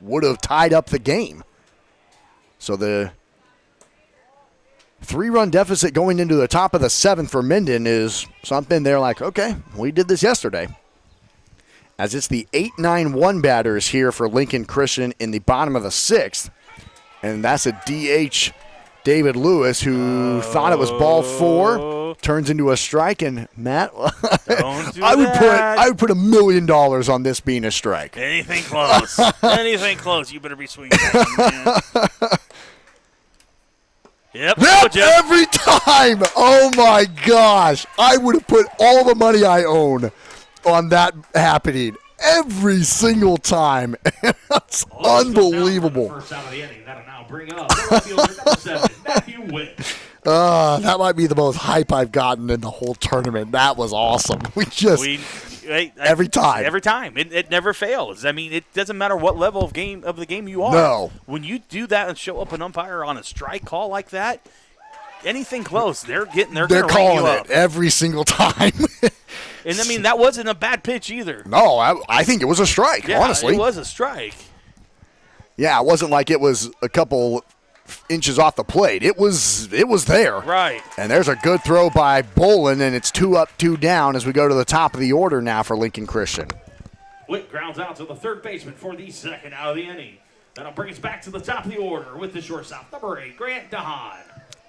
[SPEAKER 2] would have tied up the game. So the 3-run deficit going into the top of the 7th for Minden is something they're like, okay, we did this yesterday. As it's the 8-9-1 batters here for Lincoln Christian in the bottom of the 6th. And that's a DH David Lewis who thought it was ball 4, turns into a strike. And Matt, I would put $1 million on this being a strike.
[SPEAKER 5] Anything close. Anything close. You better be swinging that one, man. Yep,
[SPEAKER 2] every time. Oh, my gosh. I would have put all the money I own on that happening every single time. That's unbelievable.
[SPEAKER 1] First out of the inning. That'll now bring up fielder number 7, Matthew Witt.
[SPEAKER 2] That might be the most hype I've gotten in the whole tournament. That was awesome. Every time.
[SPEAKER 5] It never fails. I mean, it doesn't matter what level of the game you are.
[SPEAKER 2] No.
[SPEAKER 5] When you do that and show up an umpire on a strike call like that, anything close, they're
[SPEAKER 2] calling it every single time.
[SPEAKER 5] And I mean, that wasn't a bad pitch either.
[SPEAKER 2] No, I think it was a strike, honestly.
[SPEAKER 5] It was a strike.
[SPEAKER 2] Yeah, it wasn't like it was a couple inches off the plate. It was there.
[SPEAKER 5] Right.
[SPEAKER 2] And there's a good throw by Bolin, and it's 2 up, 2 down as we go to the top of the order now for Lincoln Christian.
[SPEAKER 1] Witt grounds out to the third baseman for the second out of the inning. That'll bring us back to the top of the order with the shortstop, number 8, Grant DeHaan.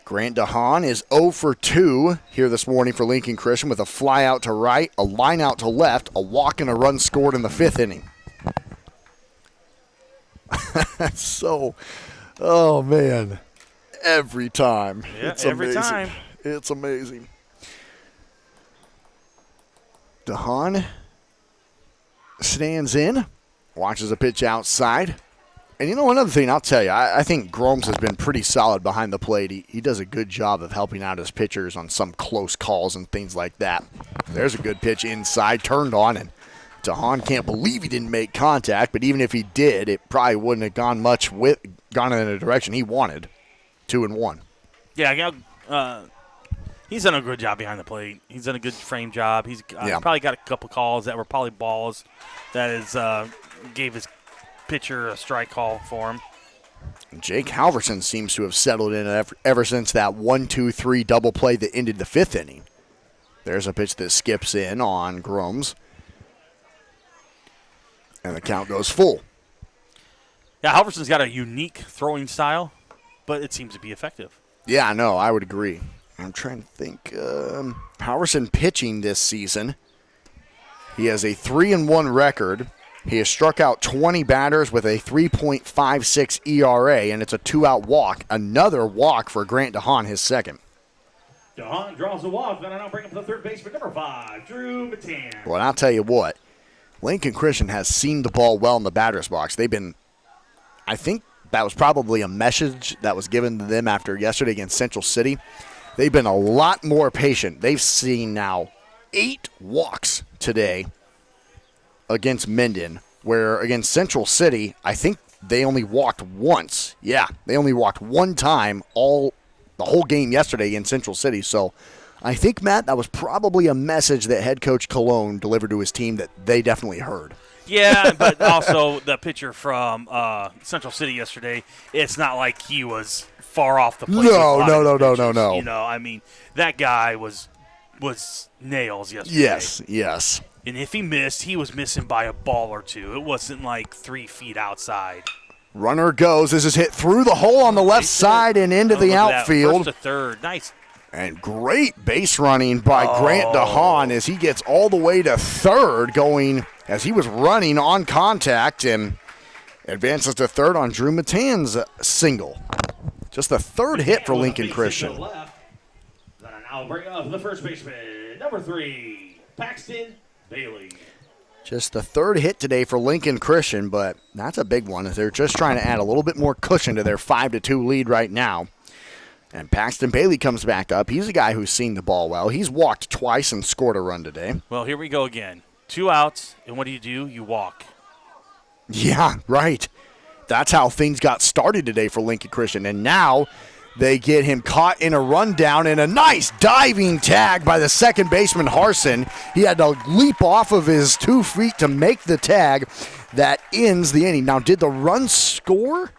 [SPEAKER 2] Grant DeHaan is 0 for 2 here this morning for Lincoln Christian with a fly out to right, a line out to left, a walk and a run scored in the 5th inning. Oh, man. Every time.
[SPEAKER 5] Yeah,
[SPEAKER 2] it's
[SPEAKER 5] every
[SPEAKER 2] amazing.
[SPEAKER 5] time.
[SPEAKER 2] It's amazing. DeHaan stands in, watches a pitch outside. And another thing I'll tell you, I think Gromes has been pretty solid behind the plate. He does a good job of helping out his pitchers on some close calls and things like that. There's a good pitch inside, turned on, and DeHaan can't believe he didn't make contact, but even if he did, it probably wouldn't have gone in the direction he wanted. 2-1.
[SPEAKER 5] Yeah, he's done a good job behind the plate. He's done a good frame job. He's probably got a couple calls that were probably balls that gave his pitcher a strike call for him.
[SPEAKER 2] Jake Halverson seems to have settled in ever since that 1-2-3 double play that ended the 5th inning. There's a pitch that skips in on Gromes. And the count goes full.
[SPEAKER 5] Yeah, Halverson's got a unique throwing style, but it seems to be effective.
[SPEAKER 2] Yeah, no, I would agree. I'm trying to think. Halverson pitching this season. He has a 3-1 record. He has struck out 20 batters with a 3.56 ERA, and it's a 2-out walk. Another walk for Grant DeHaan, his second.
[SPEAKER 1] DeHaan draws a walk. Then I now bring up the third baseman, number 5, Drew Matan.
[SPEAKER 2] Well, I'll tell you what. Lincoln Christian has seen the ball well in the batter's box. I think that was probably a message that was given to them after yesterday against Central City. They've been a lot more patient. They've seen now 8 walks today against Minden, where against Central City, I think they only walked once. Yeah, they only walked one time the whole game yesterday against Central City. So I think, Matt, that was probably a message that head coach Colon delivered to his team that they definitely heard.
[SPEAKER 5] Yeah, but also the pitcher from Central City yesterday, it's not like he was far off the plate.
[SPEAKER 2] No.
[SPEAKER 5] You know, I mean, that guy was nails yesterday.
[SPEAKER 2] Yes.
[SPEAKER 5] And if he missed, he was missing by a ball or two. It wasn't like 3 feet outside.
[SPEAKER 2] Runner goes. This is hit through the hole on the left side and into the outfield.
[SPEAKER 5] First to third. Nice.
[SPEAKER 2] And great base running by Grant DeHaan as he gets all the way to third, going as he was running on contact and advances to third on Drew Matan's single. Just the third hit for Lincoln Christian.
[SPEAKER 1] Then I now bring up the first baseman, number 3, Paxton Bailey.
[SPEAKER 2] Just the third hit today for Lincoln Christian, but that's a big one. They're just trying to add a little bit more cushion to their 5-2 lead right now. And Paxton Bailey comes back up. He's a guy who's seen the ball well. He's walked twice and scored a run today.
[SPEAKER 5] Well, here we go again. 2 outs, and what do? You walk.
[SPEAKER 2] Yeah, right. That's how things got started today for Lincoln Christian. And now they get him caught in a rundown and a nice diving tag by the second baseman, Harson. He had to leap off of his 2 feet to make the tag. That ends the inning. Now, did the run score?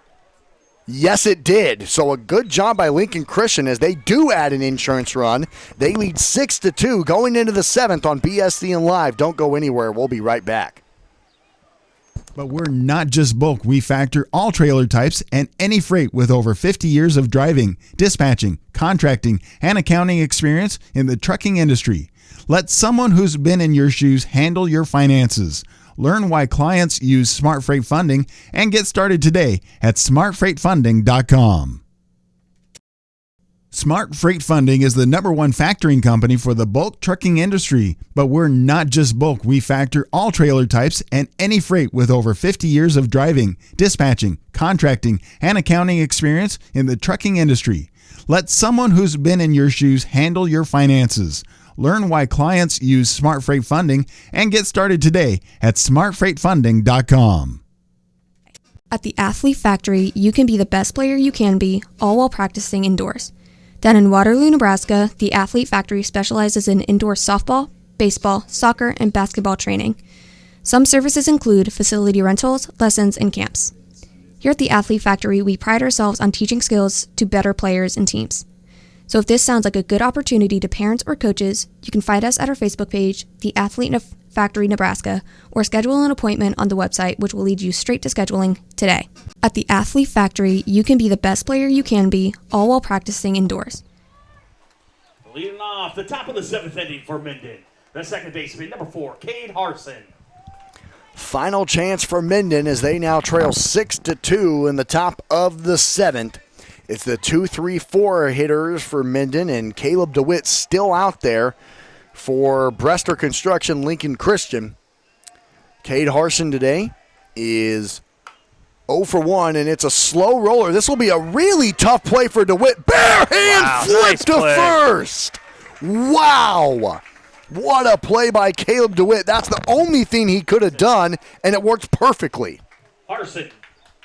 [SPEAKER 2] Yes, it did. So a good job by Lincoln Christian as they do add an insurance run. They lead 6-2 going into the 7th on BSCN Live. Don't go anywhere. We'll be right back.
[SPEAKER 3] But we're not just bulk. We factor all trailer types and any freight with over 50 years of driving, dispatching, contracting, and accounting experience in the trucking industry. Let someone who's been in your shoes handle your finances. Learn why clients use Smart Freight Funding and get started today at smartfreightfunding.com. Smart Freight Funding is the #1 factoring company for the bulk trucking industry. But we're not just bulk. We factor all trailer types and any freight with over 50 years of driving, dispatching, contracting, and accounting experience in the trucking industry. Let someone who's been in your shoes handle your finances. Learn why clients use Smart Freight Funding and get started today at smartfreightfunding.com.
[SPEAKER 4] At the Athlete Factory, you can be the best player you can be, all while practicing indoors. Down in Waterloo, Nebraska, the Athlete Factory specializes in indoor softball, baseball, soccer, and basketball training. Some services include facility rentals, lessons, and camps. Here at the Athlete Factory, we pride ourselves on teaching skills to better players and teams. So if this sounds like a good opportunity to parents or coaches, you can find us at our Facebook page, The Athlete Factory Nebraska, or schedule an appointment on the website, which will lead you straight to scheduling today. At the Athlete Factory, you can be the best player you can be, all while practicing indoors.
[SPEAKER 1] Leading off the top of the 7th inning for Minden, the second baseman, number 4, Cade Harson.
[SPEAKER 2] Final chance for Minden as they now trail 6-2 in the top of the 7th. It's the 2-3-4 hitters for Minden, and Caleb DeWitt still out there for Brester Construction Lincoln Christian. Cade Harson today is 0 for 1, and it's a slow roller. This will be a really tough play for DeWitt. Bare hand flip
[SPEAKER 5] nice
[SPEAKER 2] to
[SPEAKER 5] play.
[SPEAKER 2] first. Wow. What a play by Caleb DeWitt. That's the only thing he could have done, and it worked perfectly.
[SPEAKER 1] Hardison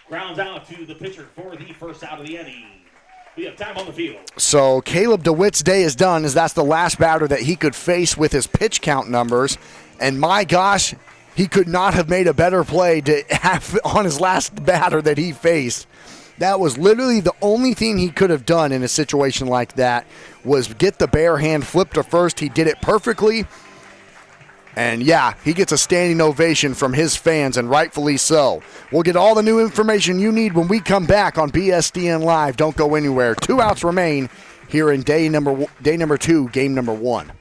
[SPEAKER 1] grounds out to the pitcher for the first out of the inning. We have time on the field.
[SPEAKER 2] So Caleb DeWitt's day is done, as that's the last batter that he could face with his pitch count numbers. And my gosh, he could not have made a better play to have on his last batter that he faced. That was literally the only thing he could have done in a situation like that, was get the bare hand flipped to first. He did it perfectly. And yeah, he gets a standing ovation from his fans, and rightfully so. We'll get all the new information you need when we come back on BSDN Live. Don't go anywhere. 2 outs remain here in day number 2, game number 1.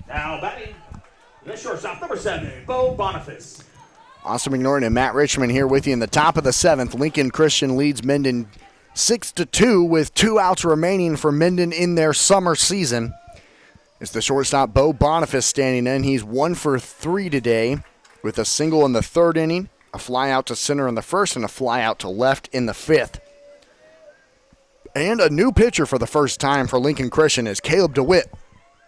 [SPEAKER 1] Now batting, the shortstop, number 7, Bo Boniface.
[SPEAKER 2] Austin McNorton and Matt Richmond here with you in the top of the 7th. Lincoln Christian leads Minden 6-2 with 2 outs remaining for Minden in their summer season. It's the shortstop, Bo Boniface, standing in. He's 1 for 3 today with a single in the 3rd inning, a fly out to center in the 1st, and a fly out to left in the 5th. And a new pitcher for the first time for Lincoln Christian is Caleb DeWitt.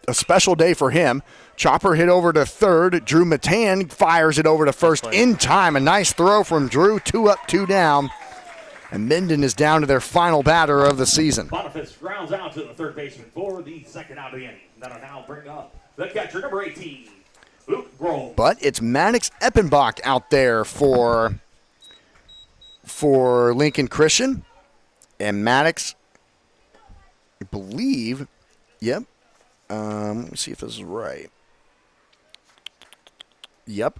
[SPEAKER 2] A special day for him. Chopper hit over to 3rd. Drew Matan fires it over to 1st in time. A nice throw from Drew. 2 up, 2 down. And Minden is down to their final batter of the season.
[SPEAKER 1] Boniface grounds out to the third baseman for the second out of the inning. That'll now bring up the catcher, number 18, Luke Grove.
[SPEAKER 2] But it's Maddox Eppenbach out there for Lincoln Christian. And Maddox, I believe, yep. Let me see if this is right. Yep.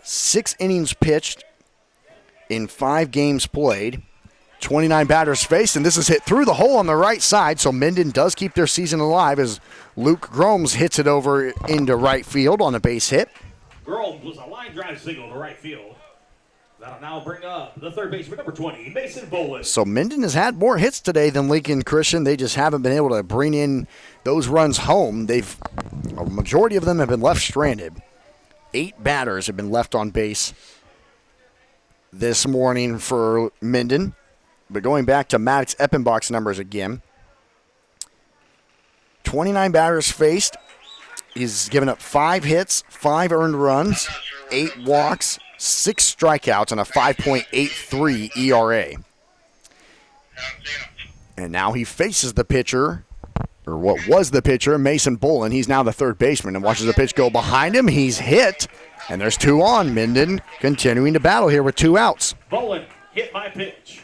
[SPEAKER 2] 6 innings pitched in 5 games played. 29 batters faced, and this is hit through the hole on the right side, so Minden does keep their season alive as Luke Gromes hits it over into right field on a base hit.
[SPEAKER 1] Gromes was a line drive single to right field. That'll now bring up the third baseman, number 20, Mason Bolin.
[SPEAKER 2] So Minden has had more hits today than Lincoln Christian. They just haven't been able to bring in those runs home. A majority of them have been left stranded. 8 batters have been left on base this morning for Minden. But going back to Maddox Eppenbach's numbers again, 29 batters faced. He's given up 5 hits, 5 earned runs, 8 walks, 6 strikeouts, and a 5.83 ERA. And now he faces the pitcher, or what was the pitcher, Mason Bolin. He's now the third baseman and watches the pitch go behind him. He's hit, and there's 2 on. Minden continuing to battle here with 2 outs.
[SPEAKER 1] Bolin hit by pitch.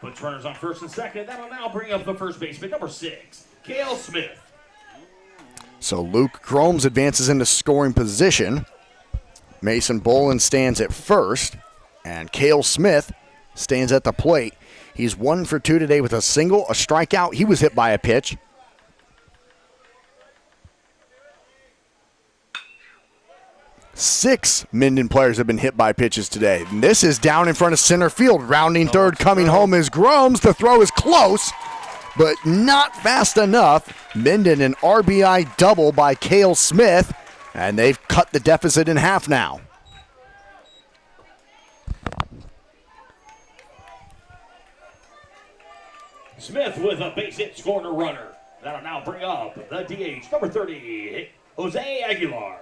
[SPEAKER 1] Puts runners on first and second. That'll now bring up the first baseman, number 6, Cale Smith.
[SPEAKER 2] So Luke Gromes advances into scoring position. Mason Bolin stands at first, and Cale Smith stands at the plate. He's 1 for 2 today with a single, a strikeout. He was hit by a pitch. 6 Minden players have been hit by pitches today. And this is down in front of center field. Rounding third, coming home is Gromes. The throw is close, but not fast enough. Minden an RBI double by Cale Smith, and they've cut the deficit in half now.
[SPEAKER 1] Smith with a base hit, scoring a runner. That'll now bring up the DH, number 30, Jose Aguilar.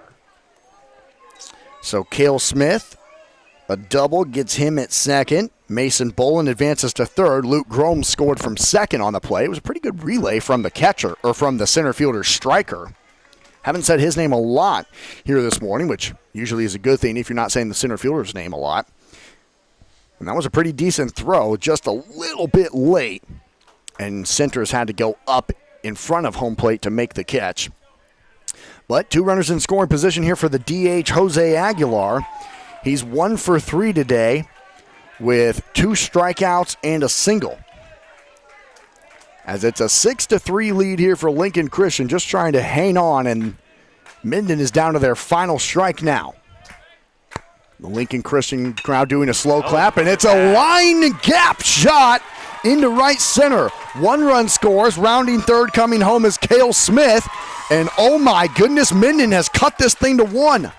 [SPEAKER 2] So Cale Smith, a double, gets him at second. Mason Bolin advances to third. Luke Gromes scored from second on the play. It was a pretty good relay from the catcher, or from the center fielder Stryker. Haven't said his name a lot here this morning, which usually is a good thing if you're not saying the center fielder's name a lot. And that was a pretty decent throw, just a little bit late. And centers had to go up in front of home plate to make the catch. But 2 runners in scoring position here for the DH, Jose Aguilar. He's 1 for 3 today with 2 strikeouts and a single. As it's a 6-3 lead here for Lincoln Christian, just trying to hang on, and Minden is down to their final strike now. The Lincoln Christian crowd doing a slow clap, and it's a line gap shot into right center. 1 run scores. Rounding third, coming home is Cale Smith. And oh my goodness, Minden has cut this thing to 1.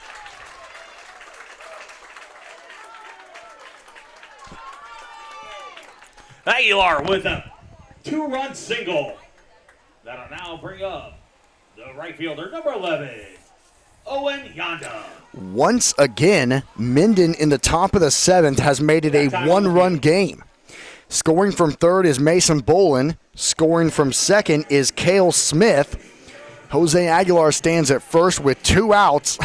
[SPEAKER 1] Aguilar with a 2-run single. That'll now bring up the right fielder, number 11, Owen Yonda.
[SPEAKER 2] Once again, Minden in the top of the 7th has made it a 1-run game. Scoring from third is Mason Bolin. Scoring from second is Cale Smith. Jose Aguilar stands at first with 2 outs.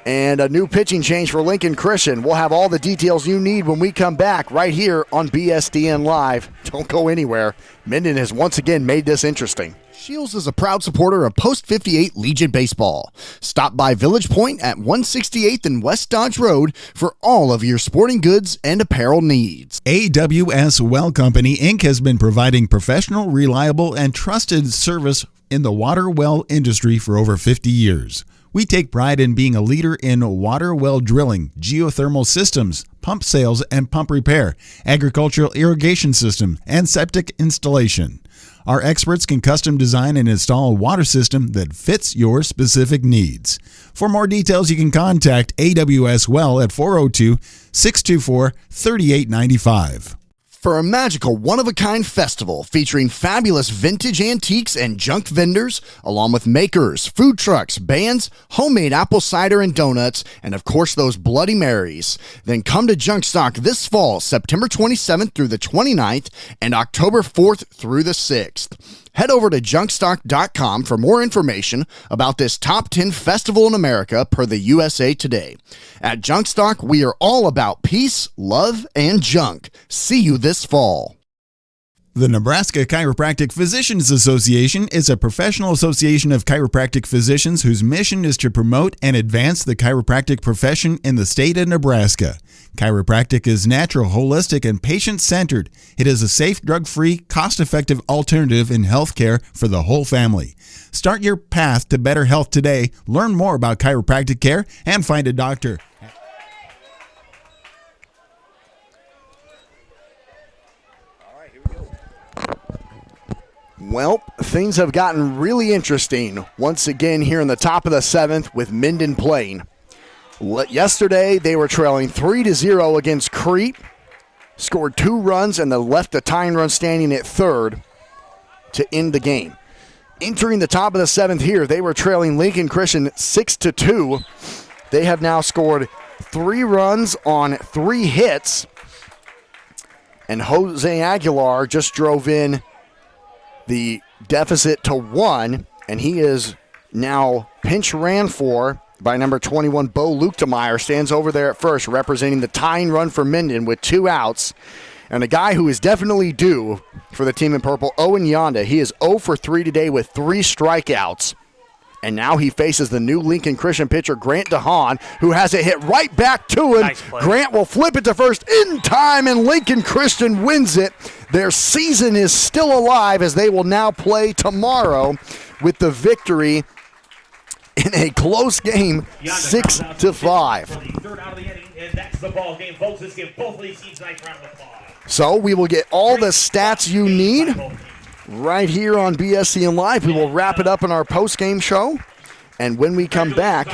[SPEAKER 2] And a new pitching change for Lincoln Christian. We'll have all the details you need when we come back right here on BSDN Live. Don't go anywhere. Minden has once again made this interesting. Shields is a proud supporter of Post 58 Legion Baseball. Stop by Village Point at 168th and West Dodge Road for all of your sporting goods and apparel needs.
[SPEAKER 3] AWS Well Company, Inc. has been providing professional, reliable, and trusted service in the water well industry for over 50 years. We take pride in being a leader in water well drilling, geothermal systems, pump sales and pump repair, agricultural irrigation system, and septic installation. Our experts can custom design and install a water system that fits your specific needs. For more details, you can contact AWS Well at 402-624-3895.
[SPEAKER 2] For a magical one-of-a-kind festival featuring fabulous vintage antiques and junk vendors, along with makers, food trucks, bands, homemade apple cider and donuts, and of course those Bloody Marys, then come to Junk Stock this fall, September 27th through the 29th, and October 4th through the 6th. Head over to junkstock.com for more information about this top 10 festival in America per the USA Today. At Junkstock, we are all about peace, love, and junk. See you this fall.
[SPEAKER 3] The Nebraska Chiropractic Physicians Association is a professional association of chiropractic physicians whose mission is to promote and advance the chiropractic profession in the state of Nebraska. Chiropractic is natural, holistic, and patient-centered. It is a safe, drug-free, cost-effective alternative in healthcare for the whole family. Start your path to better health today. Learn more about chiropractic care and find a doctor.
[SPEAKER 2] Well, things have gotten really interesting once again here in the top of the 7th with Minden playing. Yesterday, they were trailing 3-0 against Crete, scored 2 runs, and then left the tying run standing at third to end the game. Entering the top of the 7th here, they were trailing Lincoln Christian 6-2. They have now scored 3 runs on 3 hits, and Jose Aguilar just drove in the deficit to 1, and he is now pinch ran for by number 21, Bo Luchtemeier, stands over there at first, representing the tying run for Minden with 2 outs. And a guy who is definitely due for the team in purple, Owen Yonda. He is 0 for 3 today with 3 strikeouts. And now he faces the new Lincoln Christian pitcher, Grant DeHaan, who has it hit right back to him.
[SPEAKER 5] Nice play.
[SPEAKER 2] Grant will flip it to first in time, and Lincoln Christian wins it. Their season is still alive as they will now play tomorrow with the victory in a close game, 6-5.
[SPEAKER 1] For the third out of the inning, and that's the ball game, folks. Let's give both of these teams a nice round of applause.
[SPEAKER 2] So we will get all the stats you need right here on BSCN Live. We will wrap it up in our post-game show. And when we come back,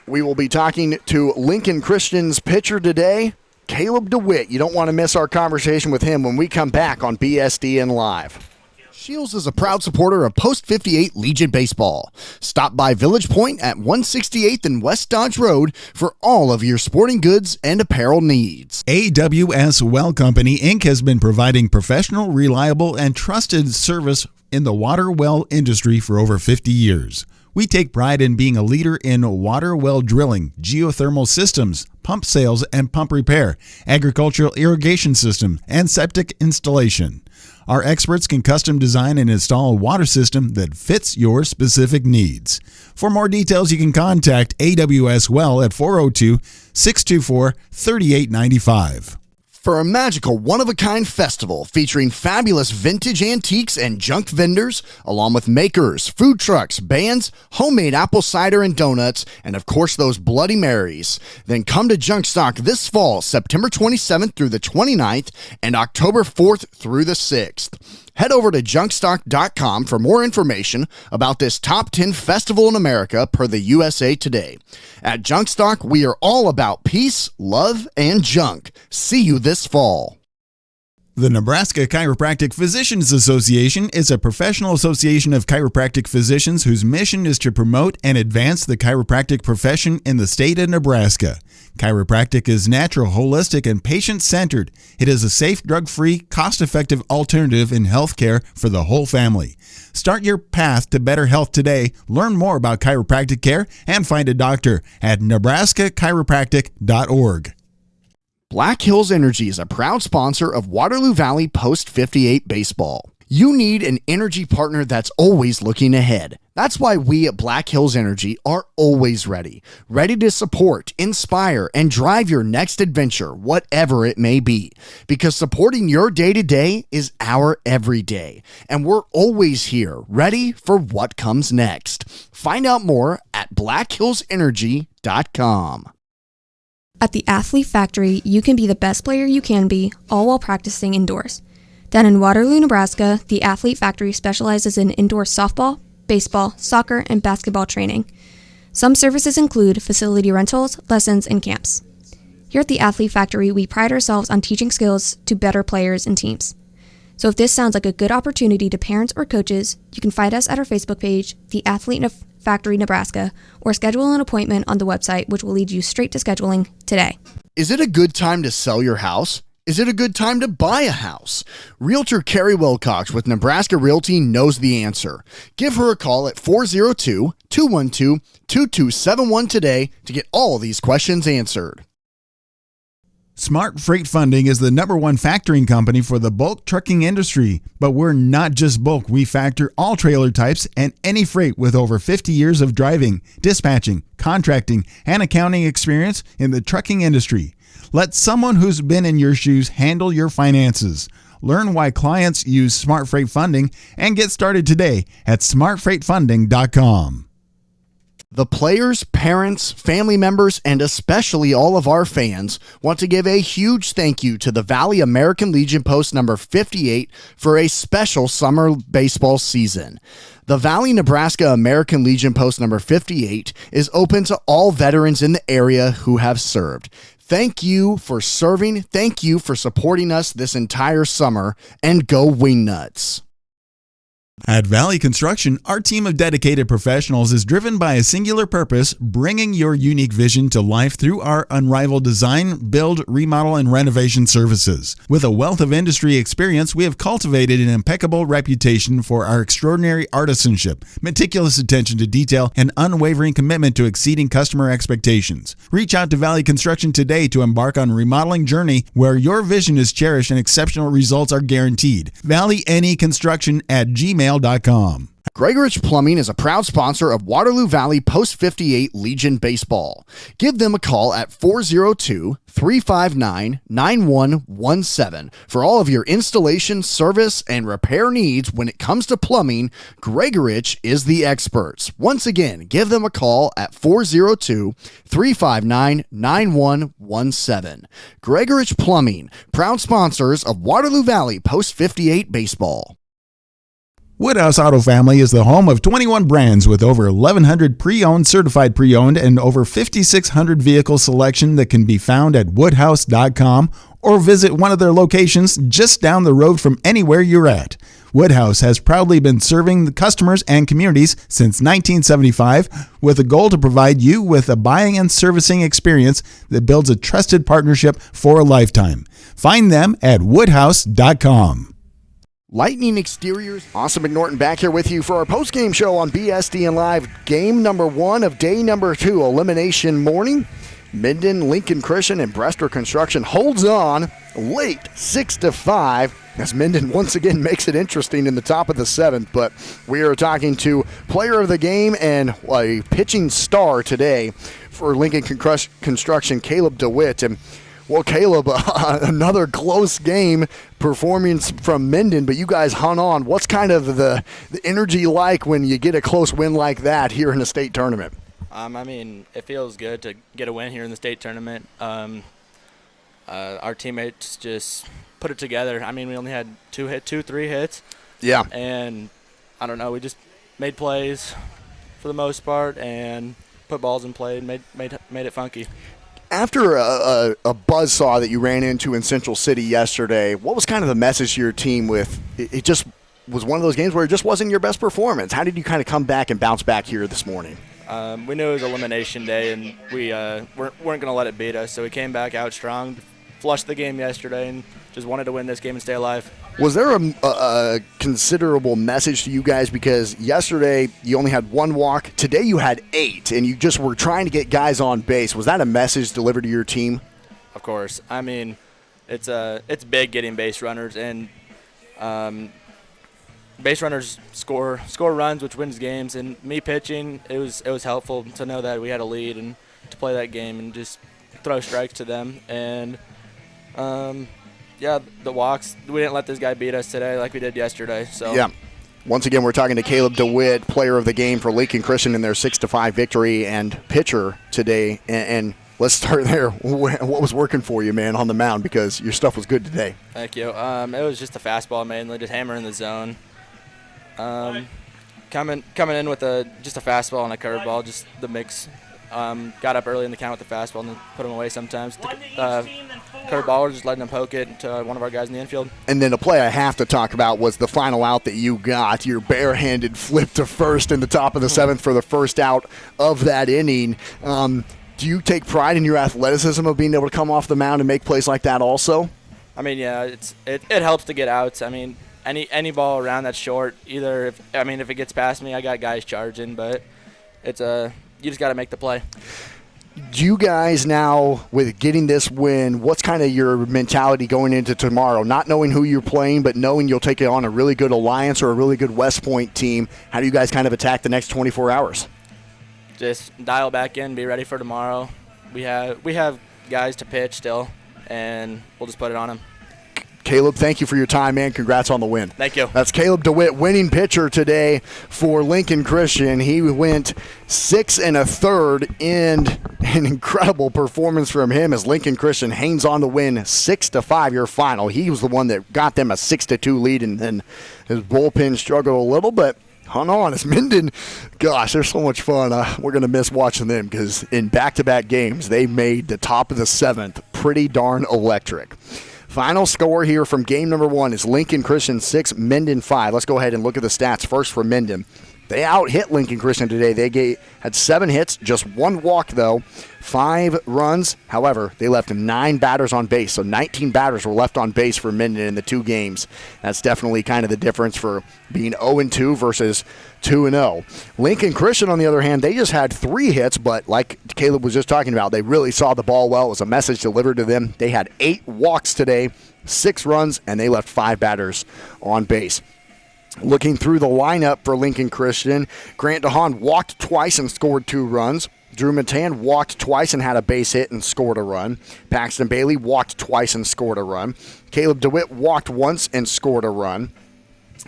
[SPEAKER 2] we will be talking to Lincoln Christian's pitcher today, Caleb DeWitt. You don't want to miss our conversation with him when we come back on BSDN Live. Shields is a proud supporter of Post 58 Legion Baseball. Stop by Village Point at 168th and West Dodge Road for all of your sporting goods and apparel needs.
[SPEAKER 3] AWS Well Company, Inc. has been providing professional, reliable, and trusted service in the water well industry for over 50 years. We take pride in being a leader in water well drilling, geothermal systems, pump sales and pump repair, agricultural irrigation system, and septic installation. Our experts can custom design and install a water system that fits your specific needs. For more details, you can contact AWS Well at 402-624-3895.
[SPEAKER 2] For a magical one-of-a-kind festival featuring fabulous vintage antiques and junk vendors, along with makers, food trucks, bands, homemade apple cider and donuts, and of course those Bloody Marys, then come to Junk Stock this fall, September 27th through the 29th, and October 4th through the 6th. Head over to junkstock.com for more information about this top 10 festival in America per the USA Today. At Junkstock, we are all about peace, love, and junk. See you this fall.
[SPEAKER 3] The Nebraska Chiropractic Physicians Association is a professional association of chiropractic physicians whose mission is to promote and advance the chiropractic profession in the state of Nebraska. Chiropractic is natural, holistic, and patient-centered. It is a safe, drug-free, cost-effective alternative in healthcare for the whole family. Start your path to better health today. Learn more about chiropractic care and find a doctor at nebraskachiropractic.org.
[SPEAKER 2] Black Hills Energy is a proud sponsor of Waterloo Valley Post 58 Baseball. You need an energy partner that's always looking ahead. That's why we at Black Hills Energy are always ready to support, inspire, and drive your next adventure, whatever it may be. Because supporting your day-to-day is our everyday. And we're always here, ready for what comes next. Find out more at blackhillsenergy.com.
[SPEAKER 4] At the Athlete Factory, you can be the best player you can be, all while practicing indoors. Down in Waterloo, Nebraska, the Athlete Factory specializes in indoor softball, baseball, soccer, and basketball training. Some services include facility rentals, lessons, and camps. Here at the Athlete Factory, we pride ourselves on teaching skills to better players and teams. So if this sounds like a good opportunity to parents or coaches, you can find us at our Facebook page, The Athlete Factory Nebraska, or schedule an appointment on the website, which will lead you straight to scheduling today.
[SPEAKER 2] Is it a good time to sell your house? Is it a good time to buy a house? Realtor Carrie Wilcox with Nebraska Realty knows the answer. Give her a call at 402-212-2271 today to get all these questions answered.
[SPEAKER 3] Smart Freight Funding is the #1 factoring company for the bulk trucking industry. But we're not just bulk. We factor all trailer types and any freight with over 50 years of driving, dispatching, contracting, and accounting experience in the trucking industry. Let someone who's been in your shoes handle your finances. Learn why clients use Smart Freight Funding and get started today at smartfreightfunding.com.
[SPEAKER 2] The players, parents, family members, and especially all of our fans want to give a huge thank you to the Valley American Legion Post number 58 for a special summer baseball season. The Valley, Nebraska American Legion Post number 58 is open to all veterans in the area who have served. Thank you for serving. Thank you for supporting us this entire summer, and go Wingnuts.
[SPEAKER 3] At Valley Construction, our team of dedicated professionals is driven by a singular purpose, bringing your unique vision to life through our unrivaled design, build, remodel, and renovation services. With a wealth of industry experience, we have cultivated an impeccable reputation for our extraordinary artisanship, meticulous attention to detail, and unwavering commitment to exceeding customer expectations. Reach out to Valley Construction today to embark on a remodeling journey where your vision is cherished and exceptional results are guaranteed. ValleyNEconstruction@gmail.com. gmail.com.
[SPEAKER 2] Gregorich Plumbing is a proud sponsor of Waterloo Valley Post 58 Legion Baseball. Give them a call at 402-359-9117 for all of your installation, service, and repair needs. When it comes to plumbing, Gregorich is the experts. Once again, give them a call at 402-359-9117. Gregorich Plumbing, proud sponsors of Waterloo Valley Post 58 Baseball.
[SPEAKER 3] Woodhouse Auto Family is the home of 21 brands with over 1,100 pre-owned, certified pre-owned, and over 5,600 vehicle selection that can be found at woodhouse.com or visit one of their locations just down the road from anywhere you're at. Woodhouse has proudly been serving the customers and communities since 1975 with a goal to provide you with a buying and servicing experience that builds a trusted partnership for a lifetime. Find them at woodhouse.com.
[SPEAKER 2] Lightning Exteriors. Austin McNorton back here with you for our post-game show on BSDN Live. Game number 1 of day number 2, elimination morning. Minden, Lincoln Christian, and Brester Construction holds on late 6-5 as Minden once again makes it interesting in the top of the 7th. But we are talking to player of the game and a pitching star today for Lincoln Construction, Caleb DeWitt. And well, Caleb, another close game performance from Minden, but you guys hung on. What's kind of the energy like when you get a close win like that here in the state tournament?
[SPEAKER 7] I mean, it feels good to get a win here in the state tournament. Our teammates just put it together. I mean, we only had 3 hits. Yeah. And I don't know, we just made plays for the most part and put balls in play and made it funky.
[SPEAKER 2] After a buzzsaw that you ran into in Central City yesterday, what was kind of the message to your team with it just was one of those games where it just wasn't your best performance? How did you kind of come back and bounce back here this morning?
[SPEAKER 7] We knew it was elimination day, and we weren't going to let it beat us, so we came back out strong, flushed the game yesterday, and just wanted to win this game and stay alive.
[SPEAKER 2] Was there a considerable message to you guys? Because yesterday you only had 1 walk. Today you had 8, and you just were trying to get guys on base. Was that a message delivered to your team?
[SPEAKER 7] Of course. I mean, it's big getting base runners, and base runners score runs, which wins games. And me pitching, it was helpful to know that we had a lead and to play that game and just throw strikes to them. And yeah, the walks, we didn't let this guy beat us today like we did yesterday. So
[SPEAKER 2] yeah. Once again, we're talking to Caleb DeWitt, player of the game for Lincoln Christian in their 6-5 victory and pitcher today. And let's start there. What was working for you, man, on the mound? Because your stuff was good today.
[SPEAKER 7] Thank you. It was just a fastball mainly, just hammering the zone. Coming in with just a fastball and a curveball, just the mix. Got up early in the count with the fastball and then put them away sometimes. Curveball, we're just letting them poke it to one of our guys in the infield. And
[SPEAKER 2] then the play I have to talk about was the final out that you got. Your barehanded flip to first in the top of the 7th for the first out of that inning. Do you take pride in your athleticism of being able to come off the mound and make plays like that also?
[SPEAKER 7] I mean, yeah, it helps to get outs. I mean, any ball around that's short, either if it gets past me, I got guys charging, but it's you just got to make the play.
[SPEAKER 2] Do you guys now, with getting this win, what's kind of your mentality going into tomorrow? Not knowing who you're playing, but knowing you'll take on a really good Alliance or a really good West Point team. How do you guys kind of attack the next 24 hours?
[SPEAKER 7] Just dial back in, be ready for tomorrow. We have guys to pitch still, and we'll just put it on them.
[SPEAKER 2] Caleb, thank you for your time, man. Congrats on the win.
[SPEAKER 7] Thank you.
[SPEAKER 2] That's Caleb DeWitt, winning pitcher today for Lincoln Christian. He went 6 1/3 and an incredible performance from him as Lincoln Christian hangs on to win 6-5 your final. He was the one that got them a 6-2 lead, and then his bullpen struggled a little, but hung on. As Minden, gosh, they're so much fun. We're going to miss watching them because in back-to-back games, they made the top of the 7th pretty darn electric. Final score here from game number 1 is Lincoln Christian 6, Minden 5. Let's go ahead and look at the stats first for Minden. They out-hit Lincoln Christian today. They had 7 hits, just 1 walk, though, 5 runs. However, they left 9 batters on base, so 19 batters were left on base for Minden in the 2 games. That's definitely kind of the difference for being 0-2 versus 2-0. Lincoln Christian, on the other hand, they just had 3 hits, but like Caleb was just talking about, they really saw the ball well. It was a message delivered to them. They had 8 walks today, 6 runs, and they left 5 batters on base. Looking through the lineup for Lincoln Christian, Grant DeHaan walked twice and scored 2 runs. Drew Matan walked twice and had a base hit and scored a run. Paxton Bailey walked twice and scored a run. Caleb DeWitt walked once and scored a run.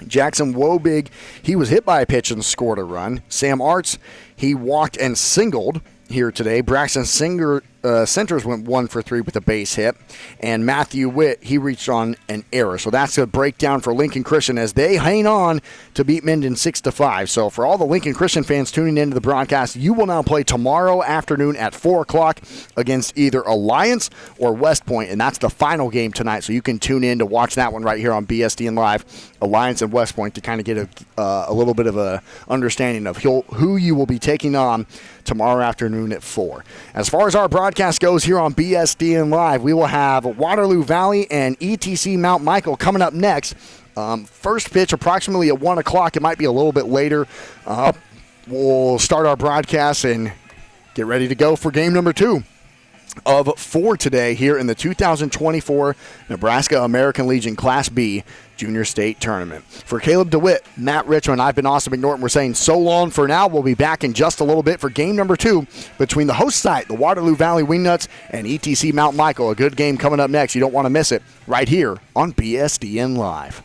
[SPEAKER 2] Jackson Wobig, he was hit by a pitch and scored a run. Sam Arts, he walked and singled here today. Braxton Centers went 1 for 3 with a base hit. And Matthew Witt, he reached on an error. So that's a breakdown for Lincoln Christian as they hang on to beat Minden 6-5. So for all the Lincoln Christian fans tuning into the broadcast, you will now play tomorrow afternoon at 4 o'clock against either Alliance or West Point. And that's the final game tonight. So you can tune in to watch that one right here on BSDN Live, Alliance and West Point, to kind of get a little bit of a understanding of who you will be taking on tomorrow afternoon at 4. As far as our broadcast goes here on BSDN Live, we will have Waterloo Valley and ETC Mount Michael coming up next. First pitch approximately at 1 o'clock. It might be a little bit later. We'll start our broadcast and get ready to go for game number 2 of 4 today here in the 2024 Nebraska American Legion Class B Junior State Tournament. For Caleb DeWitt, Matt Richmond, I've been Austin McNorton. We're saying so long for now. We'll be back in just a little bit for game number 2 between the host site, the Waterloo Valley Wingnuts, and ETC Mount Michael. A good game coming up next. You don't want to miss it right here on BSDN Live.